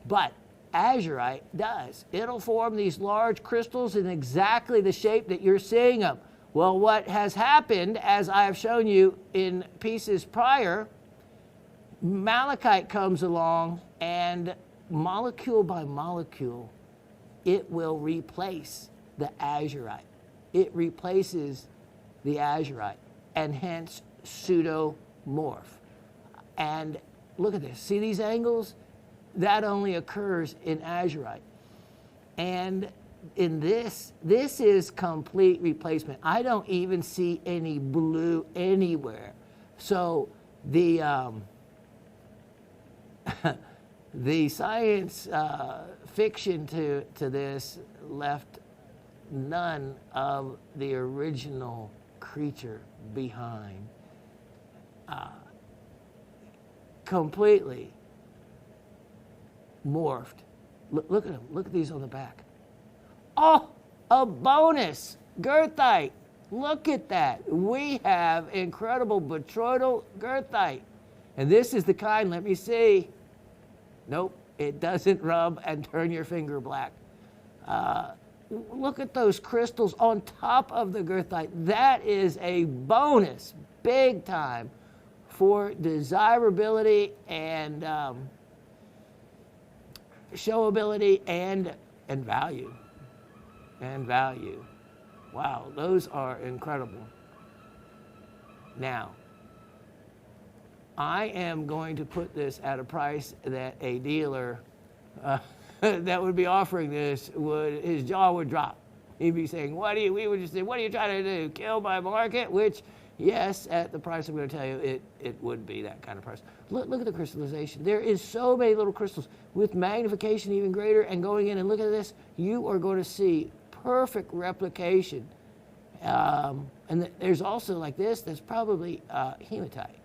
But azurite does. It'll form these large crystals in exactly the shape that you're seeing them. Well, what has happened, as I have shown you in pieces prior, malachite comes along and molecule by molecule, it will replace the azurite. It replaces the azurite, and hence pseudomorph. And look at this. See these angles? That only occurs in azurite. And in this is complete replacement. I don't even see any blue anywhere. So the the science fiction to this left none of the original creature behind. Completely morphed. Look at them. Look at these on the back. Oh, a bonus. Goethite. Look at that. We have incredible botryoidal goethite. And this is the kind, let me see. Nope, it doesn't rub and turn your finger black. look at those crystals on top of the goethite. That is a bonus, big time, for desirability and showability and value. And value. Wow, those are incredible. Now, I am going to put this at a price that a dealer that would be offering this his jaw would drop. He'd be saying, we would just say, what are you trying to do? Kill my market? Which, yes, at the price I'm going to tell you, it would be that kind of price. Look at the crystallization. There is so many little crystals with magnification even greater, and going in and look at this, you are going to see perfect replication. And there's also like this, that's probably hematite.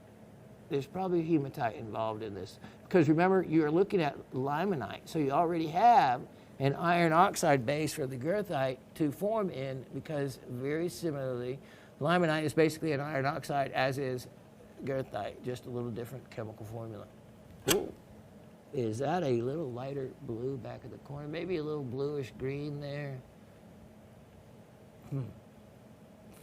There's probably hematite involved in this. Because remember, you're looking at limonite, so you already have an iron oxide base for the goethite to form in, because very similarly, limonite is basically an iron oxide, as is goethite, just a little different chemical formula. Ooh. Is that a little lighter blue back in the corner? Maybe a little bluish green there.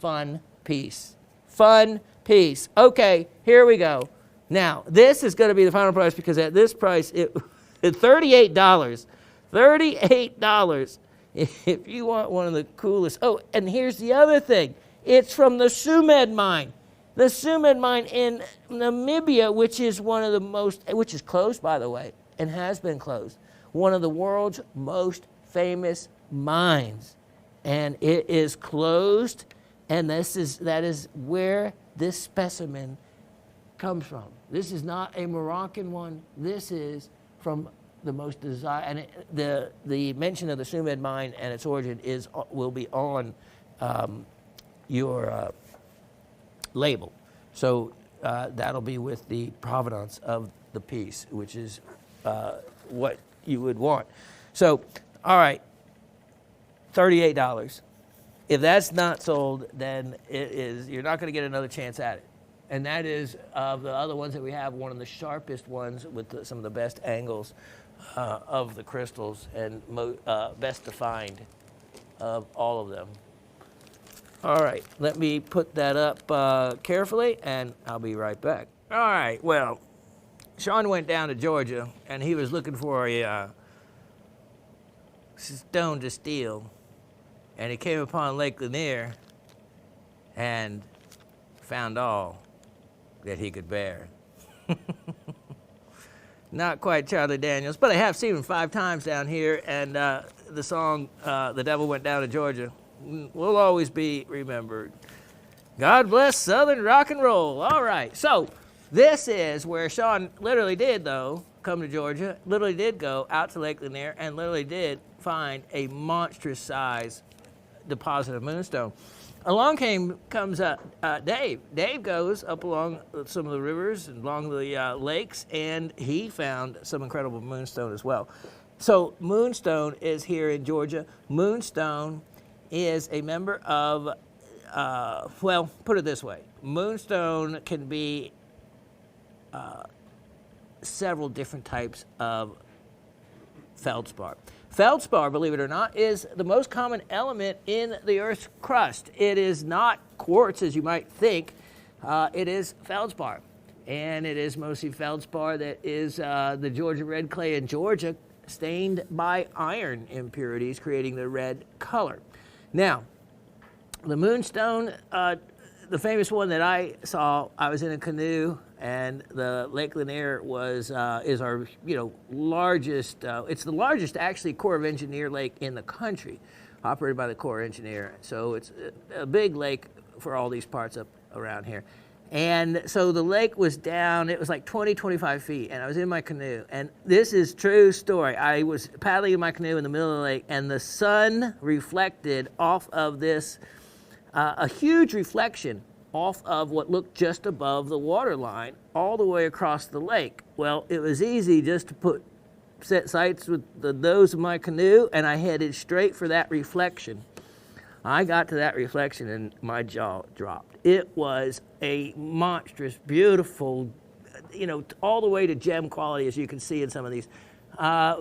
Fun piece. Fun piece. Okay, here we go. Now, this is going to be the final price, because at this price, it's $38. $38 if you want one of the coolest. Oh, and here's the other thing. It's from the Sumed mine. The Sumed mine in Namibia, which is which is closed, by the way, and has been closed. One of the world's most famous mines. And it is closed, and that is where this specimen comes from. This is not a Moroccan one. This is from the most desired, and the mention of the Sumed mine and its origin will be on your label. So that'll be with the provenance of the piece, which is what you would want. So, all right, $38. If that's not sold, then you're not going to get another chance at it. And that is, of the other ones that we have, one of the sharpest ones with some of the best angles of the crystals, and best defined of all of them. All right, let me put that up carefully, and I'll be right back. All right, well, Shawn went down to Georgia, and he was looking for a stone to steal, and he came upon Lake Lanier and found all that he could bear. Not quite Charlie Daniels, but I have seen him 5 times down here, and the song The Devil Went Down to Georgia will always be remembered. God bless Southern rock and roll. All right, so this is where Shawn literally did, though, come to Georgia, literally did go out to Lake Lanier, and literally did find a monstrous size deposit of moonstone. Along comes Dave. Dave goes up along some of the rivers and along the lakes, and he found some incredible moonstone as well. So moonstone is here in Georgia. Moonstone is a member of, well, put it this way. Moonstone can be several different types of feldspar. Feldspar, believe it or not, is the most common element in the Earth's crust. It is not quartz, as you might think. It is feldspar. And it is mostly feldspar that is the Georgia red clay in Georgia, stained by iron impurities, creating the red color. Now, the moonstone, the famous one that I saw, I was in a canoe, and the Lake Lanier is our largest. It's the largest actually Corps of Engineer lake in the country, operated by the Corps Engineer. So it's a big lake for all these parts up around here. And so the lake was down. It was like 20, 25 feet, and I was in my canoe. And this is true story. I was paddling in my canoe in the middle of the lake, and the sun reflected off of this, a huge reflection off of what looked just above the water line all the way across the lake. Well, it was easy just to set sights with the nose of my canoe, and I headed straight for that reflection. I got to that reflection and my jaw dropped. It was a monstrous, beautiful, all the way to gem quality, as you can see in some of these,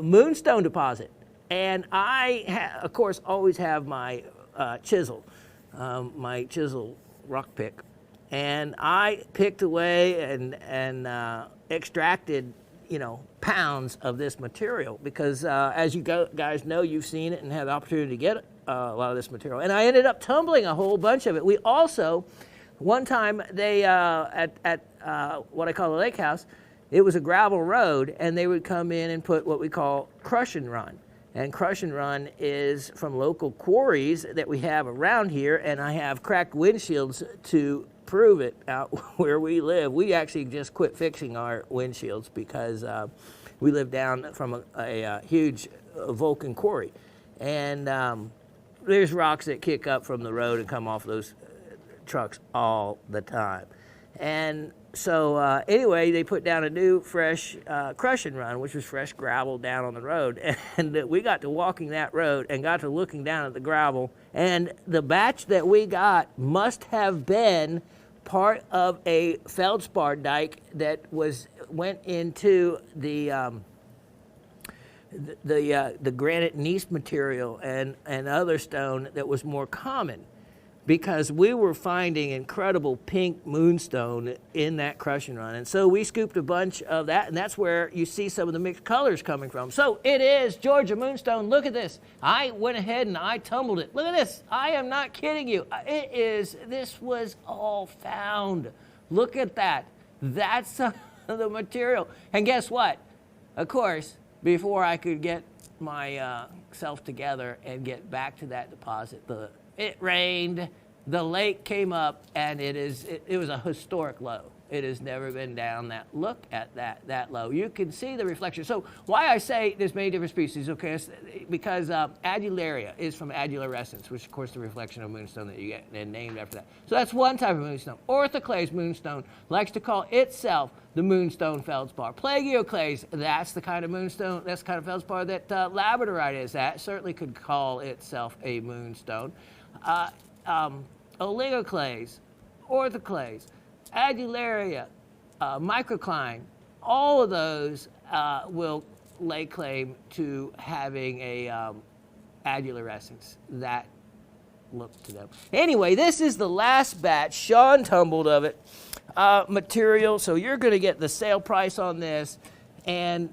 moonstone deposit. And I, of course, always have my chisel rock pick. And I picked away and extracted, pounds of this material because as you guys know, you've seen it and had the opportunity to get a lot of this material. And I ended up tumbling a whole bunch of it. We also, one time, they at what I call the lake house, it was a gravel road, and they would come in and put what we call crush and run. And crush and run is from local quarries that we have around here, and I have cracked windshields to prove it out where we live. We actually just quit fixing our windshields because we live down from a huge Vulcan quarry. And there's rocks that kick up from the road and come off those trucks all the time. And so anyway, they put down a new fresh crush and run, which was fresh gravel down on the road. And we got to walking that road and got to looking down at the gravel. And the batch that we got must have been part of a feldspar dike that went into the granite gneiss material and other stone that was more common, because we were finding incredible pink moonstone in that crush and run. And so we scooped a bunch of that, and that's where you see some of the mixed colors coming from. So it is Georgia moonstone. Look at this. I went ahead and I tumbled it. Look at this. I am not kidding you. This was all found. Look at that. That's the material. And guess what? Of course, before I could get my self together and get back to that deposit, it rained, the lake came up, and it was a historic low. It has never been down that. Look at that low. You can see the reflection. So why I say there's many different species, okay, because adularia is from adularescence, which of course the reflection of moonstone that you get, and named after that. So that's one type of moonstone. Orthoclase moonstone likes to call itself the moonstone feldspar. Plagioclase, that's the kind of moonstone, that's the kind of feldspar that labradorite is. That certainly could call itself a moonstone. Oligoclase, orthoclase, adularia, microcline, all of those will lay claim to having a adularescence. That look to them. Anyway, this is the last batch. Shawn tumbled of it. Material, so you're going to get the sale price on this. And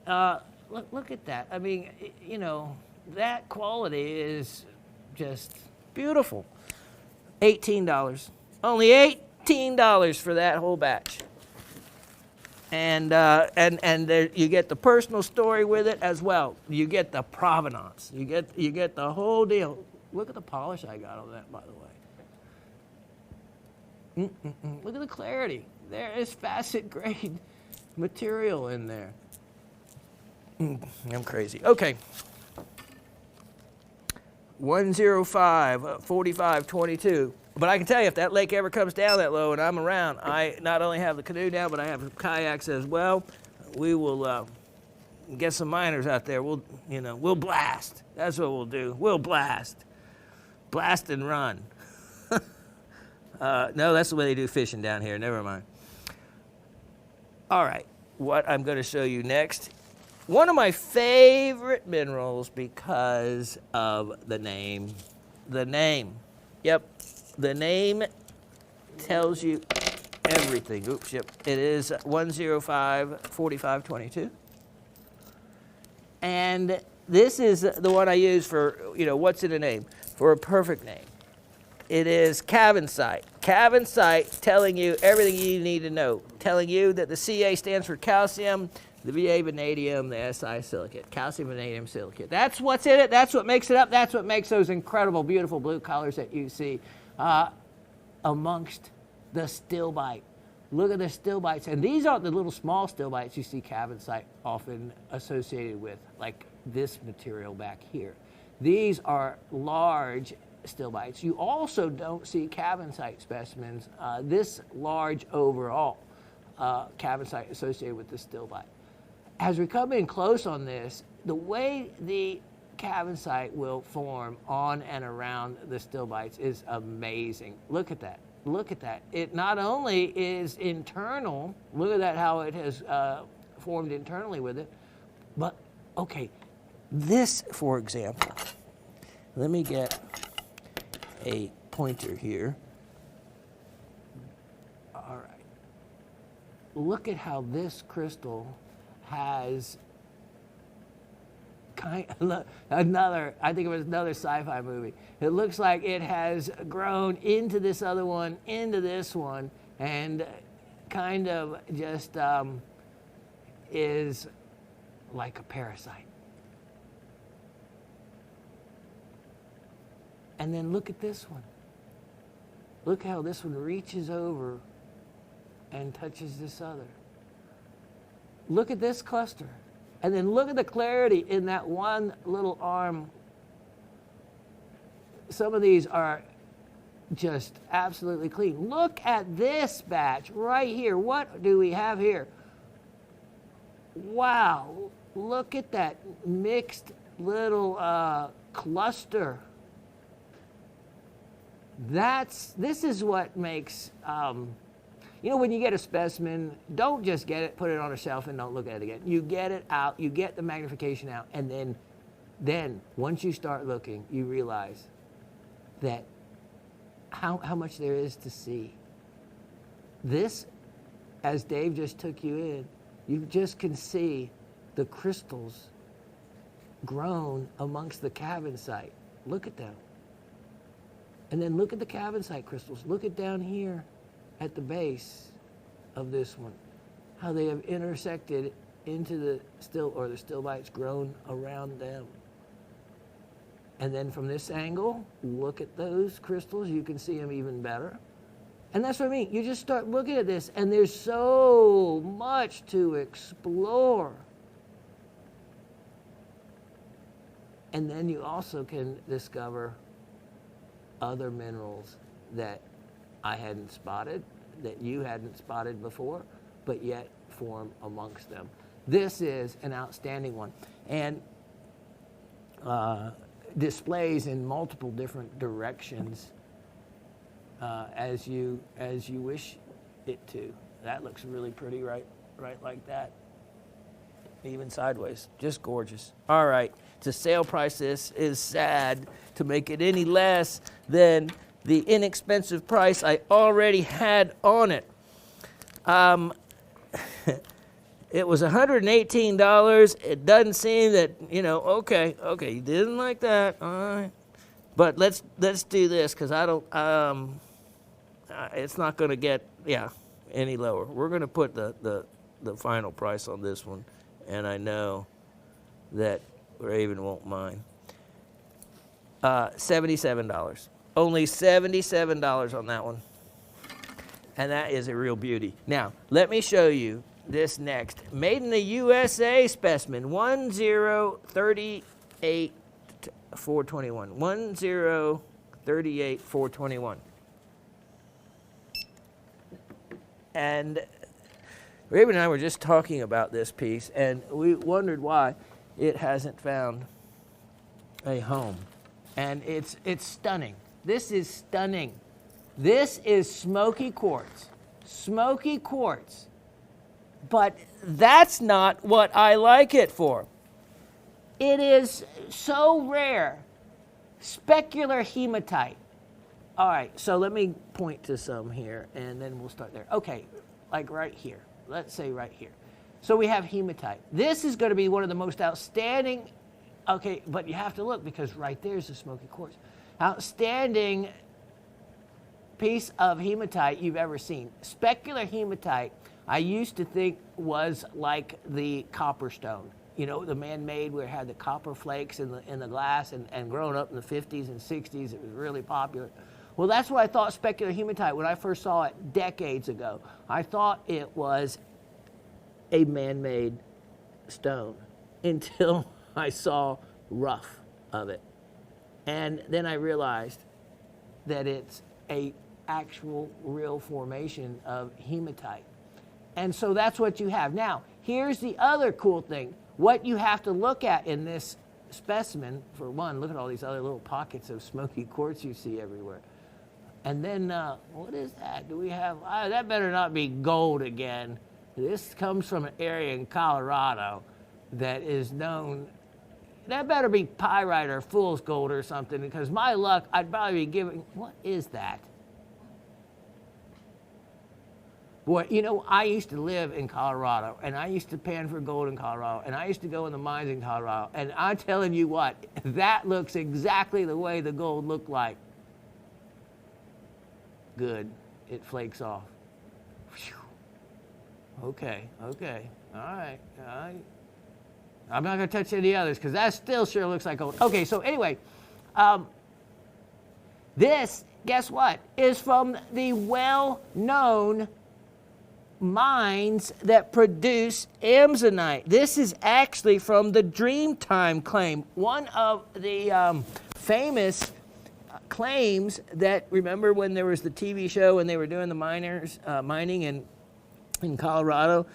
look at that. I mean, that quality is just beautiful. $18. Only $18 for that whole batch. And there, you get the personal story with it as well. You get the provenance. You get the whole deal. Look at the polish I got on that, by the way. Look at the clarity. There is facet grade material in there. I'm crazy. Okay. 105, 45, 22. But I can tell you, if that lake ever comes down that low and I'm around, I not only have the canoe down, but I have kayaks as well. We will get some miners out there. We'll blast. That's what we'll do. We'll blast. Blast and run. No, that's the way they do fishing down here. Never mind. All right, what I'm going to show you next. One of my favorite minerals because of the name. The name. Yep. The name tells you everything. Oops, yep. It is 105, 45, 22. And this is the one I use for, what's in a name? For a perfect name. It is cavensite. Cavensite telling you everything you need to know. Telling you that the Ca stands for calcium, the Va vanadium, the Si silicate. Calcium vanadium silicate. That's what's in it. That's what makes it up. That's what makes those incredible, beautiful blue colors that you see amongst the stilbite. Look at the stilbites. And these aren't the little small stilbites you see cavensite often associated with, like this material back here. These are large stilbites. You also don't see cavensite specimens this large overall, cavensite associated with the stilbite. As we come in close on this, the way the cavensite will form on and around the stilbites is amazing. Look at that. Look at that. It not only is internal, look at that, how it has formed internally with it, but, okay, This, for example, let me get a pointer here. All right. Look at how this crystal has another, I think it was another sci-fi movie. It looks like it has grown into this other one, into this one, and kind of just is like a parasite. And then look at this one. Look how this one reaches over and touches this other. Look at this cluster. And then look at the clarity in that one little arm. Some of these are just absolutely clean. Look at this batch right here. What do we have here? Wow. Look at that mixed little cluster. This is what makes, when you get a specimen, don't just get it, put it on a shelf and don't look at it again. You get it out, you get the magnification out, and then once you start looking, you realize that how much there is to see. This, as Dave just took you in, you just can see the crystals grown amongst the cabin site. Look at them. And then look at the cabin site crystals. Look at down here at the base of this one, how they have intersected into the stilbites grown around them. And then from this angle, look at those crystals. You can see them even better. And that's what I mean. You just start looking at this, and there's so much to explore. And then you also can discover other minerals that I hadn't spotted, that you hadn't spotted before, but yet form amongst them. This is an outstanding one, and displays in multiple different directions as you wish it to. That looks really pretty, right like that. Even sideways, just gorgeous. All right, to sale price this is sad to make it any less than the inexpensive price I already had on it. It was $118. It doesn't seem that, okay, you didn't like that, all right. But let's do this, because I don't, it's not going to get, any lower. We're going to put the final price on this one, and I know that Raven won't mind. $77. Only $77 on that one. And that is a real beauty. Now, let me show you this next. Made in the USA specimen, 1038-421. 1038-421. And Raven and I were just talking about this piece, and we wondered why it hasn't found a home. And it's stunning. This is stunning. This is smoky quartz. Smoky quartz. But that's not what I like it for. It is so rare. Specular hematite. All right, so let me point to some here, and then we'll start there. Okay, like right here. Let's say right here. So we have hematite. This is going to be one of the most outstanding, okay, but you have to look, because right there's the smoky quartz. Outstanding piece of hematite you've ever seen. Specular hematite, I used to think was like the copper stone. The man-made where it had the copper flakes in the glass, and growing up in the 50s and 60s, it was really popular. Well, that's what I thought specular hematite when I first saw it decades ago. I thought it was a man-made stone until I saw rough of it. And then I realized that it's a actual real formation of hematite. And so that's what you have. Now, here's the other cool thing. What you have to look at in this specimen, for one, look at all these other little pockets of smoky quartz you see everywhere. And then, what is that? Do we have, that better not be gold again. This comes from an area in Colorado that is known, that better be pyrite or fool's gold or something, because my luck, I'd probably be giving, what is that? Boy, you know, I used to live in Colorado, and I used to pan for gold in Colorado, and I used to go in the mines in Colorado, and I'm telling you what, that looks exactly the way the gold looked like. Good. It flakes off. Whew. Okay, all right. I'm not going to touch any others because that still sure looks like gold. Okay, so anyway, this, guess what, is from the well-known mines that produce Amazonite. This is actually from the Dreamtime claim, one of the famous claims that, remember when there was the TV show and they were doing the mining in Colorado,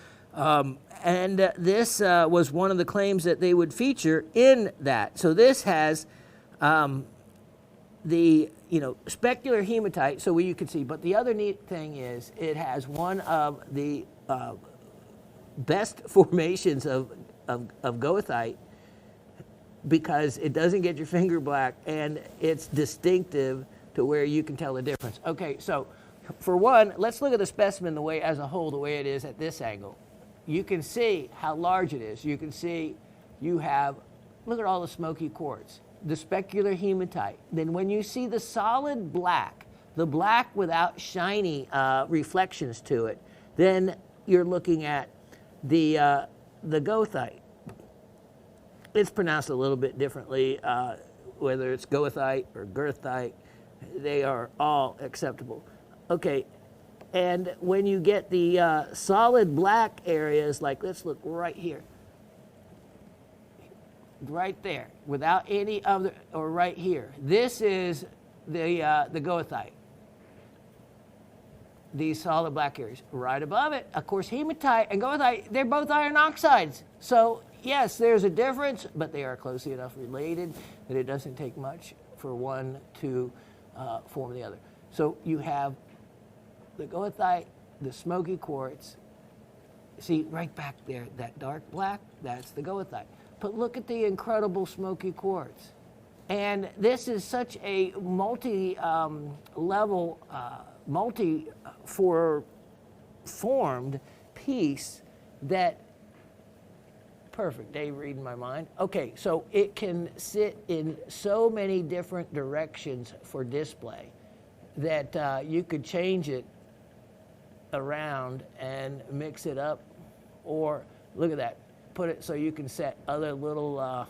and this was one of the claims that they would feature in that. So this has the specular hematite, so you can see. But the other neat thing is it has one of the best formations of goethite, because it doesn't get your finger black and it's distinctive to where you can tell the difference. Okay, so for one, let's look at the specimen the way as a whole, the way it is at this angle. You can see how large it is. You can see you have, look at all the smoky quartz, the specular hematite. Then when you see the solid black, the black without shiny reflections to it, then you're looking at the goethite. It's pronounced a little bit differently, whether it's goethite or girthite, they are all acceptable. Okay, and when you get the solid black areas, like let's look right here, right there, without any other, or right here. This is the goethite. These solid black areas. Right above it, of course, hematite and goethite, they're both iron oxides. So yes, there's a difference, but they are closely enough related that it doesn't take much for one to form the other. So you have the goethite, the smoky quartz. See, right back there, that dark black, that's the goethite. But look at the incredible smoky quartz. And this is such a multi-level, formed piece that, perfect, Dave reading my mind. Okay, so it can sit in so many different directions for display that you could change it around and mix it up, or look at that, put it so you can set other little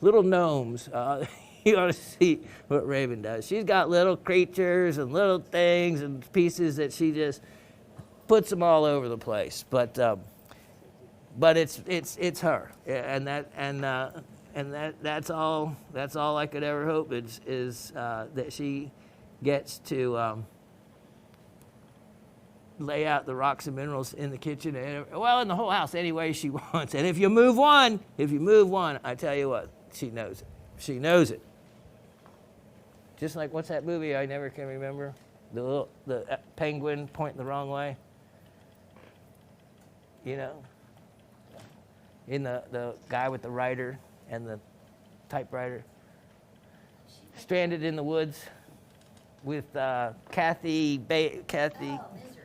little gnomes. You ought to see what Raven does. She's got little creatures and little things and pieces that she just puts them all over the place. But it's her, and that's all I could ever hope is that she gets to lay out the rocks and minerals in the kitchen, and well, in the whole house any way she wants. And if you move one, I tell you what, she knows it. She knows it. Just like, what's that movie I never can remember? The penguin pointing the wrong way. You know, in the guy with the writer and the typewriter, stranded in the woods with Kathy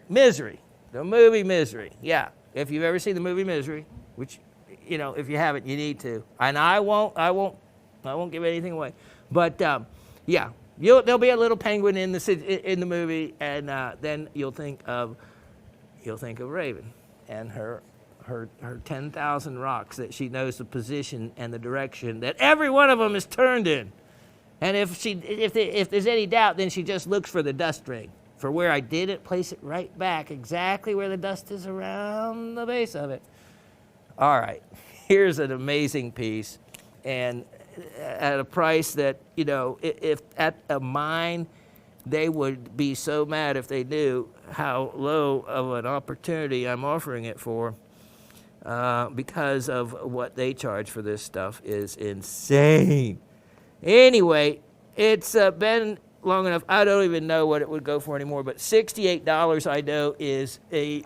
Misery. The movie Misery. Yeah, if you've ever seen the movie Misery, which, you know, if you haven't, you need to. And I won't give anything away. But yeah, there'll be a little penguin in the movie, and then you'll think of Raven and her 10,000 rocks that she knows the position and the direction that every one of them is turned in. And if there's any doubt, then she just looks for the dust ring. For where I did it, place it right back exactly where the dust is around the base of it. All right, here's an amazing piece, and at a price that, you know, if at a mine, they would be so mad if they knew how low of an opportunity I'm offering it for, because of what they charge for this stuff is insane. Anyway, it's been long enough. I don't even know what it would go for anymore, but $68 I know is a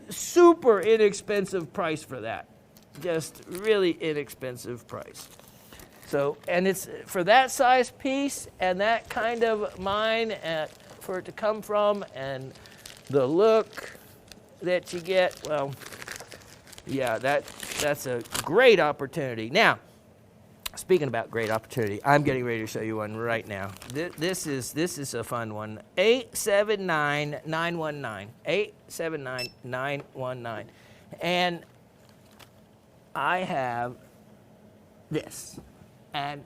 super inexpensive price for that. Just really inexpensive price. So, and it's for that size piece and that kind of mine for it to come from and the look that you get, well, yeah, that's a great opportunity. Now, speaking about great opportunity, I'm getting ready to show you one right now. This is a fun one. 879-919. 879-919. And I have this. And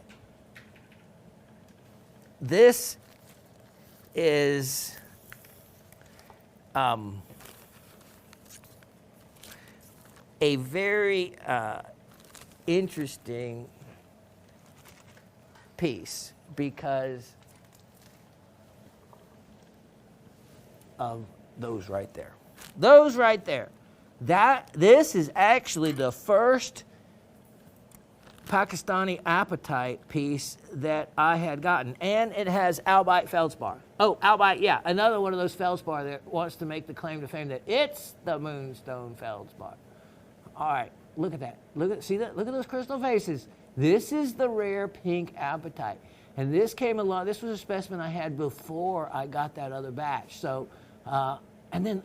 this is a very interesting piece because of those right there. Those right there. This is actually the first Pakistani apatite piece that I had gotten, and it has albite feldspar. Oh, albite, yeah, another one of those feldspar that wants to make the claim to fame that it's the moonstone feldspar. All right, look at that. See that? Look at those crystal faces. This is the rare pink apatite, and this came along. This was a specimen I had before I got that other batch. So, and then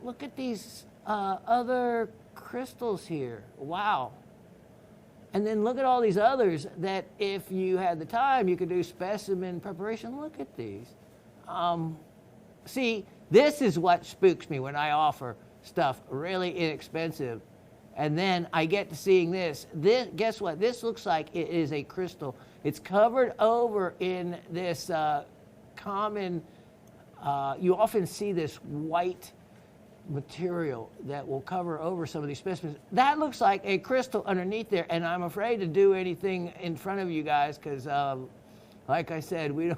look at these other crystals here. Wow. And then look at all these others that if you had the time, you could do specimen preparation. Look at these. See, this is what spooks me when I offer stuff really inexpensive. And then I get to seeing this. Guess what? This looks like it is a crystal. It's covered over in this common, you often see this white material that will cover over some of these specimens. That looks like a crystal underneath there, and I'm afraid to do anything in front of you guys because, like I said, we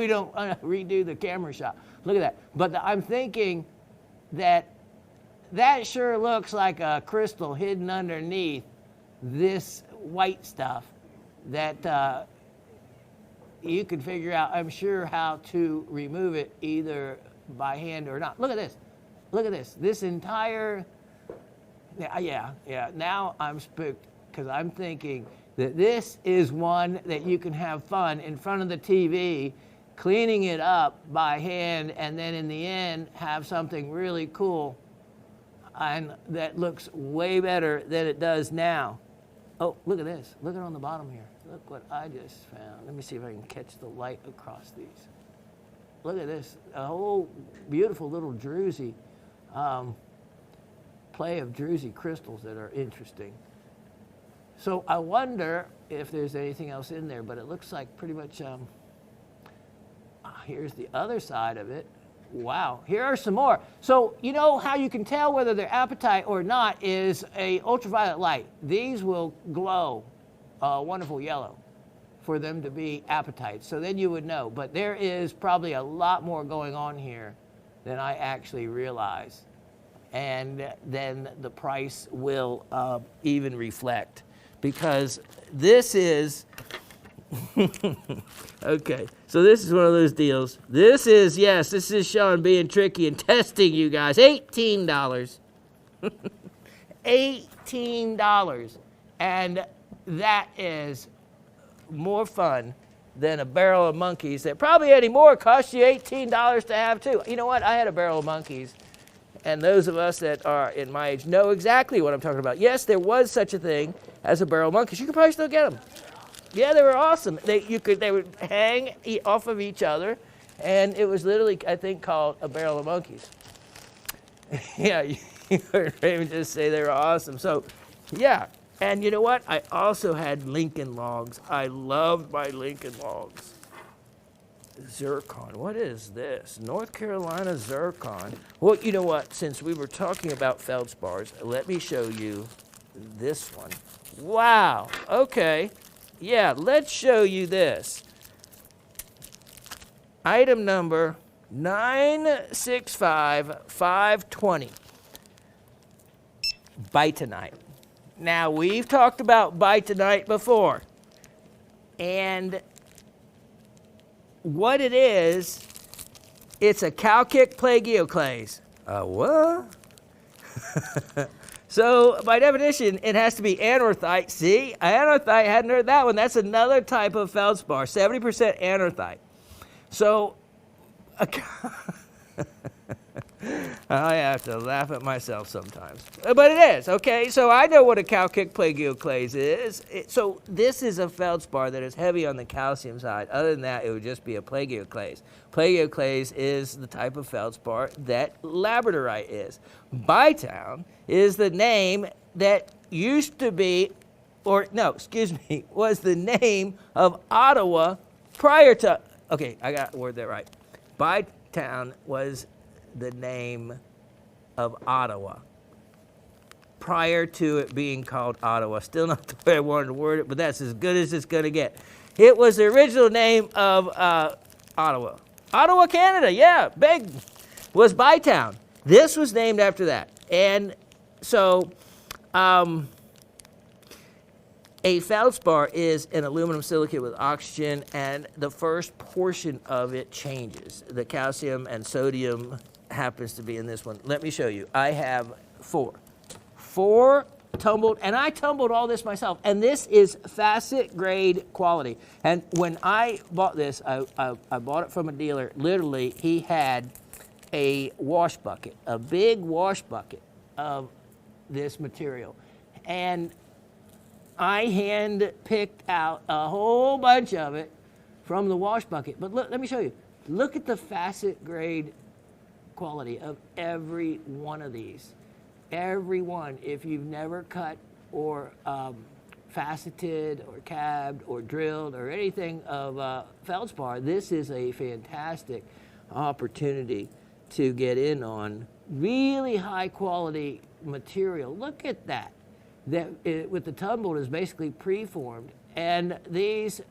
don't redo the camera shot. Look at that. But I'm thinking that sure looks like a crystal hidden underneath this white stuff that you could figure out, I'm sure, how to remove it either by hand or not. Look at this. Look at this. This entire, yeah. Now I'm spooked because I'm thinking that this is one that you can have fun in front of the TV, cleaning it up by hand, and then in the end have something really cool and that looks way better than it does now. Oh, look at this. Look at it on the bottom here. Look what I just found. Let me see if I can catch the light across these. Look at this. A whole beautiful little druzy play of druzy crystals that are interesting. So I wonder if there's anything else in there, but it looks like pretty much, here's the other side of it. Wow, here are some more. So you know how you can tell whether they're apatite or not is a ultraviolet light. These will glow a wonderful yellow for them to be apatite. So then you would know. But there is probably a lot more going on here than I actually realize. And then the price will even reflect. Because this is, okay, so this is one of those deals. This is Shawn being tricky and testing you guys. $18. $18. And that is more fun than a barrel of monkeys that probably anymore cost you $18 to have too. You know what? I had a barrel of monkeys. And those of us that are in my age know exactly what I'm talking about. Yes, there was such a thing as a barrel of monkeys. You could probably still get them. Yeah, they were awesome. They would hang off of each other, and it was literally, I think, called a barrel of monkeys. Yeah, you heard Raymond just say they were awesome. So, yeah, and you know what? I also had Lincoln logs. I loved my Lincoln logs. Zircon. What is this? North Carolina zircon. Well, you know what? Since we were talking about feldspars, let me show you this one. Wow. Okay. Yeah, let's show you this. Item number 965520. Bitonite. Now, we've talked about bitonite before. And what it is, it's a calcic plagioclase. What? So by definition, it has to be anorthite. See, anorthite, hadn't heard that one. That's another type of feldspar, 70% anorthite. So I have to laugh at myself sometimes. But it is, okay? So I know what a calcic plagioclase is. So this is a feldspar that is heavy on the calcium side. Other than that, it would just be a plagioclase. Plagioclase is the type of feldspar that labradorite is. Bytown is the name that used to be, or no, excuse me, was the name of Ottawa prior to, okay, I got the word that right. Bytown was the name of Ottawa prior to it being called Ottawa. Still not the way I wanted to word it, but that's as good as it's going to get. It was the original name of Ottawa. Ottawa, Canada, yeah, big, was Bytown. This was named after that. And so a feldspar is an aluminum silicate with oxygen, and the first portion of it changes. The calcium and sodium happens to be in this one. Let me show you. I have four tumbled, and I tumbled all this myself, and this is facet grade quality. And when I bought this, I bought it from a dealer. Literally, he had a wash bucket, a big wash bucket of this material, and I hand picked out a whole bunch of it from the wash bucket. But look, let me show you. Look at the facet grade quality of every one of these. Every one. If you've never cut or faceted or cabbed or drilled or anything of feldspar, this is a fantastic opportunity to get in on really high quality material. Look at that. With the tumbled is basically preformed, and these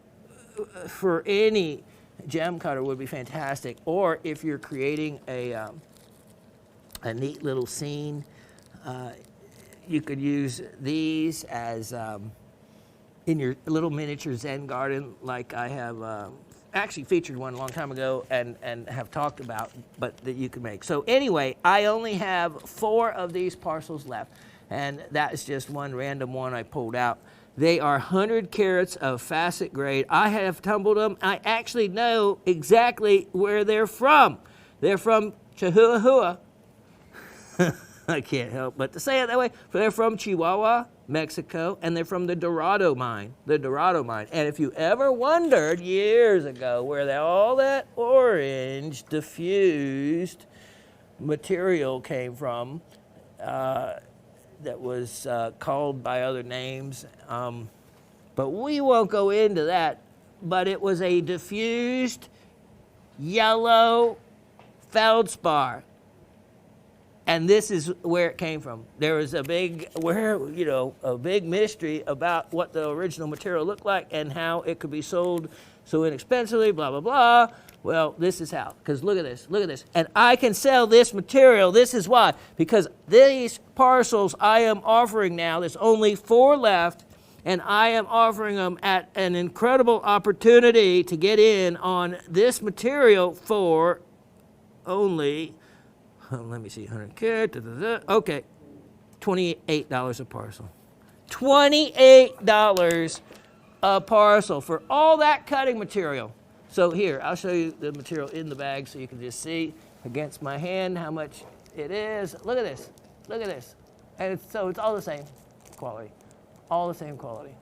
for any gem cutter would be fantastic. Or if you're creating a neat little scene, you could use these as in your little miniature Zen garden, like I have actually featured one a long time ago and have talked about, but that you can make. So anyway, I only have 4 of these parcels left. And that is just one random one I pulled out. They are 100 carats of facet grade. I have tumbled them. I actually know exactly where they're from. They're from Chihuahua. I can't help but to say it that way. They're from Chihuahua, Mexico, and they're from the Dorado mine. The Dorado mine. And if you ever wondered years ago where all that orange diffused material came from, that was called by other names, but we won't go into that. But it was a diffused yellow feldspar, and this is where it came from. There was a big mystery about what the original material looked like and how it could be sold so inexpensively, blah blah blah. Well, this is how, because look at this. And I can sell this material. This is why, because these parcels I am offering now, there's only 4 left, and I am offering them at an incredible opportunity to get in on this material for only, let me see, 100 carat, okay, $28 a parcel. $28 a parcel for all that cutting material. So here, I'll show you the material in the bag so you can just see against my hand how much it is. Look at this. Look at this. And it's all the same quality. All the same quality.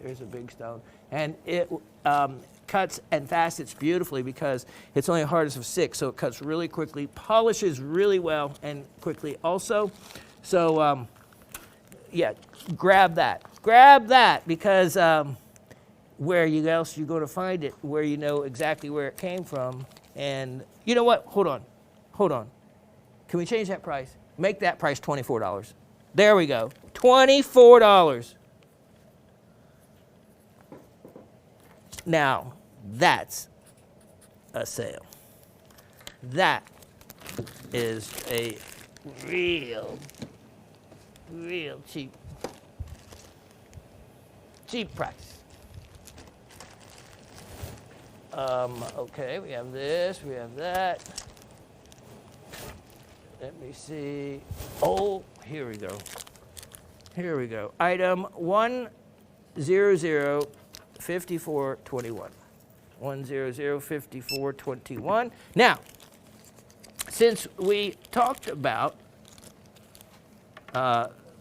There's a big stone. And it cuts and facets beautifully because it's only a hardness of 6, so it cuts really quickly, polishes really well and quickly also. So, yeah, grab that. Grab that because where else you're going to find it, where you know exactly where it came from. And you know what? Hold on. Can we change that price? Make that price $24. There we go. $24. Now, that's a sale. That is a real cheap price. Okay, we have this, we have that. Let me see. Oh, here we go. Here we go. Item 1005421. 1005421. Now, since we talked about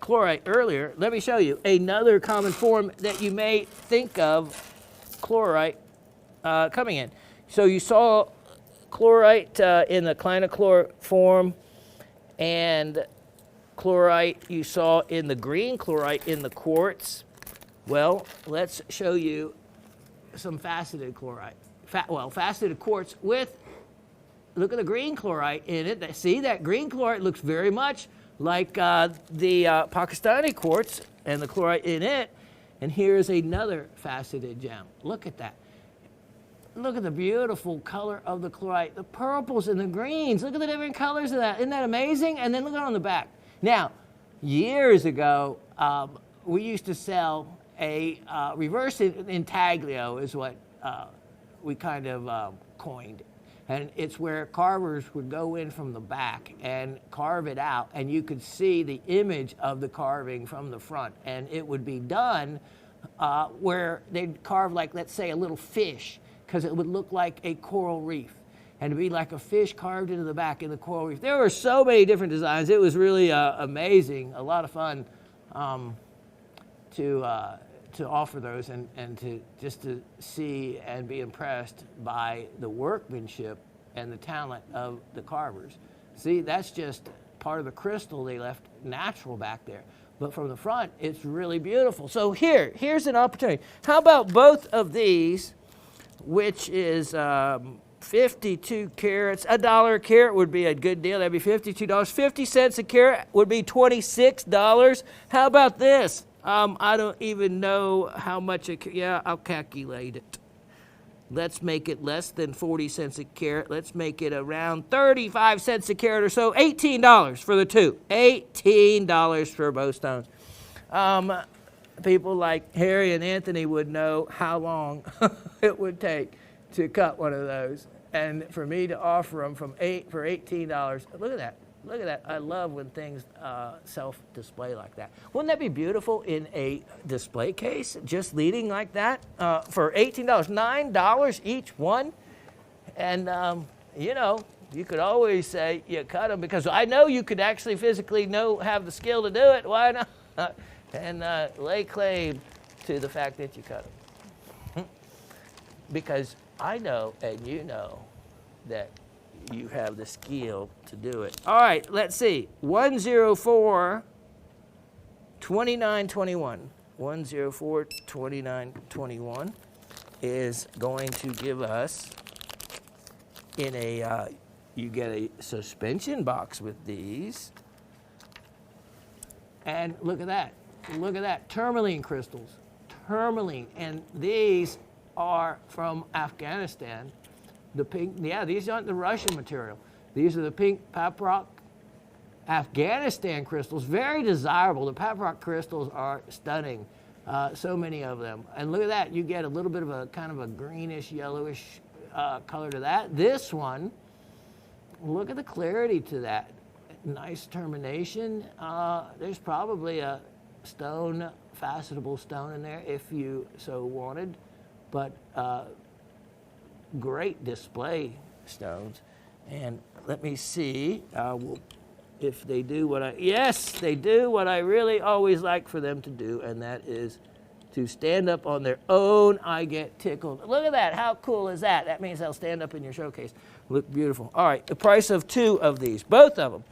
chlorite earlier, let me show you another common form that you may think of chlorite coming in. So you saw chlorite in the clinochlor form, and chlorite you saw in the green chlorite in the quartz. Well, let's show you some faceted chlorite. Faceted quartz with, look at the green chlorite in it. See, that green chlorite looks very much like the Pakistani quartz and the chlorite in it. And here's another faceted gem. Look at that. Look at the beautiful color of the chlorite, the purples and the greens. Look at the different colors of that. Isn't that amazing? And then look at on the back. Now, years ago, we used to sell a reverse intaglio is what we kind of coined. And it's where carvers would go in from the back and carve it out, and you could see the image of the carving from the front. And it would be done where they'd carve, like, let's say, a little fish, because it would look like a coral reef. And it'd be like a fish carved into the back in the coral reef. There were so many different designs. It was really amazing, a lot of fun to offer those and to just to see and be impressed by the workmanship and the talent of the carvers. See, that's just part of the crystal they left natural back there. But from the front, it's really beautiful. So here's an opportunity. How about both of these, which is 52 carats. $1 a carat would be a good deal. That'd be $52. 50 cents a carat would be $26. How about this? I don't even know how much yeah, I'll calculate it. Let's make it less than 40 cents a carat. Let's make it around 35 cents a carat or so. $18 for the two. $18 for both stones. People like Harry and Anthony would know how long it would take to cut one of those. And for me to offer them for $18, look at that. Look at that. I love when things self-display like that. Wouldn't that be beautiful in a display case, just leading like that for $18, $9 each one? And, you know, you could always say you cut them, because I know you could actually physically have the skill to do it. Why not? And lay claim to the fact that you cut them. Because I know and you know that you have the skill to do it. All right, let's see. 104 2921. 104 2921 is going to give us in a you get a suspension box with these. And look at that. Look at that. Tourmaline crystals. Tourmaline. And these are from Afghanistan. The pink, yeah, these aren't the Russian material. These are the pink paprock Afghanistan crystals. Very desirable. The paprock crystals are stunning. So many of them. And look at that. You get a little bit of a kind of a greenish, yellowish color to that. This one, look at the clarity to that. Nice termination. There's probably a stone, facetable stone in there if you so wanted. But great display stones. And let me see if they do what yes, they do what I really always like for them to do, and that is to stand up on their own. I get tickled. Look at that. How cool is that? That means they'll stand up in your showcase. Look beautiful. All right, the price of two of these, both of them.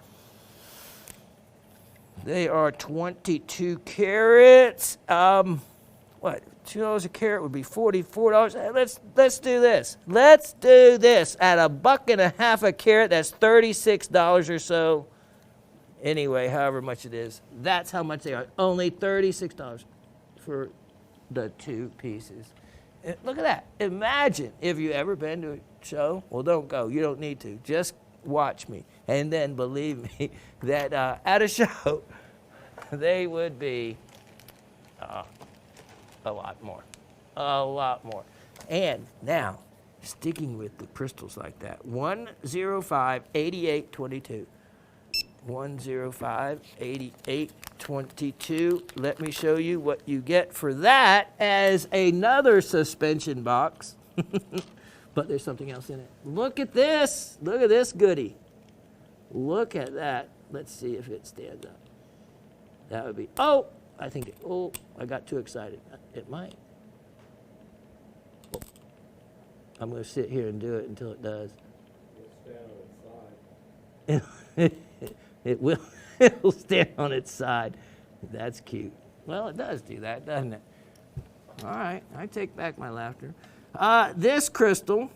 They are 22 carats. What? $2 a carat would be $44. Let's do this. Let's do this at $1.50 a carat. That's $36 or so. Anyway, however much it is, that's how much they are. Only $36 for the two pieces. Look at that. Imagine if you ever been to a show. Well, don't go. You don't need to. Just watch me, and then believe me that at a show they would be. A lot more. A lot more. And now, sticking with the crystals like that, 105 8822. 105, 88, 22. Let me show you what you get for that as another suspension box. But there's something else in it. Look at this. Look at this goodie. Look at that. Let's see if it stands up. That would be, oh, I think, oh, I got too excited. It might. Oh. I'm going to sit here and do it until it does. It will. It'll stand on its side. That's cute. Well, it does do that, doesn't it? All right, I take back my laughter. This crystal,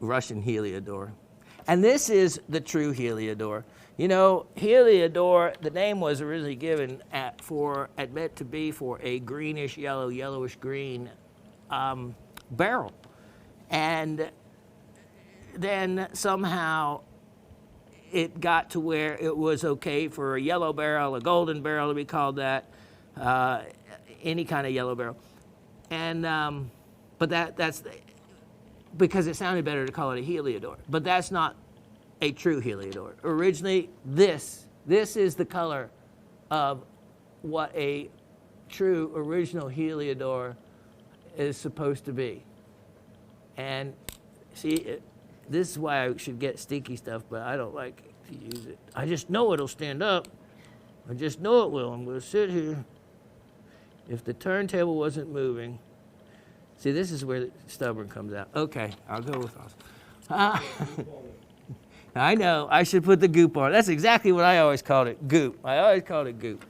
Russian Heliodor, and this is the true Heliodor. You know, Heliodor, the name was originally given meant to be for a greenish yellow, yellowish green barrel, and then somehow it got to where it was okay for a yellow barrel, a golden barrel to be called that, any kind of yellow barrel. And, but that's because it sounded better to call it a Heliodor. But that's not a true Heliodor. Originally, this is the color of what a true original Heliodor is supposed to be. And see, this is why I should get sticky stuff, but I don't like to use it. I just know it'll stand up. I just know it will. I'm going to sit here. If the turntable wasn't moving. See, this is where the stubborn comes out. Okay, I'll go with us. I know. I should put the goop on. That's exactly what I always called it, goop. I always called it goop.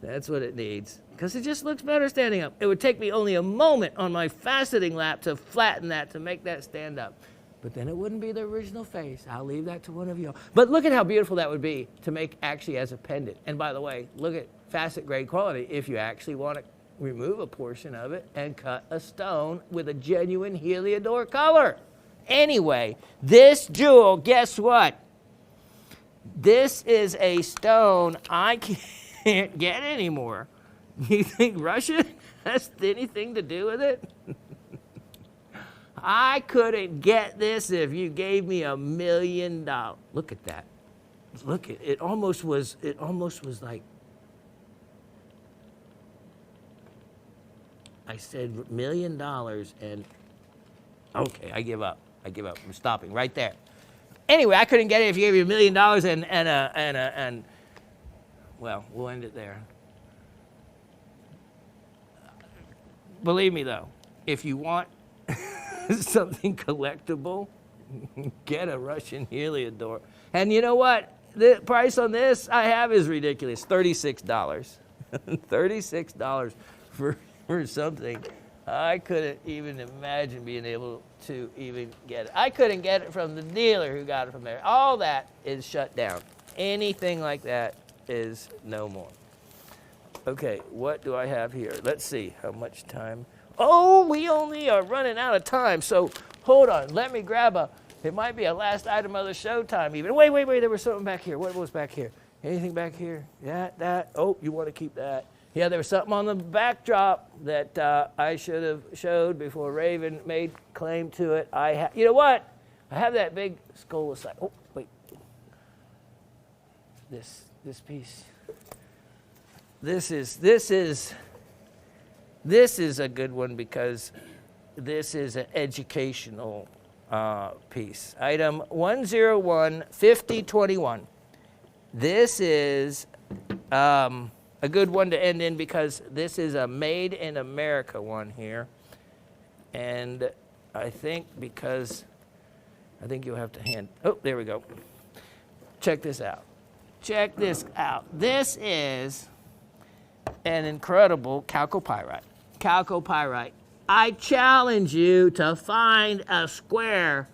That's what it needs. Because it just looks better standing up. It would take me only a moment on my faceting lap to flatten that, to make that stand up. But then it wouldn't be the original face. I'll leave that to one of you. But look at how beautiful that would be to make actually as a pendant. And by the way, look at facet grade quality if you actually want to remove a portion of it and cut a stone with a genuine Heliodor color. Anyway, this jewel, guess what? This is a stone I can't get anymore. You think Russia has anything to do with it? I couldn't get this if you gave me $1 million. Look at that. Look at it. Almost was like, I said $1 million and okay, I give up. I'm stopping right there. Anyway, I couldn't get it if you gave me $1 million and well, we'll end it there. Believe me though, if you want something collectible, get a Russian Heliodor. And you know what? The price on this I have is ridiculous. $36. $36 for something I couldn't even imagine being able to even get it. I couldn't get it from the dealer who got it from there. All that is shut down. Anything like that is no more. Okay, what do I have here? Let's see how much time. Oh, we only are running out of time. So hold on. Let me grab it might be a last item of the show time even. Wait. There was something back here. What was back here? Anything back here? That. Oh, you want to keep that. Yeah, there was something on the backdrop that I should have showed before Raven made claim to it. You know what? I have that big skull aside. Oh, wait. This piece. This is a good one because this is an educational piece. Item 101-5021. This is a good one to end in because this is a made in America one here. And I think you'll have to hand, oh, there we go. Check this out. This is an incredible chalcopyrite. I challenge you to find a square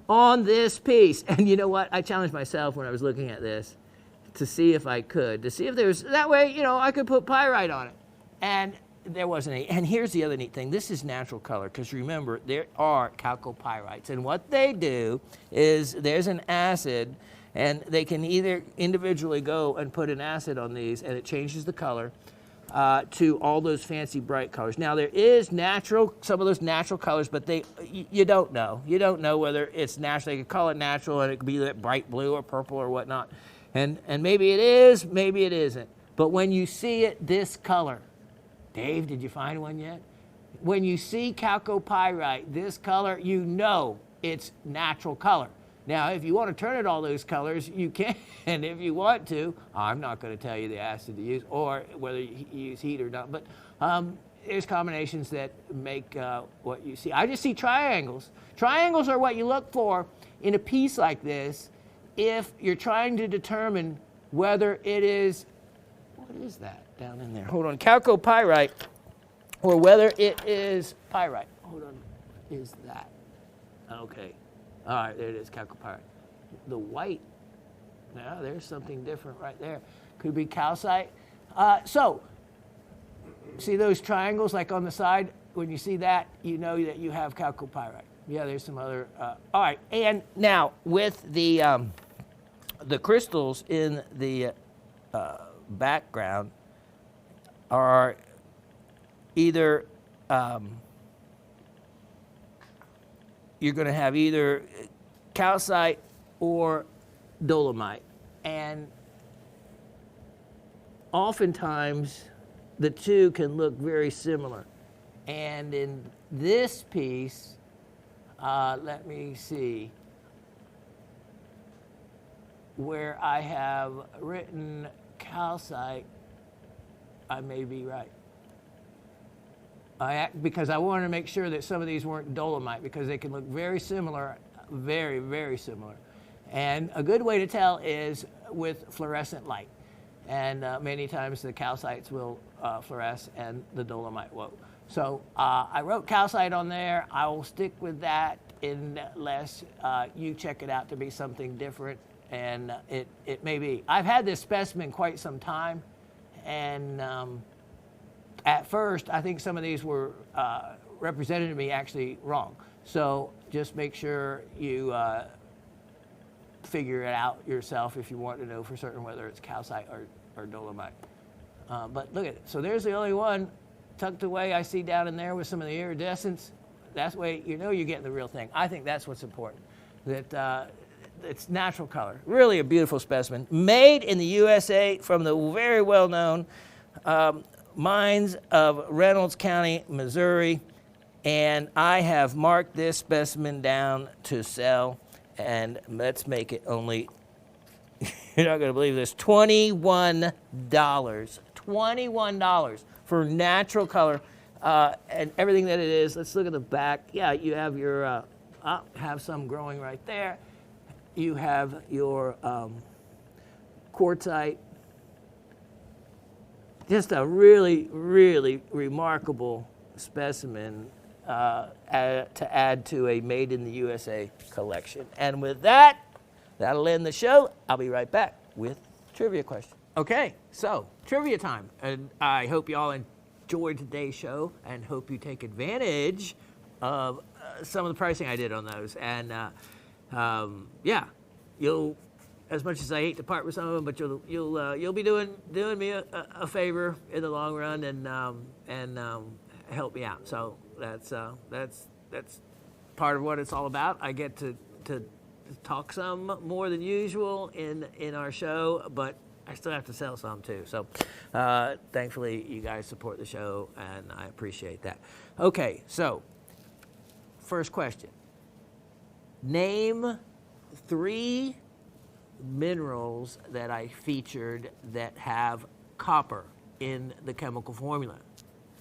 on this piece. And you know what? I challenged myself when I was looking at this to see if I could, that way, I could put pyrite on it. And there wasn't any. And here's the other neat thing. This is natural color because remember, there are chalcopyrites. And what they do is there's an acid and they can either individually go and put an acid on these and it changes the color. to all those fancy bright colors. Now there is some of those natural colors, but you don't know. You don't know whether it's natural. They could call it natural, and it could be that bright blue or purple or whatnot. And maybe it is, maybe it isn't. But when you see it this color, Dave, did you find one yet? When you see chalcopyrite this color, you know it's natural color. Now, if you want to turn it all those colors, you can, and if you want to. I'm not going to tell you the acid to use or whether you use heat or not, but there's combinations that make what you see. I just see triangles. Triangles are what you look for in a piece like this if you're trying to determine whether it is, what is that down in there? Hold on, chalcopyrite, or whether it is pyrite. Hold on, what is that? Okay. All right, there it is, chalcopyrite. The white, now there's something different right there. Could be calcite. So, see those triangles like on the side? When you see that, you know that you have chalcopyrite. Yeah, there's some other, all right. And now with the crystals in the background are either, you're going to have either calcite or dolomite. And oftentimes, the two can look very similar. And in this piece, let me see, where I have written calcite, I may be right. Because I wanted to make sure that some of these weren't dolomite because they can look very similar, very, very similar. And a good way to tell is with fluorescent light. And many times the calcites will fluoresce and the dolomite won't. So I wrote calcite on there. I will stick with that unless you check it out to be something different. And it may be. I've had this specimen quite some time. And at first, I think some of these were represented to me actually wrong. So just make sure you figure it out yourself if you want to know for certain whether it's calcite or dolomite. But look at it. So there's the only one tucked away I see down in there with some of the iridescence. That's the way you know you're getting the real thing. I think that's what's important, that it's natural color. Really a beautiful specimen. Made in the USA from the very well-known mines of Reynolds County, Missouri, and I have marked this specimen down to sell, and let's make it only, you're not going to believe this, $21. $21 for natural color and everything that it is. Let's look at the back. Yeah, you have your, have some growing right there. You have your quartzite. Just a really, really remarkable specimen to add to a Made in the USA collection. And with that, that'll end the show. I'll be right back with trivia question. Okay, so trivia time. And I hope you all enjoyed today's show and hope you take advantage of some of the pricing I did on those. And yeah, you'll, as much as I hate to part with some of them, but you'll be doing me a favor in the long run and help me out. So that's part of what it's all about. I get to talk some more than usual in our show, but I still have to sell some too. So thankfully you guys support the show and I appreciate that. Okay, so first question. Name 3 minerals that I featured that have copper in the chemical formula.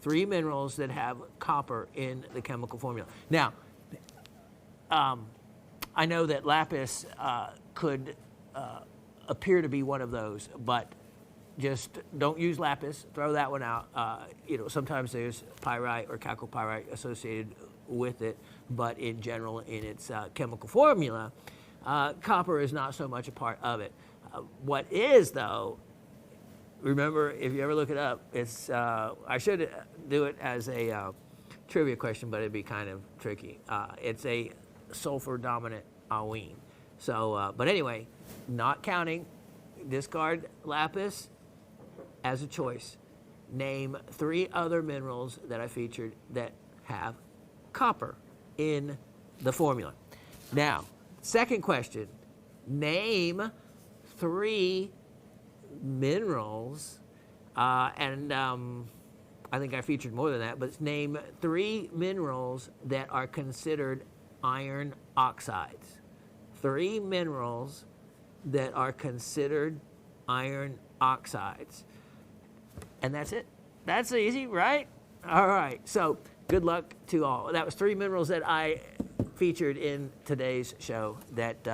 3 minerals that have copper in the chemical formula. Now, I know that lapis could appear to be one of those, but just don't use lapis. Throw that one out. Sometimes there's pyrite or chalcopyrite associated with it, but in general, in its chemical formula, copper is not so much a part of it. What is, though, remember, if you ever look it up, it's, I should do it as a trivia question, but it'd be kind of tricky. It's a sulfur-dominant alwine. So, but anyway, not counting, discard lapis as a choice. name 3 other minerals that I featured that have copper in the formula. Now, second question, name 3 minerals, I think I featured more than that, but name 3 minerals that are considered iron oxides. 3 minerals that are considered iron oxides. And that's it. That's easy, right? All right. So good luck to all. That was 3 minerals that I featured in today's show that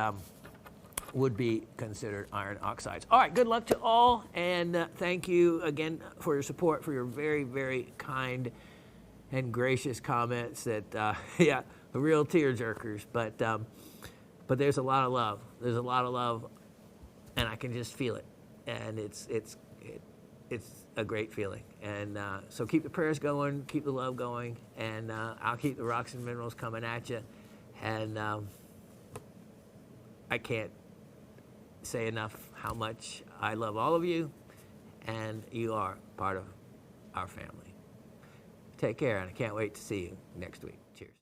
would be considered iron oxides. All right. Good luck to all. And thank you again for your support, for your very, very kind and gracious comments that, yeah, real tearjerkers. But there's a lot of love. There's a lot of love, and I can just feel it. And it's a great feeling. And so keep the prayers going, keep the love going, and I'll keep the rocks and minerals coming at you. And I can't say enough how much I love all of you, and you are part of our family. Take care, and I can't wait to see you next week. Cheers.